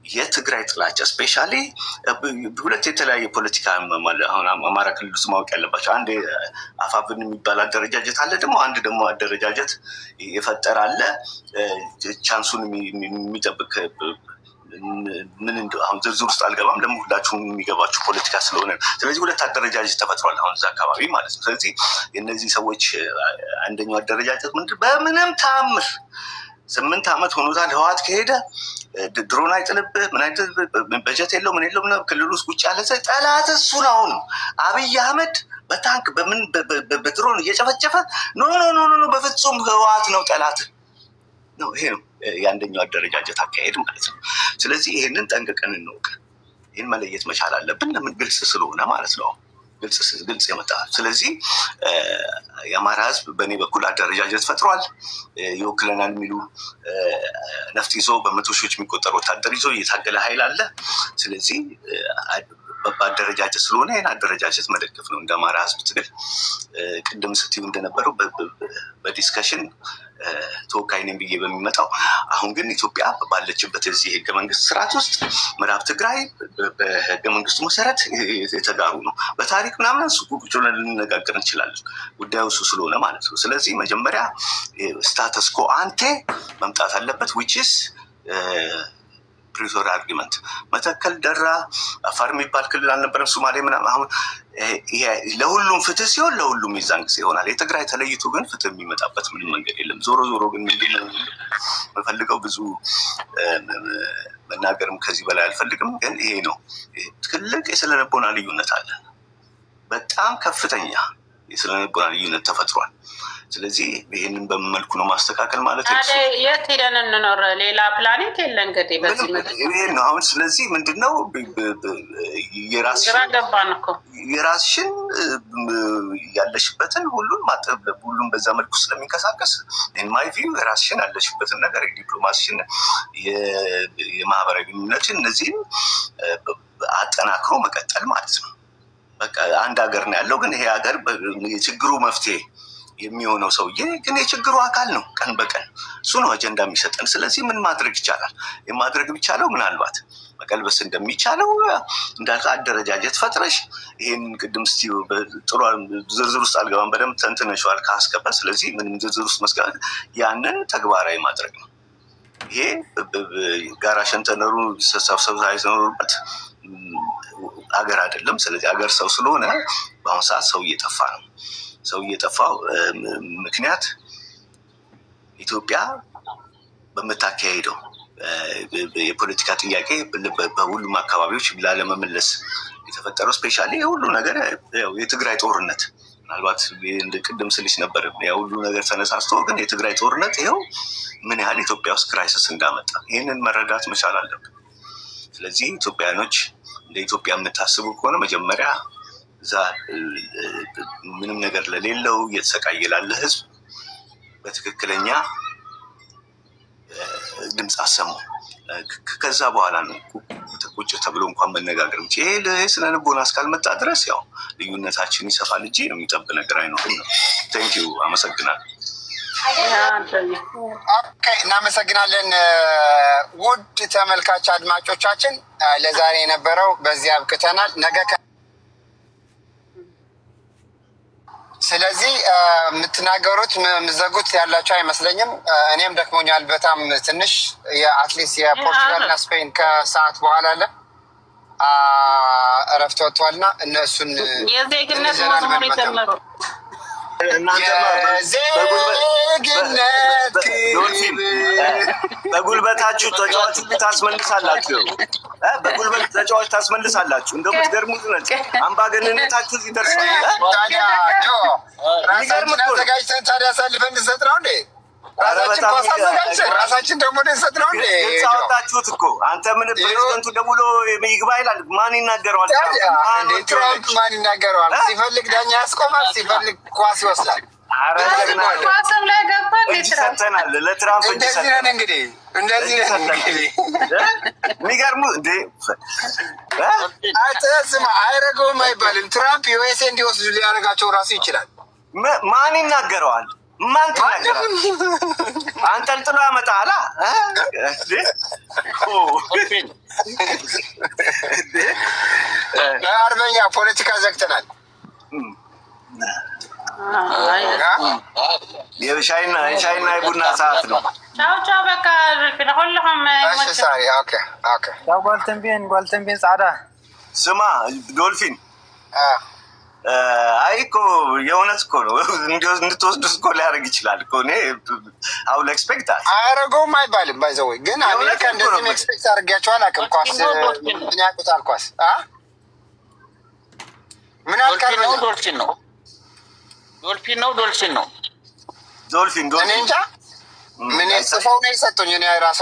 የትግራይ ጥላቻ ስፔሻሊ ሁለት የተለያየ ፖለቲካ አማራ ክልል ውስጥ ማወቅ ያለባቸው አንድ አፋብን የሚባል አደረጃጀት አለ፣ ደግሞ አንድ ደግሞ አደረጃጀት የፈጠረ አለ ቻንሱን የሚጠብቅ ምን እንደው አሁን ዝርዝር ውስጥ አልገባም፣ ደግሞ ሁላችሁም የሚገባችሁ ፖለቲካ ስለሆነ ስለዚህ ሁለት አደረጃጀት ተፈጥሯል አሁን እዛ አካባቢ ማለት ነው። ስለዚህ የእነዚህ ሰዎች አንደኛው አደረጃጀት ምንድን በምንም ተአምር 8 ዓመት ሆኖታል ህወሓት ከሄደ ድሮን አይጥልብህ ምን አይነት በጀት የለው ምን የለው ክልል ውስጥ ቁጭ ያለ ጠላት እሱ ነው። አሁን አብይ አህመድ በታንክ በምን በድሮን እየጨፈጨፈ ኖ በፍጹም ህወሓት ነው ጠላት ነው። ይሄ ነው የአንደኛው አደረጃጀት አካሄድ ማለት ነው። ስለዚህ ይሄንን ጠንቅቀን እንወቅ። ይህን መለየት መቻል አለብን። ለምን ግልጽ ስለሆነ ማለት ነው። ግልጽ ይመጣል። ስለዚህ የአማራ ህዝብ በእኔ በኩል አደረጃጀት ፈጥሯል። ይወክለናል የሚሉ ነፍጥ ይዞ በመቶ ሺዎች የሚቆጠሩ ወታደር ይዞ እየታገለ ኃይል አለ። ስለዚህ በአደረጃጀት ስለሆነ ይህን አደረጃጀት መደገፍ ነው እንደ አማራ ህዝብ ትግል። ቅድም ስትዩ እንደነበረው በዲስከሽን ተወካይ ነኝ ብዬ በሚመጣው አሁን ግን ኢትዮጵያ ባለችበት እዚህ ህገ መንግስት ስርዓት ውስጥ ምዕራብ ትግራይ በህገ መንግስቱ መሰረት የተጋሩ ነው። በታሪክ ምናምን ቁጭ ብለን ልንነጋገር እንችላለን፣ ጉዳዩ እሱ ስለሆነ ማለት ነው። ስለዚህ መጀመሪያ ስታተስ ኮ አንቴ መምጣት አለበት ዊችስ ፕሪቶሪያ አርጊመንት። መተከል፣ ደራ፣ አፋር የሚባል ክልል አልነበረም፣ ሶማሌ ምናምን። አሁን ለሁሉም ፍትህ ሲሆን ለሁሉም የዛን ጊዜ ይሆናል። የትግራይ ተለይቶ ግን ፍትህ የሚመጣበት ምንም መንገድ የለም። ዞሮ ዞሮ ግን የምፈልገው ብዙ መናገርም ከዚህ በላይ አልፈልግም። ግን ይሄ ነው ትልቅ የስነልቦና ልዩነት አለ። በጣም ከፍተኛ የስነልቦና ልዩነት ተፈጥሯል። ስለዚህ ይህንን በምን መልኩ ነው ማስተካከል ማለት ነው? የት ሄደን እንኖር? ሌላ ፕላኔት የለ እንግዲህ በዚህ ይሄን ነው አሁን። ስለዚህ ምንድነው የራስሽን ያለሽበትን ሁሉም በዛ መልኩ ስለሚንቀሳቀስ ማይ ቪው የራስሽን ያለሽበትን ነገር የዲፕሎማሲሽን የማህበራዊ ግንኙነትን እነዚህም አጠናክሮ መቀጠል ማለት ነው። በቃ አንድ ሀገር ነው ያለው። ግን ይሄ ሀገር የችግሩ መፍትሄ የሚሆነው ሰውዬ ግን የችግሩ አካል ነው። ቀን በቀን እሱ ነው አጀንዳ የሚሰጠን። ስለዚህ ምን ማድረግ ይቻላል? የማድረግ ቢቻለው ምናልባት መቀልበስ እንደሚቻለው እንዳልከ አደረጃጀት ፈጥረሽ ይህን ቅድም እስቲ ጥሩ ዝርዝር ውስጥ አልገባም፣ በደንብ ተንትነሽዋል ካስገባ። ስለዚህ ምንም ዝርዝር ውስጥ መስገባት ያንን ተግባራዊ ማድረግ ነው። ይሄ ጋራ ሸንተነሩ ሰብሰብ ሳይኖሩበት ሀገር አይደለም። ስለዚህ ሀገር ሰው ስለሆነ በአሁኑ ሰዓት ሰው እየጠፋ ነው። ሰው እየጠፋው ምክንያት ኢትዮጵያ በምታካሄደው የፖለቲካ ጥያቄ በሁሉም አካባቢዎች ላለመመለስ የተፈጠረው ስፔሻሊ የሁሉ ነገር የትግራይ ጦርነት ምናልባት እንደ ቅድም ስልሽ ነበር ሁሉ ነገር ተነሳስቶ ግን የትግራይ ጦርነት ይኸው ምን ያህል ኢትዮጵያ ውስጥ ክራይሲስ እንዳመጣ ይህንን መረዳት መቻል አለብን። ስለዚህ ኢትዮጵያኖች እንደ ኢትዮጵያ የምታስቡ ከሆነ መጀመሪያ እዛ ምንም ነገር ለሌለው እየተሰቃየ ላለ ህዝብ በትክክለኛ ድምፅ አሰሙ። ከዛ በኋላ ነው ቁጭ ተብሎ እንኳን መነጋገር እንጂ ይሄ ስነ ልቦና እስካልመጣ ድረስ ያው ልዩነታችን ይሰፋል እንጂ የሚጠብ ነገር አይኖርም ነው። ቴንኪዩ፣ አመሰግናለሁ። እናመሰግናለን። ውድ ተመልካች አድማጮቻችን ለዛሬ የነበረው በዚህ አብቅተናል። ነገ ስለዚህ የምትናገሩት የምትዘጉት ያላቸው አይመስለኝም። እኔም ደክሞኛል በጣም ትንሽ የአትሊስት የፖርቱጋል እና ስፔን ከሰዓት በኋላ አለ እረፍት ወጥቷልና እነሱን የዜግነት መዝሙር ይዘምሩ። በጉልበታችሁ ተጫዋች ታስመልሳላችሁ። በጉልበት ተጫዋች ታስመልሳላችሁ። እንደው የምትገርሙት ነች። አምባገነንነታችሁ እዚህ ደርሷል። አዘጋጅተን ታዲያ አሳልፈን እንሰጥ ነው እንዴ? ራሳችን ደግሞ እንሰጥ ነው እንዴ? አወጣችሁት እኮ አንተ ምን ፕሬዚደንቱ ደውሎ ይግባ ይላል። ማን ይናገረዋል? ትራምፕ ማን ይናገረዋል? ሲፈልግ ዳኛ ያስቆማል፣ ሲፈልግ ኳስ ይወስዳል። ኳስም ላይ ገባ ሰተናል። ለትራምፕ እንደዚህ ነን እንግዲህ እንደዚህ የሚገርሙ እንዴ ስማ፣ አይረገውም አይባልም። ትራምፕ ዩኤስኤ እንዲወስዱ ሊያደርጋቸው ራሱ ይችላል። ማን ይናገረዋል? ማን ትናገራል? አንጠልጥሎ ያመጣላ አርበኛ ፖለቲካ ዘግተናል። የሻይና የቡና ሰዓት ነው። ቻው ቻው። በቃ ሁሉም ጓልተንቤን ጻዳ ስማ ዶልፊን አይ እኮ የእውነት እኮ ነው እንድትወስዱት እኮ ሊያደርግ ይችላል እኮ። እኔ አሁን ኤክስፔክት አያደርገውም አይባልም። ባይዘወይ ግን አሜሪካ እንደዚህ ኤክስፔክት አድርጊያቸው አላውቅም። ኳስ ምን ያውቁታል? ኳስ ምን ያልቃል? ዶልፊን ነው እኔ እንጃ ምን ጽፈው ነው የሰጡኝ። እኔ ራሱ